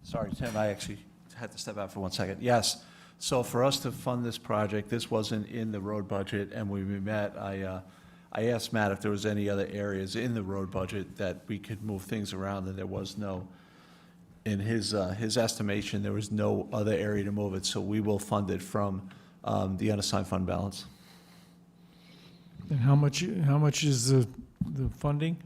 Sorry, Tim, I actually had to step out for 1 second. Yes, so for us to fund this project, this wasn't in the road budget, and when we met, I asked Matt if there was any other areas in the road budget that we could move things around, and there was no. In his estimation, there was no other area to move it, so we will fund it from the unassigned fund balance. And how much is the funding?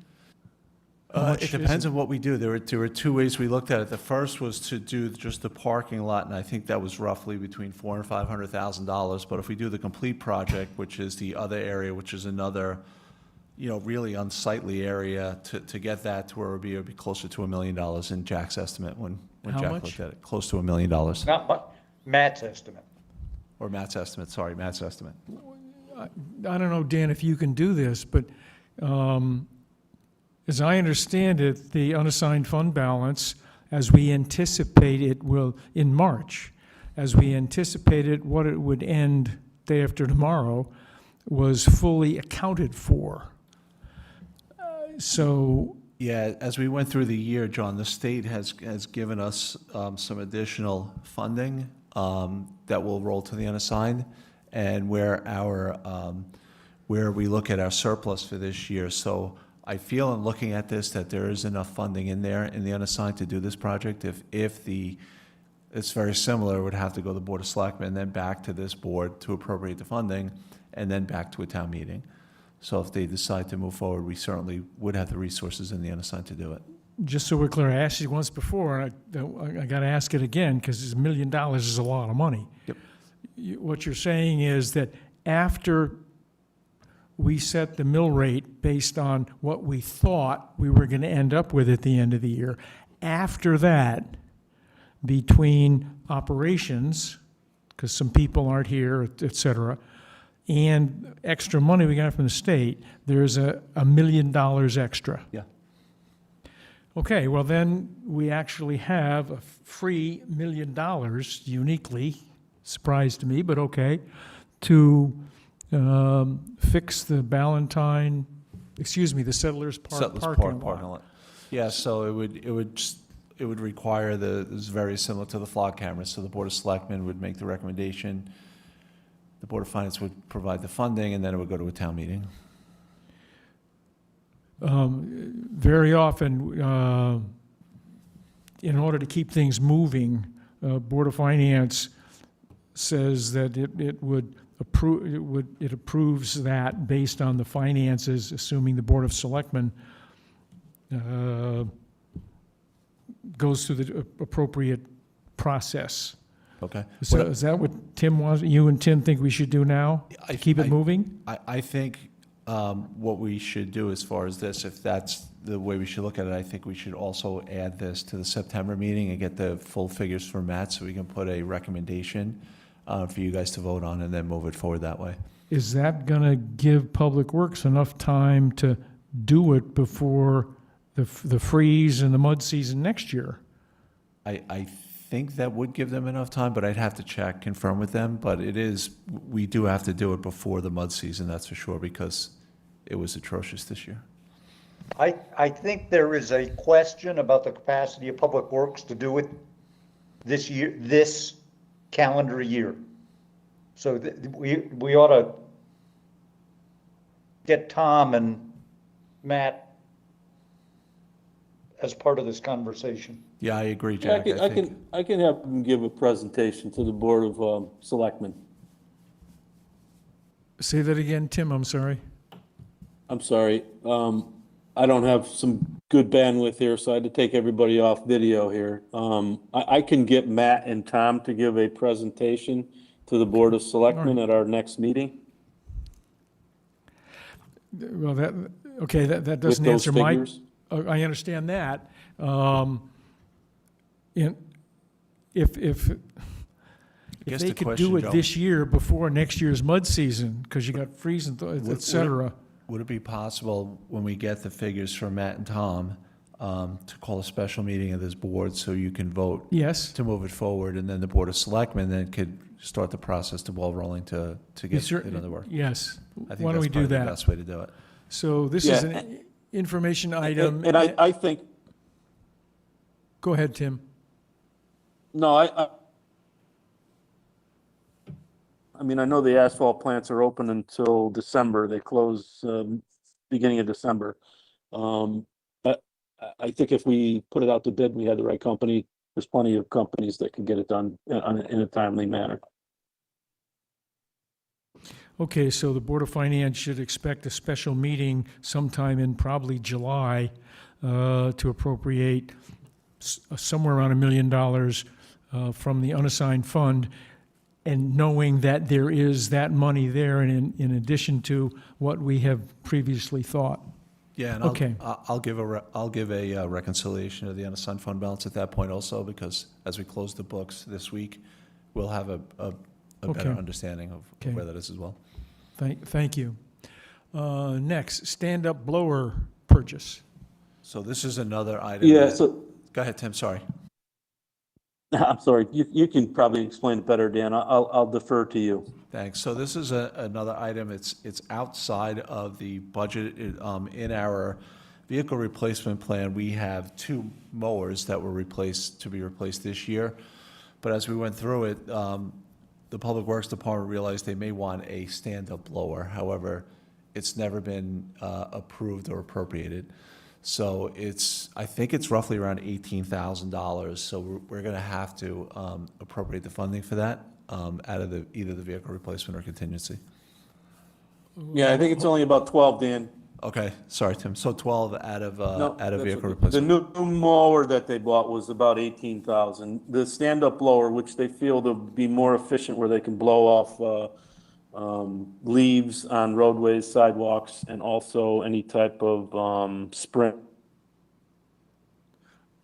How much It is depends on what we do. There were two ways we looked at it. The first was to do just the parking lot, and I think that was roughly between $400,000 and $500,000. But if we do the complete project, which is the other area, which is another, really unsightly area, to get that to where it would be closer to $1 million in Jack's estimate when How Jack much? looked at it. Close to $1 million. Not Matt's estimate. Or Matt's estimate, sorry, Matt's estimate. I don't know, Dan, if you can do this, but as I understand it, the unassigned fund balance, as we anticipate it will, in March, as we anticipated what it would end day after tomorrow, was fully accounted for. So, Yeah, as we went through the year, John, the state has given us some additional funding that will roll to the unassigned, and where we look at our surplus for this year. So I feel in looking at this that there is enough funding in there in the unassigned to do this project. It's very similar, it would have to go to the Board of Selectmen, then back to this board to appropriate the funding, and then back to a town meeting. So if they decide to move forward, we certainly would have the resources in the unassigned to do it. just so we're clear, I asked you once before, and I got to ask it again, because $1 million is a lot of money. Yep. What you're saying is that after we set the mill rate based on what we thought we were going to end up with at the end of the year, after that, between operations, because some people aren't here, et cetera, and extra money we got from the state, there's $1 million extra. Yeah. Okay, well then, we actually have a free $1 million uniquely, surprised to me, but okay, to fix the the Settlers Park Settlers parking Park lot. Yeah, so it would require it's very similar to the flock cameras, so the Board of Selectmen would make the recommendation, the Board of Finance would provide the funding, and then it would go to a town meeting. Very often, in order to keep things moving, Board of Finance says that it would approve, it approves that based on the finances, assuming the Board of Selectmen goes through the appropriate process. Okay. So is that what Tim wants, you and Tim think we should do now, to keep it moving? I think what we should do as far as this, if that's the way we should look at it, I think we should also add this to the September meeting and get the full figures from Matt, so we can put a recommendation for you guys to vote on and then move it forward that way. Is that going to give Public Works enough time to do it before the freeze and the mud season next year? I think that would give them enough time, but I'd have to check, confirm with them. But we do have to do it before the mud season, that's for sure, because it was atrocious this year. I think there is a question about the capacity of Public Works to do it this year, this calendar year. So we ought to get Tom and Matt as part of this conversation. Yeah, I agree, Yeah, Jack. I can have them give a presentation to the Board of Selectmen. Say that again, Tim, I'm sorry. I'm sorry, I don't have some good bandwidth here, so I had to take everybody off video here. I can get Matt and Tom to give a presentation to the Board of Selectmen at our next meeting. Well, that doesn't those answer my, figures? I understand that. If guess they the could question, do it Joe- this year before next year's mud season, because you got freeze and et cetera. Would it be possible, when we get the figures from Matt and Tom, to call a special meeting of this board so you can vote Yes. to move it forward, and then the Board of Selectmen then could start the process, the ball rolling to get it on the work? Yes. I think Why don't we that's do probably the that? best way to do it. So this is Yeah. an information item. And I think, Go ahead, Tim. no, I mean, I know the asphalt plants are open until December. They close beginning of December. I think if we put it out to bid, we had the right company. There's plenty of companies that can get it done in a timely manner. Okay, so the Board of Finance should expect a special meeting sometime in probably July to appropriate somewhere around $1 million from the unassigned fund, and knowing that there is that money there in addition to what we have previously thought. Yeah, and Okay. I'll give a reconciliation of the unassigned fund balance at that point also, because as we close the books this week, we'll have a better Okay. understanding of Okay. where that is as well. Thank you. Next, stand-up blower purchase. So this is another item. Yeah, that- so, Go ahead, Tim, sorry. I'm sorry, you can probably explain it better, Dan. I'll defer to you. Thanks. So this is another item. It's outside of the budget. In our vehicle replacement plan, we have 2 mowers that were to be replaced this year. But as we went through it, the Public Works Department realized they may want a stand-up blower. However, it's never been approved or appropriated. So I think it's roughly around $18,000. So we're going to have to appropriate the funding for that out of either the vehicle replacement or contingency. Yeah, I think it's only about 12, Dan. Okay, sorry, Tim. So 12 out of No, vehicle The replacement. new mower that they bought was about 18,000. The stand-up blower, which they feel to be more efficient, where they can blow off leaves on roadways, sidewalks, and also any type of sprint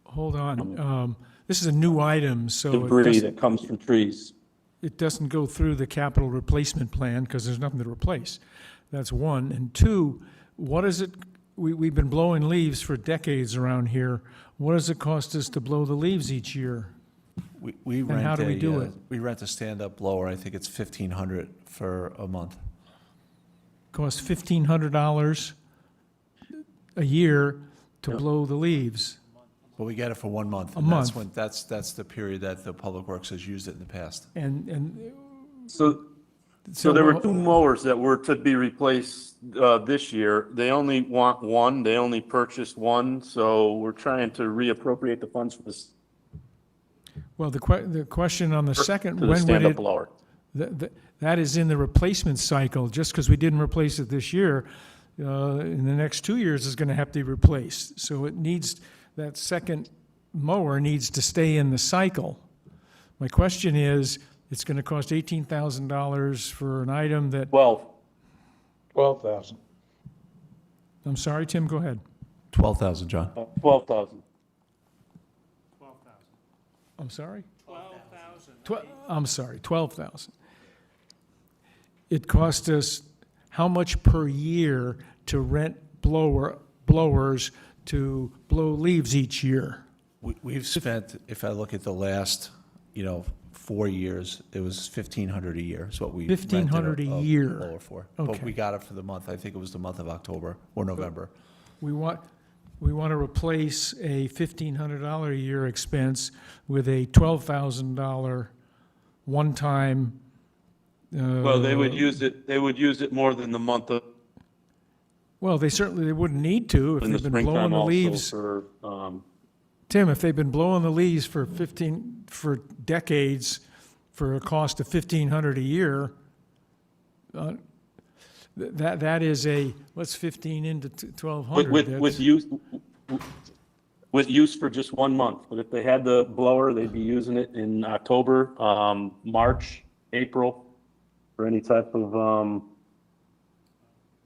Hold on. This is a new item, so it debris doesn't- that comes from trees. it doesn't go through the capital replacement plan because there's nothing to replace. That's one. And two, what is it, we've been blowing leaves for decades around here. What does it cost us to blow the leaves each year? We And how do we do it? We rent a stand-up blower. I think it's $1,500 for a month. Costs $1,500 a year to blow the leaves. But we get it for 1 month. A and month. That's the period that the Public Works has used it in the past. And So there were 2 mowers that were to be replaced this year. They only want 1. They only purchased 1. So we're trying to reappropriate the funds for this. well, the question on the second, To the when would stand-up it, blower. that is in the replacement cycle. Just because we didn't replace it this year, in the next 2 years is going to have to be replaced. So it needs, that second mower needs to stay in the cycle. My question is, it's going to cost $18,000 for an item that, 12,000. I'm sorry, Tim, go ahead. 12,000, John. 12,000. I'm sorry? 12,000. I'm sorry, 12,000. It cost us how much per year to rent blowers to blow leaves each year? We've spent, if I look at the last, 4 years, it was $1,500 a year is what we rented $1,500 a year. blower for. But Okay. we got it for the month, I think it was the month of October or November. We want to replace a $1,500 a year expense with a $12,000 one-time. Well, they would use it more than the month of, Well, they wouldn't need to if in the they've been blowing springtime the also leaves. for, Tim, if they've been blowing the leaves for decades for a cost of $1,500 a year, that is what's 15 into 1,200? with use for just 1 month. But if they had the blower, they'd be using it in October, March, April, for any type of,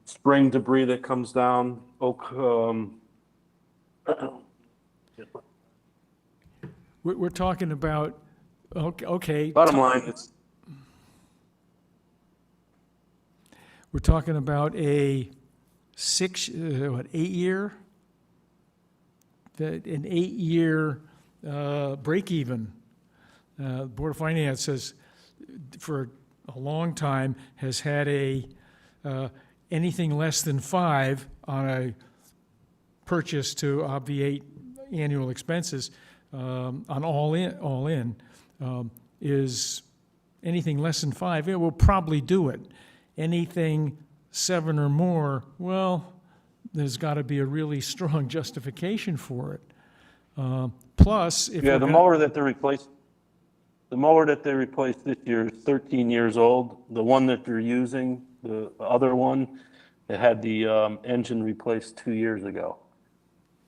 spring debris that comes down, We're talking about, okay. bottom line, it's, We're talking about a 8-year? An 8-year break even. Board of Finance has, for a long time, has had anything less than 5 on a purchase to obviate annual expenses, on all in, is anything less than 5, it will probably do it. Anything 7 or more, well, there's got to be a really strong justification for it. Plus, if yeah, we're the gonna- mower that they replaced this year is 13 years old. The one that they're using, the other one, it had the engine replaced 2 years ago.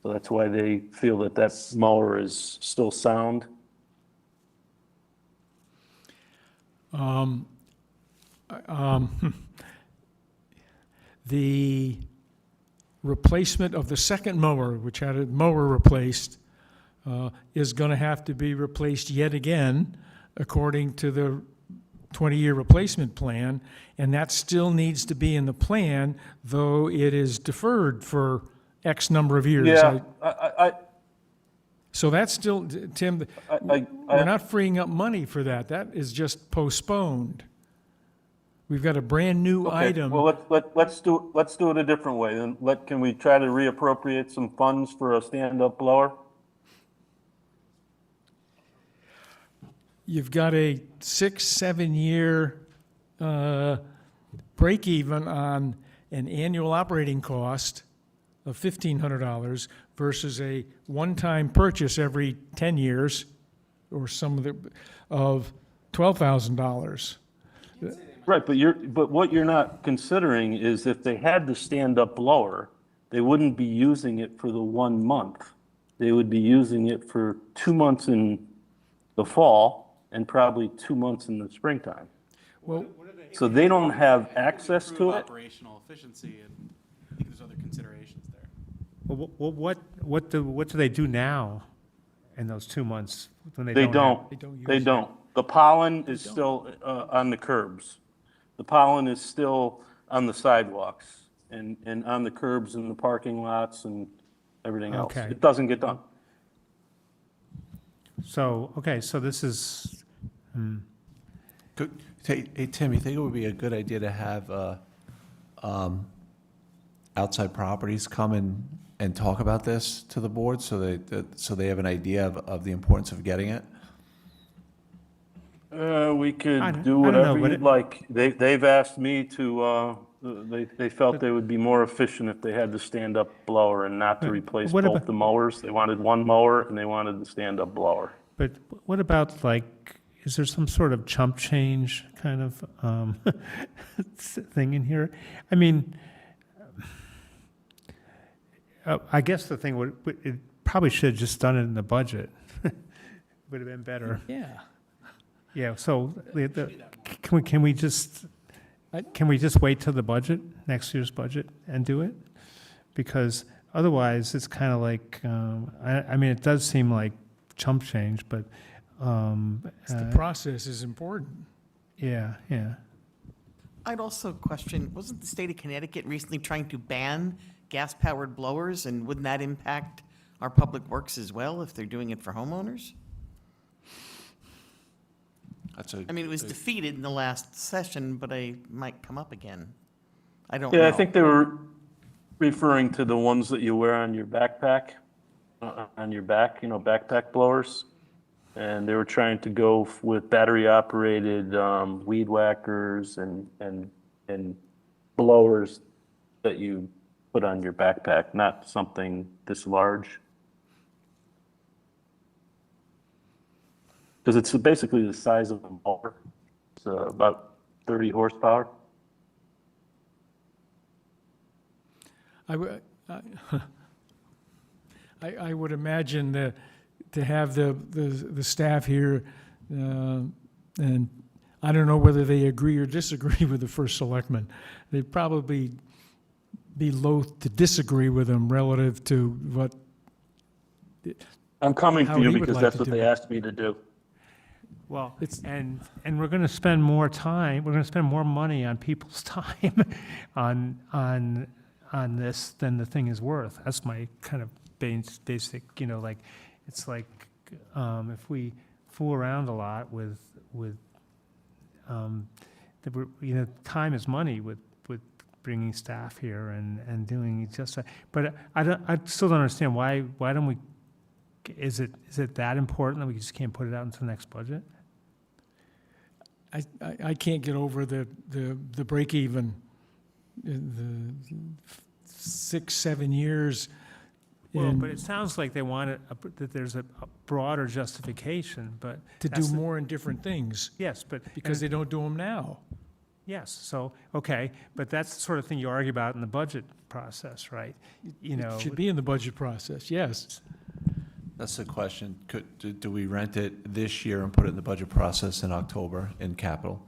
So that's why they feel that mower is still sound. The replacement of the second mower, which had a mower replaced, is going to have to be replaced yet again, according to the 20-year replacement plan, and that still needs to be in the plan, though it is deferred for X number of years. Yeah, So that's still, Tim, we're not freeing up money for that. That is just postponed. We've got a brand-new okay, item. well, let's do it a different way. Then can we try to reappropriate some funds for a stand-up blower? You've got a 6-7 year break even on an annual operating cost of $1,500 versus a one-time purchase every 10 years or of $12,000. Right, but what you're not considering is if they had the stand-up blower, they wouldn't be using it for the 1 month. They would be using it for 2 months in the fall and probably 2 months in the springtime. Well, So they don't have access to it? Operational efficiency, and I think there's other considerations there. Well, what do they do now in those 2 months when They don't? don't. The pollen is still on the curbs. The pollen is still on the sidewalks and on the curbs and the parking lots and everything else. Okay. It doesn't get done. So, okay, so this is, Hey, Tim, you think it would be a good idea to have outside properties come and talk about this to the board so they have an idea of the importance of getting it? We could I do don't know, whatever but you'd like. They've asked me to, they felt they would be more efficient if they had the stand-up blower and not to replace what both about- the mowers. They wanted one mower and they wanted the stand-up blower. but what about like, is there some sort of chump change kind of thing in here? I mean, I guess the thing it probably should have just done it in the budget. Would have been better. yeah. Yeah, so can we just wait till the budget, next year's budget, and do it? Because otherwise, it's kind of like, I mean, it does seem like chump change, but, The process is important. yeah. I'd also question, wasn't the state of Connecticut recently trying to ban gas-powered blowers, and wouldn't that impact our public works as well if they're doing it for homeowners? I mean, it was defeated in the last session, but I might come up again. I don't know. Yeah, I think they were referring to the ones that you wear on your backpack, on your back, backpack blowers. And they were trying to go with battery-operated weed whackers and blowers that you put on your backpack, not something this large. Because it's basically the size of a mower. It's about 30 horsepower. I would imagine that to have the staff here, and I don't know whether they agree or disagree with the first selectman. They'd probably be loath to disagree with him relative to what. I'm coming how for you he would because like that's to what do they it. asked me to do. Well, and we're gonna spend more time, we're gonna spend more money on people's time on this than the thing is worth. That's my kind of basic, like, it's like, if we fool around a lot with, time is money with bringing staff here and doing just, but I still don't understand why don't we, is it that important that we just can't put it out into the next budget? I can't get over the break even, the 6-7 years. Well, in- but it sounds like they want it, that there's a broader justification, but. to do that's the- more in different things, Yes, but. because they don't do them now. Yes, so, okay, but that's the sort of thing you argue about in the budget process, right? It should be in the budget process, yes. That's the question. Do we rent it this year and put it in the budget process in October in capital?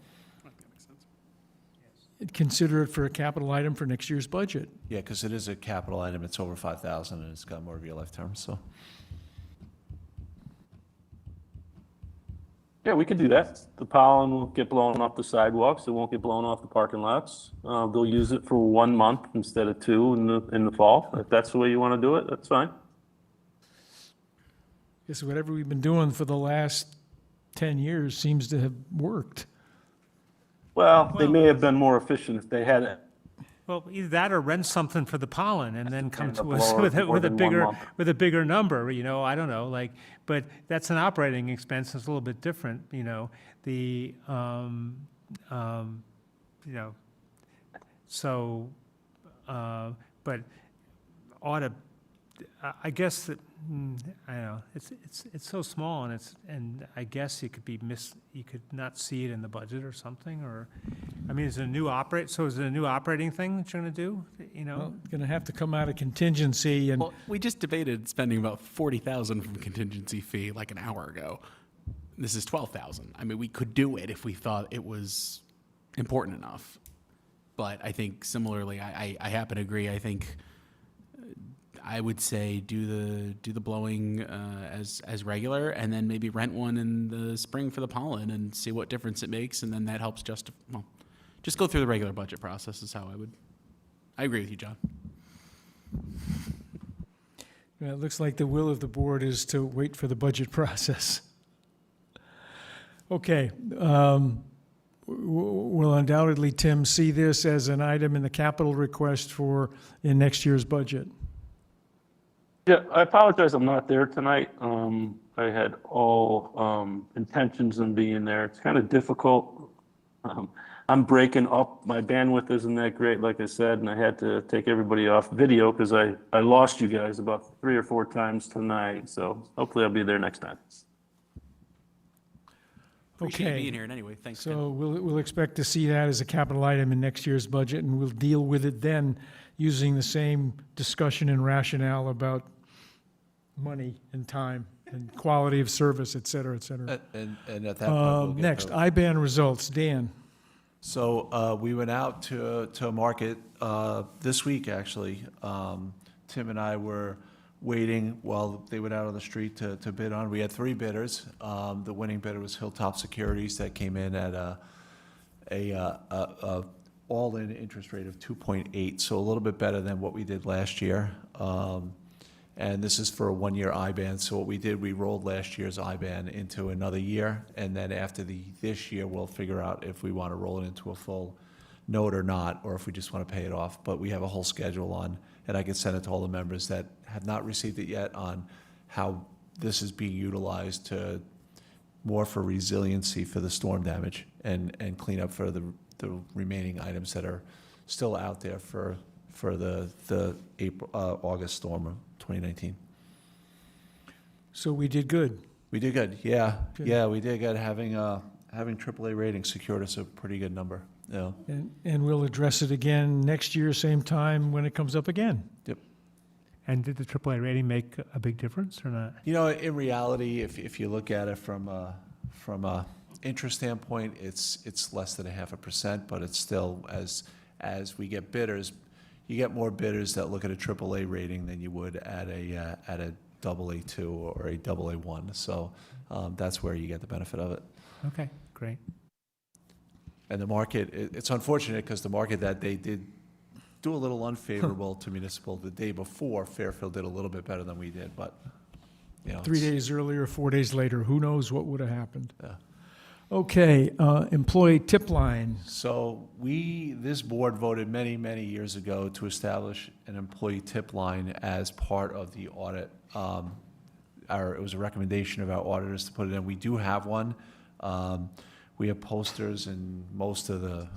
Consider it for a capital item for next year's budget. Yeah, because it is a capital item. It's over 5,000 and it's got more real life terms, so. Yeah, we could do that. The pollen will get blown off the sidewalks. It won't get blown off the parking lots. They'll use it for 1 month instead of 2 in the fall. If that's the way you want to do it, that's fine. Guess whatever we've been doing for the last 10 years seems to have worked. Well, they may have been more efficient if they had it. Well, either that or rent something for the pollen and then come And the to us blower with more than 1 month. a bigger number, I don't know, like, but that's an operating expense, it's a little bit different, so, but I guess that, I don't know, it's so small and I guess it could be you could not see it in the budget or something, or, is it a new operating thing that you're gonna do, Well, going to have to come out of contingency and. Well, we just debated spending about 40,000 from contingency fee like an hour ago. This is 12,000. We could do it if we thought it was important enough. But I think similarly, I happen to agree. I think I would say do the blowing as regular, and then maybe rent one in the spring for the pollen and see what difference it makes, and then that helps just go through the regular budget process is how I agree with you, John. Well, it looks like the will of the board is to wait for the budget process. Okay. Will undoubtedly, Tim, see this as an item in the capital request in next year's budget. Yeah, I apologize, I'm not there tonight. I had all intentions of being there. It's kind of difficult. I'm breaking up. My bandwidth isn't that great, like I said, and I had to take everybody off video because I lost you guys about 3 or 4 times tonight. So hopefully I'll be there next time. Appreciate you Okay. being here, and anyway, thanks. Ken. So we'll expect to see that as a capital item in next year's budget, and we'll deal with it then using the same discussion and rationale about money and time and quality of service, et cetera, et cetera. And at that point, we'll get Next, to- IBAN results. Dan? So we went out to a market this week, actually. Tim and I were waiting while they went out on the street to bid on. We had 3 bidders. The winning bidder was Hilltop Securities that came in at a all-in interest rate of 2.8, so a little bit better than what we did last year. And this is for a one-year IBAN. So what we did, we rolled last year's IBAN into another year. And then after this year, we'll figure out if we want to roll it into a full note or not, or if we just want to pay it off. But we have a whole schedule on, and I can send it to all the members that have not received it yet, on how this is being utilized to more for resiliency for the storm damage and clean up for the remaining items that are still out there for the August storm of 2019. So we did good. We did good, yeah. Good. Yeah, we did good. Having AAA rating secured us a pretty good number, yeah. And we'll address it again next year, same time, when it comes up again. Yep. And did the AAA rating make a big difference or not? You know, in reality, if you look at it from a interest standpoint, it's less than 0.5%, but it's still, as we get bidders, you get more bidders that look at a AAA rating than you would at a AA2 or a AA1. So that's where you get the benefit of it. Okay, great. And the market, it's unfortunate because the market that they did do a little unfavorable to municipal the day before. Fairfield did a little bit better than we did, but, you know. 3 days earlier, 4 days later, who knows what would have happened? Yeah. Okay, employee tip line. So this board voted many, many years ago to establish an employee tip line as part of the audit. It was a recommendation of our auditors to put it in. We do have one. We have posters in most of the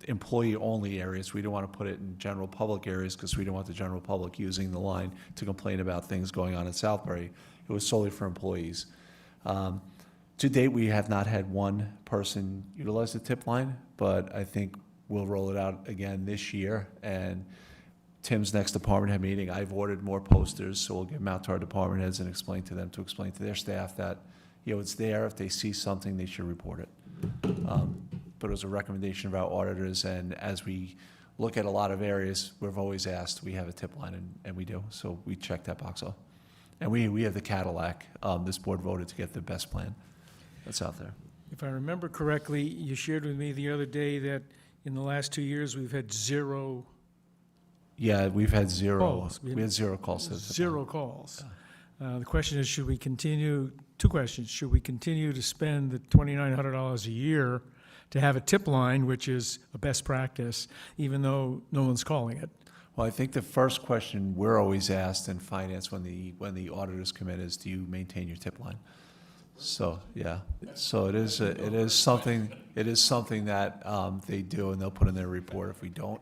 employee-only areas. We don't want to put it in general public areas because we don't want the general public using the line to complain about things going on in Southbury. It was solely for employees. To date, we have not had one person utilize the tip line, but I think we'll roll it out again this year. And Tim's next department head meeting, I've ordered more posters, so we'll give them out to our department heads and explain to their staff that, you know, it's there. If they see something, they should report it. But it was a recommendation of our auditors, and as we look at a lot of areas, we've always asked, we have a tip line, and we do. So we checked that box off. And we have the Cadillac. This board voted to get the best plan that's out there. If I remember correctly, you shared with me the other day that in the last 2 years, we've had zero Yeah, we've had zero. calls. We had zero calls. To the tip line. Zero calls. The question is, should we continue, two questions. Should we continue to spend the $2,900 a year to have a tip line, which is a best practice, even though no one's calling it? Well, I think the first question we're always asked in finance when the auditors come in is, do you maintain your tip line? So, yeah, so it is something that they do, and they'll put in their report if we don't.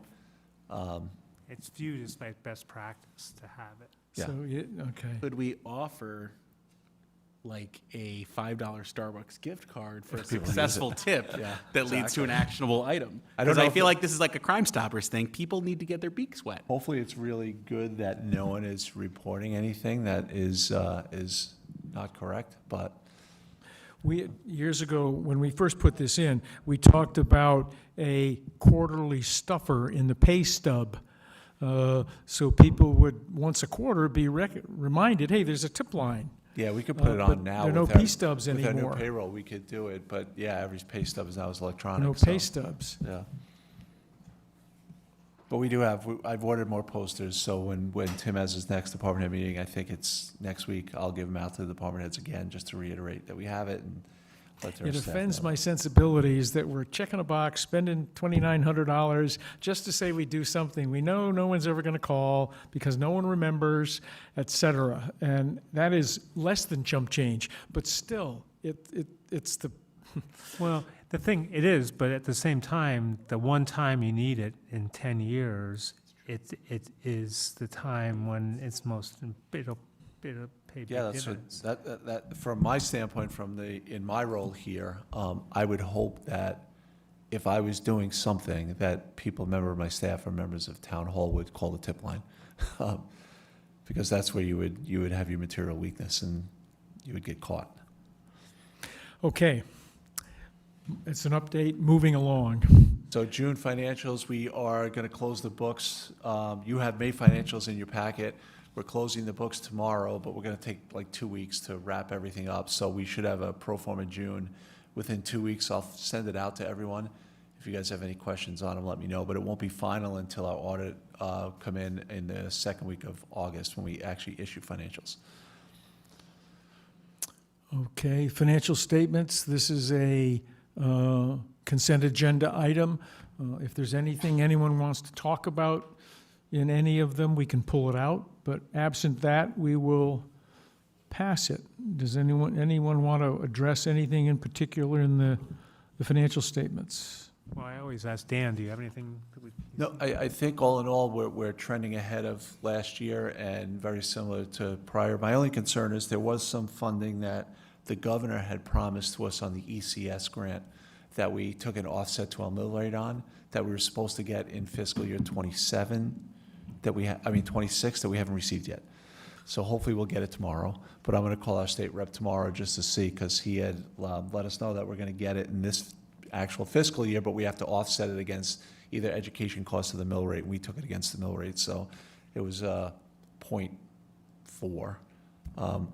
It's viewed as my best practice to have it. Yeah. So, okay. Could we offer like a $5 Starbucks gift card for a people use successful it. tip Yeah, that leads to an actionable item? I don't Because know I if feel it- like this is like a Crime Stoppers thing. People need to get their beaks wet. Hopefully, it's really good that no one is reporting anything that is not correct, but Years ago, when we first put this in, we talked about a quarterly stuffer in the pay stub. So people would, once a quarter, be reminded, hey, there's a tip line. yeah, we could put it but on now. there are no with our- pay stubs With our anymore. new payroll, we could do it, but yeah, every pay stub is now electronic. No so, pay stubs. Yeah. But we do I've ordered more posters, so when Tim has his next department head meeting, I think it's next week, I'll give them out to the department heads again, just to reiterate that we have it and let their It staff offends know. my sensibilities that we're checking a box, spending $2,900 just to say we do something. We know no one's ever going to call because no one remembers, et cetera. And that is less than chump change, but still, it's the, Well, the thing, it is, but at the same time, the one time you need it in 10 years, it is the time when it's most, it'll pay big Yeah, that's dividends. what, that, from my standpoint, in my role here, I would hope that if I was doing something, that people, member of my staff or members of town hall would call the tip line. Because that's where you would have your material weakness and you would get caught. okay. It's an update, moving along. So June financials, we are going to close the books. You have May financials in your packet. We're closing the books tomorrow, but we're going to take like 2 weeks to wrap everything up. So we should have a pro forma June within 2 weeks. I'll send it out to everyone. If you guys have any questions on them, let me know, but it won't be final until our audit come in the second week of August when we actually issue financials. Okay, financial statements, this is a consent agenda item. If there's anything anyone wants to talk about in any of them, we can pull it out, but absent that, we will pass it. Does anyone want to address anything in particular in the financial statements? Well, I always ask Dan, do you have anything? No, I think all in all, we're trending ahead of last year and very similar to prior. My only concern is there was some funding that the governor had promised to us on the ECS grant that we took an offset to our mill rate on, that we were supposed to get in fiscal year 27, 26, that we haven't received yet. So hopefully we'll get it tomorrow, but I'm gonna call our state rep tomorrow just to see, because he had let us know that we're gonna get it in this actual fiscal year, but we have to offset it against either education costs or the mill rate. We took it against the mill rate, so it was 0.4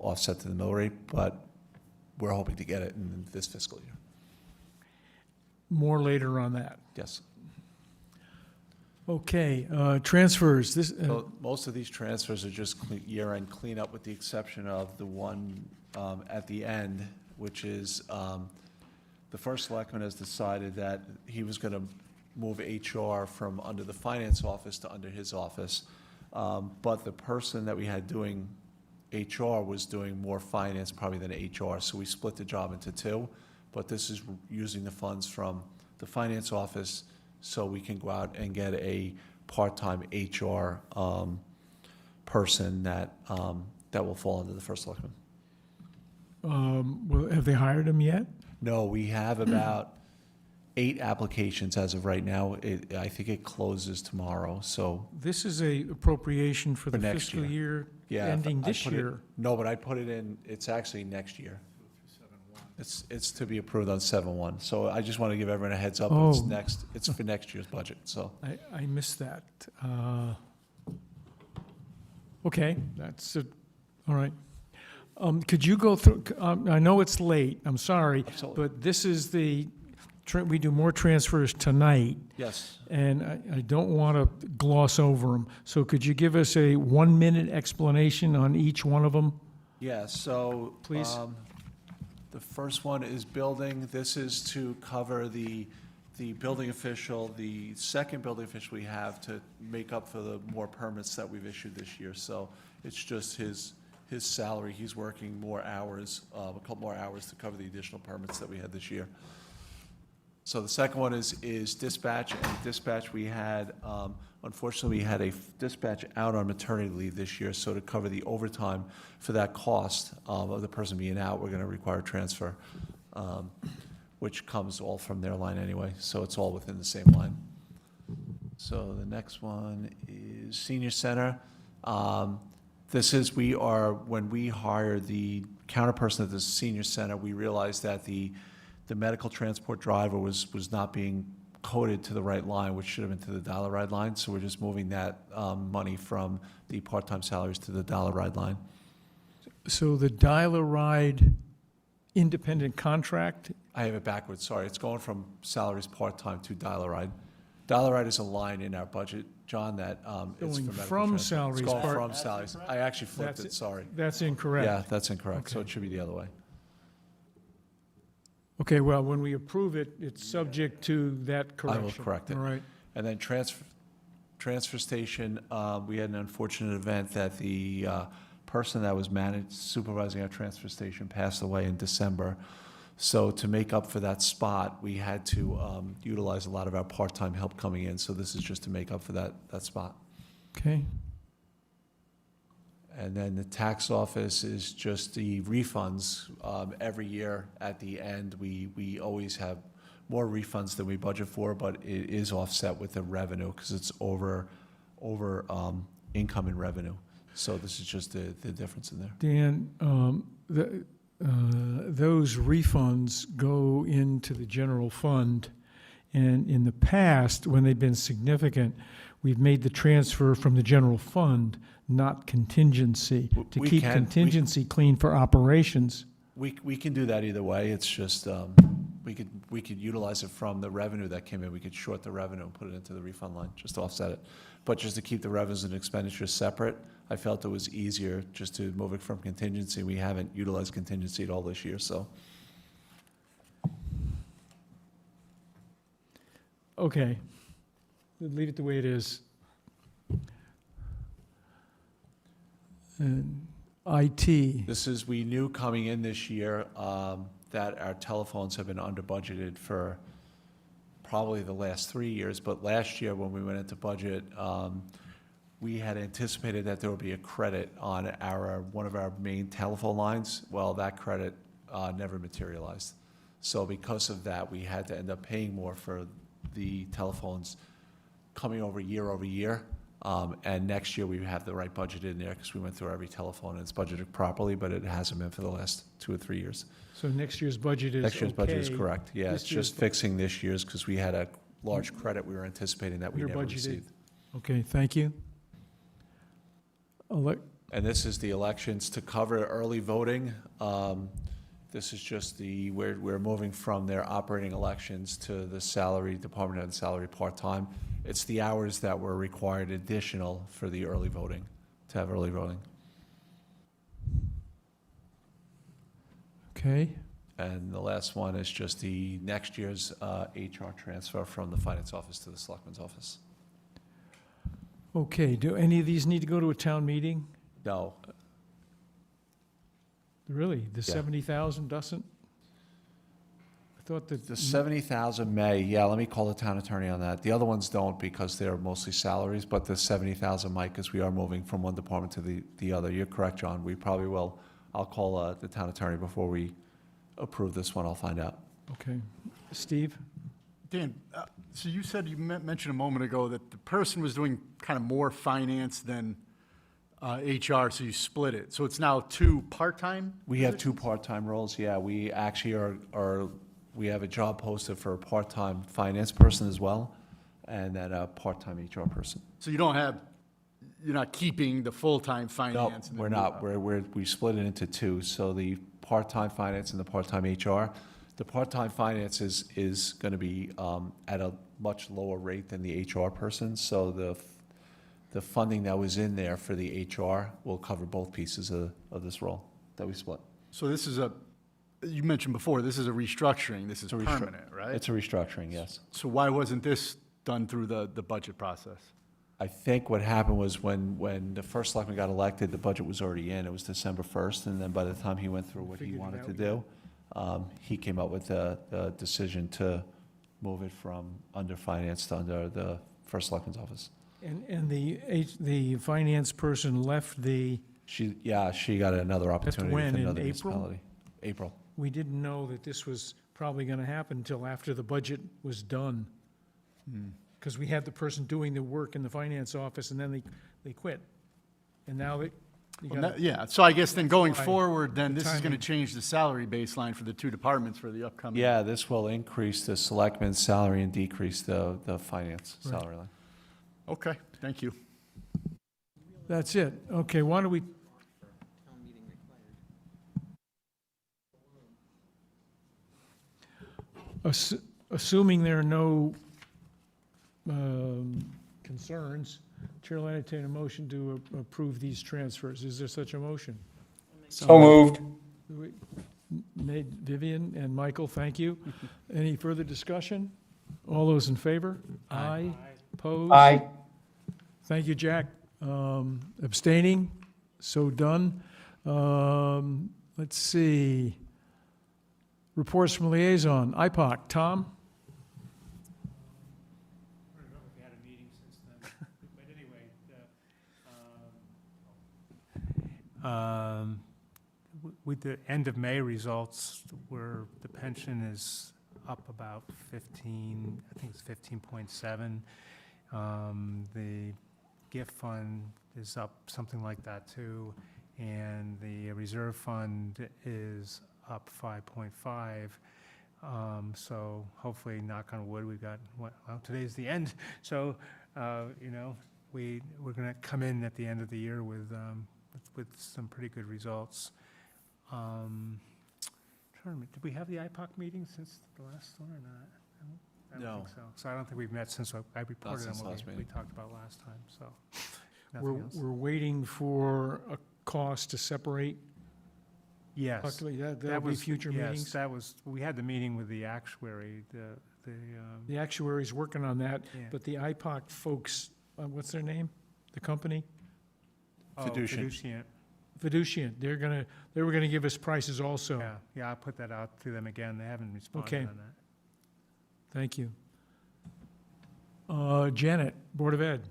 offset to the mill rate, but we're hoping to get it in this fiscal year. More later on that. Yes. Okay, transfers, this, So most of these transfers are just year-end cleanup, with the exception of the one at the end, which is the first selectman has decided that he was going to move HR from under the finance office to under his office. But the person that we had doing HR was doing more finance probably than HR, so we split the job into two. But this is using the funds from the finance office so we can go out and get a part-time HR person that will fall under the first selectman. have they hired him yet? No, we have about 8 applications as of right now. I think it closes tomorrow, so. This is a appropriation for the next fiscal year Yeah, ending I this put it- year. No, but I put it in, it's actually next year. It's to be approved on 7/1, so I just want to give everyone a heads up, it's Oh. it's for next year's budget, so. I missed that. Okay, that's, all right. Could you go through, I know it's late, I'm sorry, Absolutely. but this is we do more transfers tonight, Yes. and I don't want to gloss over them. So could you give us a 1-minute explanation on each one of them? Yeah, so. Please. The first one is building. This is to cover the building official, the second building official we have to make up for the more permits that we've issued this year. So it's just his salary. He's working more hours, a couple more hours to cover the additional permits that we had this year. So the second one is dispatch, and dispatch we had, unfortunately, we had a dispatch out on maternity leave this year, so to cover the overtime for that cost of the person being out, we're gonna require a transfer, which comes all from their line anyway, so it's all within the same line. So the next one is senior center. This is, when we hired the counterperson at the senior center, we realized that the medical transport driver was not being coded to the right line, which should have been to the dollar ride line. So we're just moving that money from the part-time salaries to the dollar ride line. So the dial-a-ride independent contract, I have it backwards, sorry. It's going from salaries part-time to dollar ride. Dollar ride is a line in our budget, John, that it's Going for medical from transport. salaries It's going part- from salaries. I actually flipped That's it, sorry. that's incorrect. Yeah, that's incorrect. So Okay. it should be the other way. Okay, well, when we approve it, it's subject to that I correction. will correct it. All right. And then transfer station, we had an unfortunate event that the person that was supervising our transfer station passed away in December. So to make up for that spot, we had to utilize a lot of our part-time help coming in. So this is just to make up for that spot. Okay. And then the tax office is just the refunds. Every year at the end, we always have more refunds than we budget for, but it is offset with the revenue because it's over income and revenue. So this is just the difference in there. Dan, those refunds go into the general fund, and in the past, when they've been significant, we've made the transfer from the general fund, not contingency, to We keep can- contingency clean for operations. We can do that either way. It's just, we could utilize it from the revenue that came in. We could short the revenue and put it into the refund line, just to offset it. But just to keep the revenues and expenditures separate, I felt it was easier just to move it from contingency. We haven't utilized contingency at all this year, so. Okay, leave it the way it is. And IT, This is, we knew coming in this year that our telephones have been under budgeted for probably the last 3 years, but last year when we went into budget, we had anticipated that there would be a credit on one of our main telephone lines. Well, that credit never materialized. So because of that, we had to end up paying more for the telephones coming over year. And next year, we have the right budget in there because we went through every telephone and it's budgeted properly, but it hasn't been for the last 2 or 3 years. so next year's budget is Next year's budget is okay. correct. Yeah, This it's just year's fixing this year's because we had a large credit we were anticipating that we Under never budgeted. received. Okay, thank you. And this is the elections to cover early voting. This is just we're moving from their operating elections to the salary, department head salary part-time. It's the hours that were required additional for the early voting, to have early voting. Okay, And the last one is just the next year's HR transfer from the finance office to the selectman's office. okay, do any of these need to go to a town meeting? No, Really, the Yeah. 70,000 doesn't? I thought that. the 70,000 may, yeah, let me call the town attorney on that. The other ones don't because they're mostly salaries, but the 70,000 might, because we are moving from one department to the other. You're correct, John, we probably will. I'll call the town attorney before we approve this one, I'll find out. Okay, Steve? Dan, so you said, you mentioned a moment ago that the person was doing kind of more finance than HR, so you split it. So it's now 2 part-time? We have 2 part-time roles, yeah. We actually we have a job posted for a part-time finance person as well, and then a part-time HR person. So you're not keeping the full-time No, finance? and we're then- not. We split it into 2. So the part-time finance and the part-time HR. The part-time finance is going to be at a much lower rate than the HR person. So the funding that was in there for the HR will cover both pieces of this role that we split. So this is you mentioned before, this is a restructuring, this is permanent, right? It's a restructuring, yes. So why wasn't this done through the budget process? I think what happened was when the first selectman got elected, the budget was already in. It was December 1st, and then by the time he went through what he Figured it wanted out, to do, he came up with the decision to move it from under finance to under the first selectman's office. And the finance person left She got another opportunity when, with in another April? municipality. April. we didn't know that this was probably going to happen until after the budget was done. Because we had the person doing the work in the finance office, and then they quit. And now they, you Well, gotta- yeah, so I guess then going why forward, then the this is going to timing. change the salary baseline for the 2 departments for the upcoming. Yeah, this will increase the selectman's salary and decrease the finance Right. salary line. Okay, thank you. That's it. Okay, why don't we, assuming there are no concerns, Chair will entertain a motion to approve these transfers. Is there such a motion? So moved. Made Vivian and Michael, thank you. Any further discussion? All those in favor? Aye. Opposed? Aye. Thank you, Jack. Abstaining? So done. Let's see. Reports from liaison. IPOC, Tom? With the end of May results, where the pension is up about 15, I think it's 15.7. The gift fund is up something like that too, and the reserve fund is up 5.5. So hopefully, knock on wood, we've got, well, today's the end. So, we're going to come in at the end of the year with some pretty good results. Trying trying to remember, did we have the IPOC meeting since the last one or not? I don't No. think so. So I don't think we've met since I reported on since what last we meeting. talked about last time, so. We're, Nothing else. we're waiting for a cost to separate. Yes. Luckily, that'll That be was- future yes, meetings. that was, we had the meeting with the actuary, The actuary's working on that, Yeah. but the IPOC folks, what's their name? The company? Fiducian. Fiducian, they were gonna give us prices also. Yeah, I'll put that out to them again. They haven't responded Okay. on that. Thank you. Janet, Board of Ed.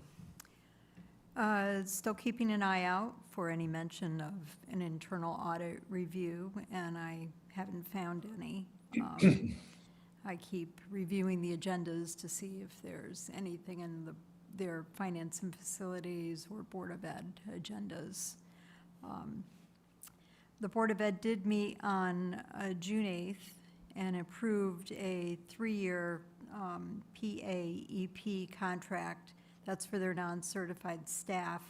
Still keeping an eye out for any mention of an internal audit review, and I haven't found any. I keep reviewing the agendas to see if there's anything in their finance and facilities or Board of Ed agendas. The Board of Ed did meet on June 8th and approved a 3-year PAEP contract. That's for their non-certified staff,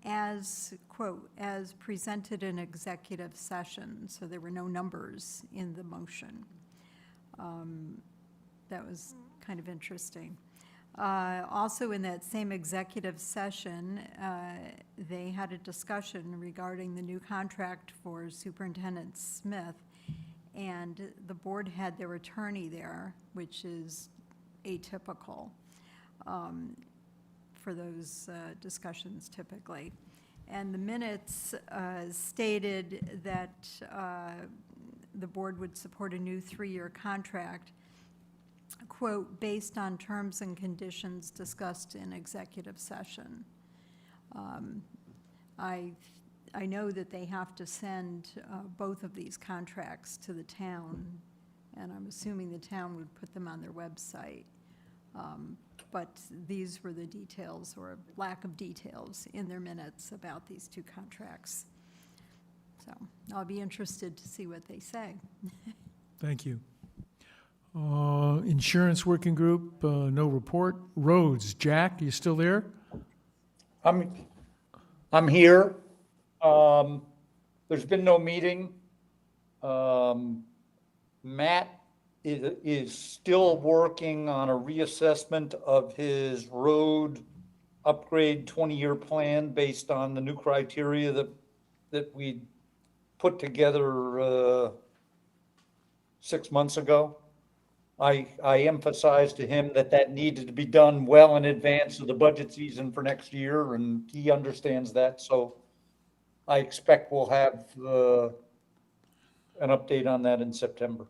as, quote, as presented in executive session. So there were no numbers in the motion. That was kind of interesting. Also, in that same executive session, they had a discussion regarding the new contract for Superintendent Smith, and the board had their attorney there, which is atypical for those discussions typically. And the minutes stated that the board would support a new 3-year contract, quote, based on terms and conditions discussed in executive session. I know that they have to send both of these contracts to the town, and I'm assuming the town would put them on their website. But these were the details, or lack of details, in their minutes about these two contracts. So I'll be interested to see what they say. Thank you. Insurance Working Group, no report. Roads, Jack, you still there? I'm here. There's been no meeting. Matt is still working on a reassessment of his road upgrade 20-year plan based on the new criteria that we put together 6 months ago. I emphasized to him that needed to be done well in advance of the budget season for next year, and he understands that. So I expect we'll have an update on that in September.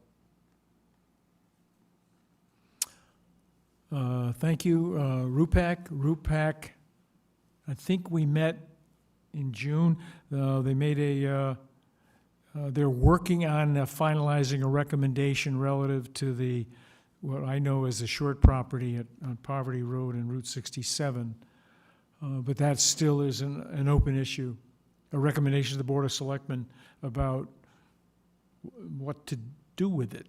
Thank you. RUPAC, I think we met in June. They made they're working on finalizing a recommendation relative to what I know as the short property on Poverty Road and Route 67. But that still is an open issue. A recommendation to the Board of Selectmen about what to do with it.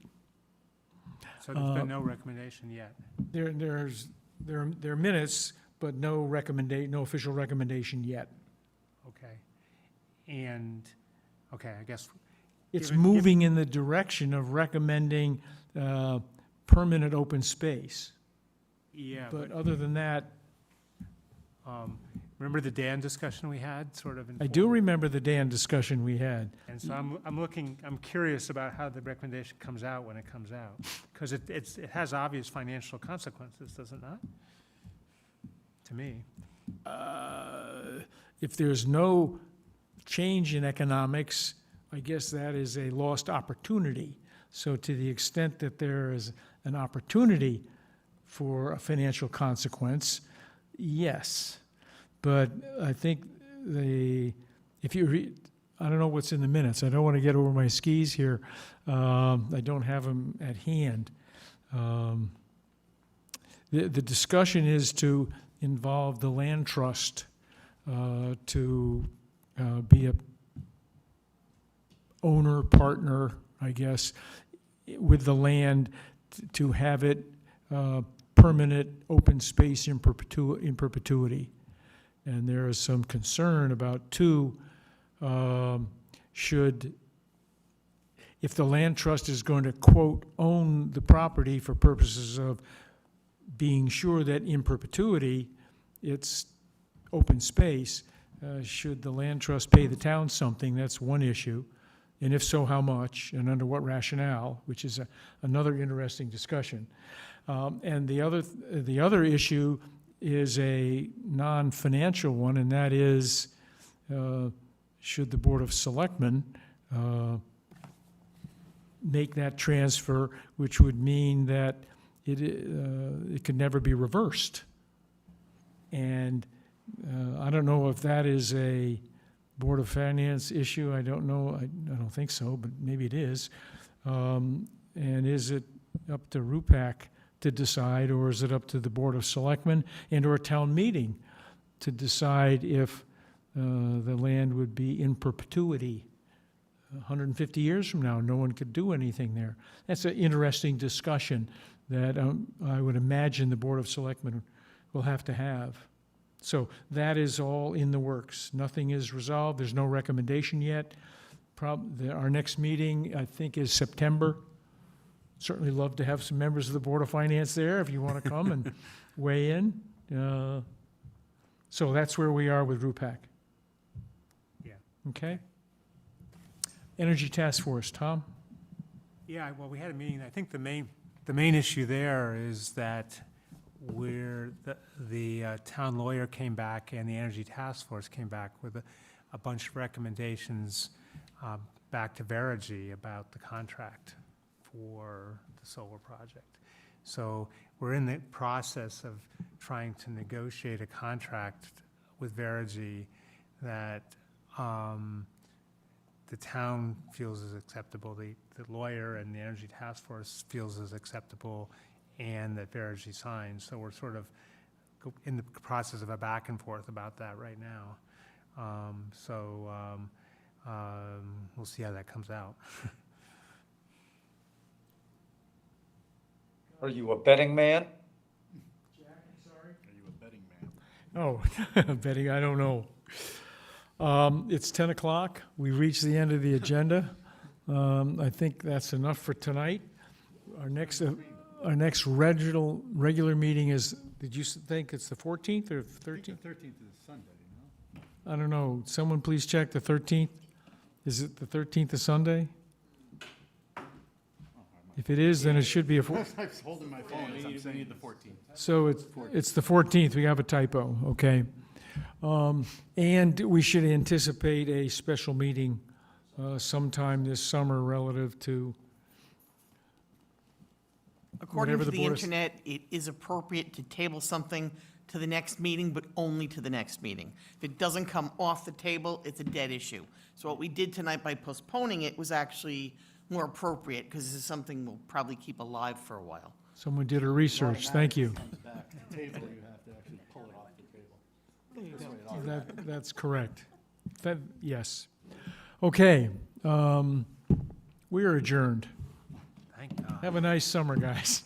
So there's been no recommendation yet. There are minutes, but no official recommendation yet. Okay. And, okay, I guess. It's given- moving in the direction of recommending permanent open space. Yeah. But other than that, Remember the Dan discussion we had, sort of? I do remember the Dan discussion we had. And so I'm curious about how the recommendation comes out when it comes out. Because it has obvious financial consequences, does it not? To me. If there's no change in economics, I guess that is a lost opportunity. So to the extent that there is an opportunity for a financial consequence, yes. But I think if you read, I don't know what's in the minutes. I don't want to get over my skis here. I don't have them at hand. The discussion is to involve the land trust to be a owner, partner, I guess, with the land to have it permanent open space in perpetuity. And there is some concern about if the land trust is going to, quote, own the property for purposes of being sure that in perpetuity, it's open space, should the land trust pay the town something? That's one issue. And if so, how much and under what rationale, which is another interesting discussion. And the other issue is a non-financial one, and that is, should the Board of Selectmen make that transfer, which would mean that it could never be reversed. And I don't know if that is a Board of Finance issue. I don't know. I don't think so, but maybe it is. And is it up to RUPAC to decide, or is it up to the Board of Selectmen and or a town meeting to decide if the land would be in perpetuity? 150 years from now, no one could do anything there. That's an interesting discussion that I would imagine the Board of Selectmen will have to have. So that is all in the works. Nothing is resolved. There's no recommendation yet. Our next meeting, I think, is September. Certainly love to have some members of the Board of Finance there if you want to come and weigh in. So that's where we are with RUPAC. Yeah. Okay? Energy Task Force, Tom? Yeah, well, we had a meeting. I think the main issue there is that where the town lawyer came back and the Energy Task Force came back with a bunch of recommendations back to Verigy about the contract for the solar project. So we're in the process of trying to negotiate a contract with Verigy that the town feels is acceptable, the lawyer and the Energy Task Force feels is acceptable, and that Verigy signs. So we're sort of in the process of a back and forth about that right now. We'll see how that comes out. Are you a betting man? Oh, betting, I don't know. It's 10 o'clock. We reached the end of the agenda. I think that's enough for tonight. Our next regular meeting is, did you think it's the 14th or 13th? The 13th is Sunday, no? I don't know. Someone please check the 13th. Is it the 13th of Sunday? If it is, then it should be a I was holding my phone as I'm saying the 14th. So it's the 14th. We have a typo, okay. And we should anticipate a special meeting sometime this summer relative to According whatever to the the Board of- internet, it is appropriate to table something to the next meeting, but only to the next meeting. If it doesn't come off the table, it's a dead issue. So what we did tonight by postponing it was actually more appropriate, because this is something we'll probably keep alive for a while. Someone did her research. Thank you. The table, you have to actually pull it off the table. That's correct. Yes. Okay. We are adjourned. Thank God. Have a nice summer, guys.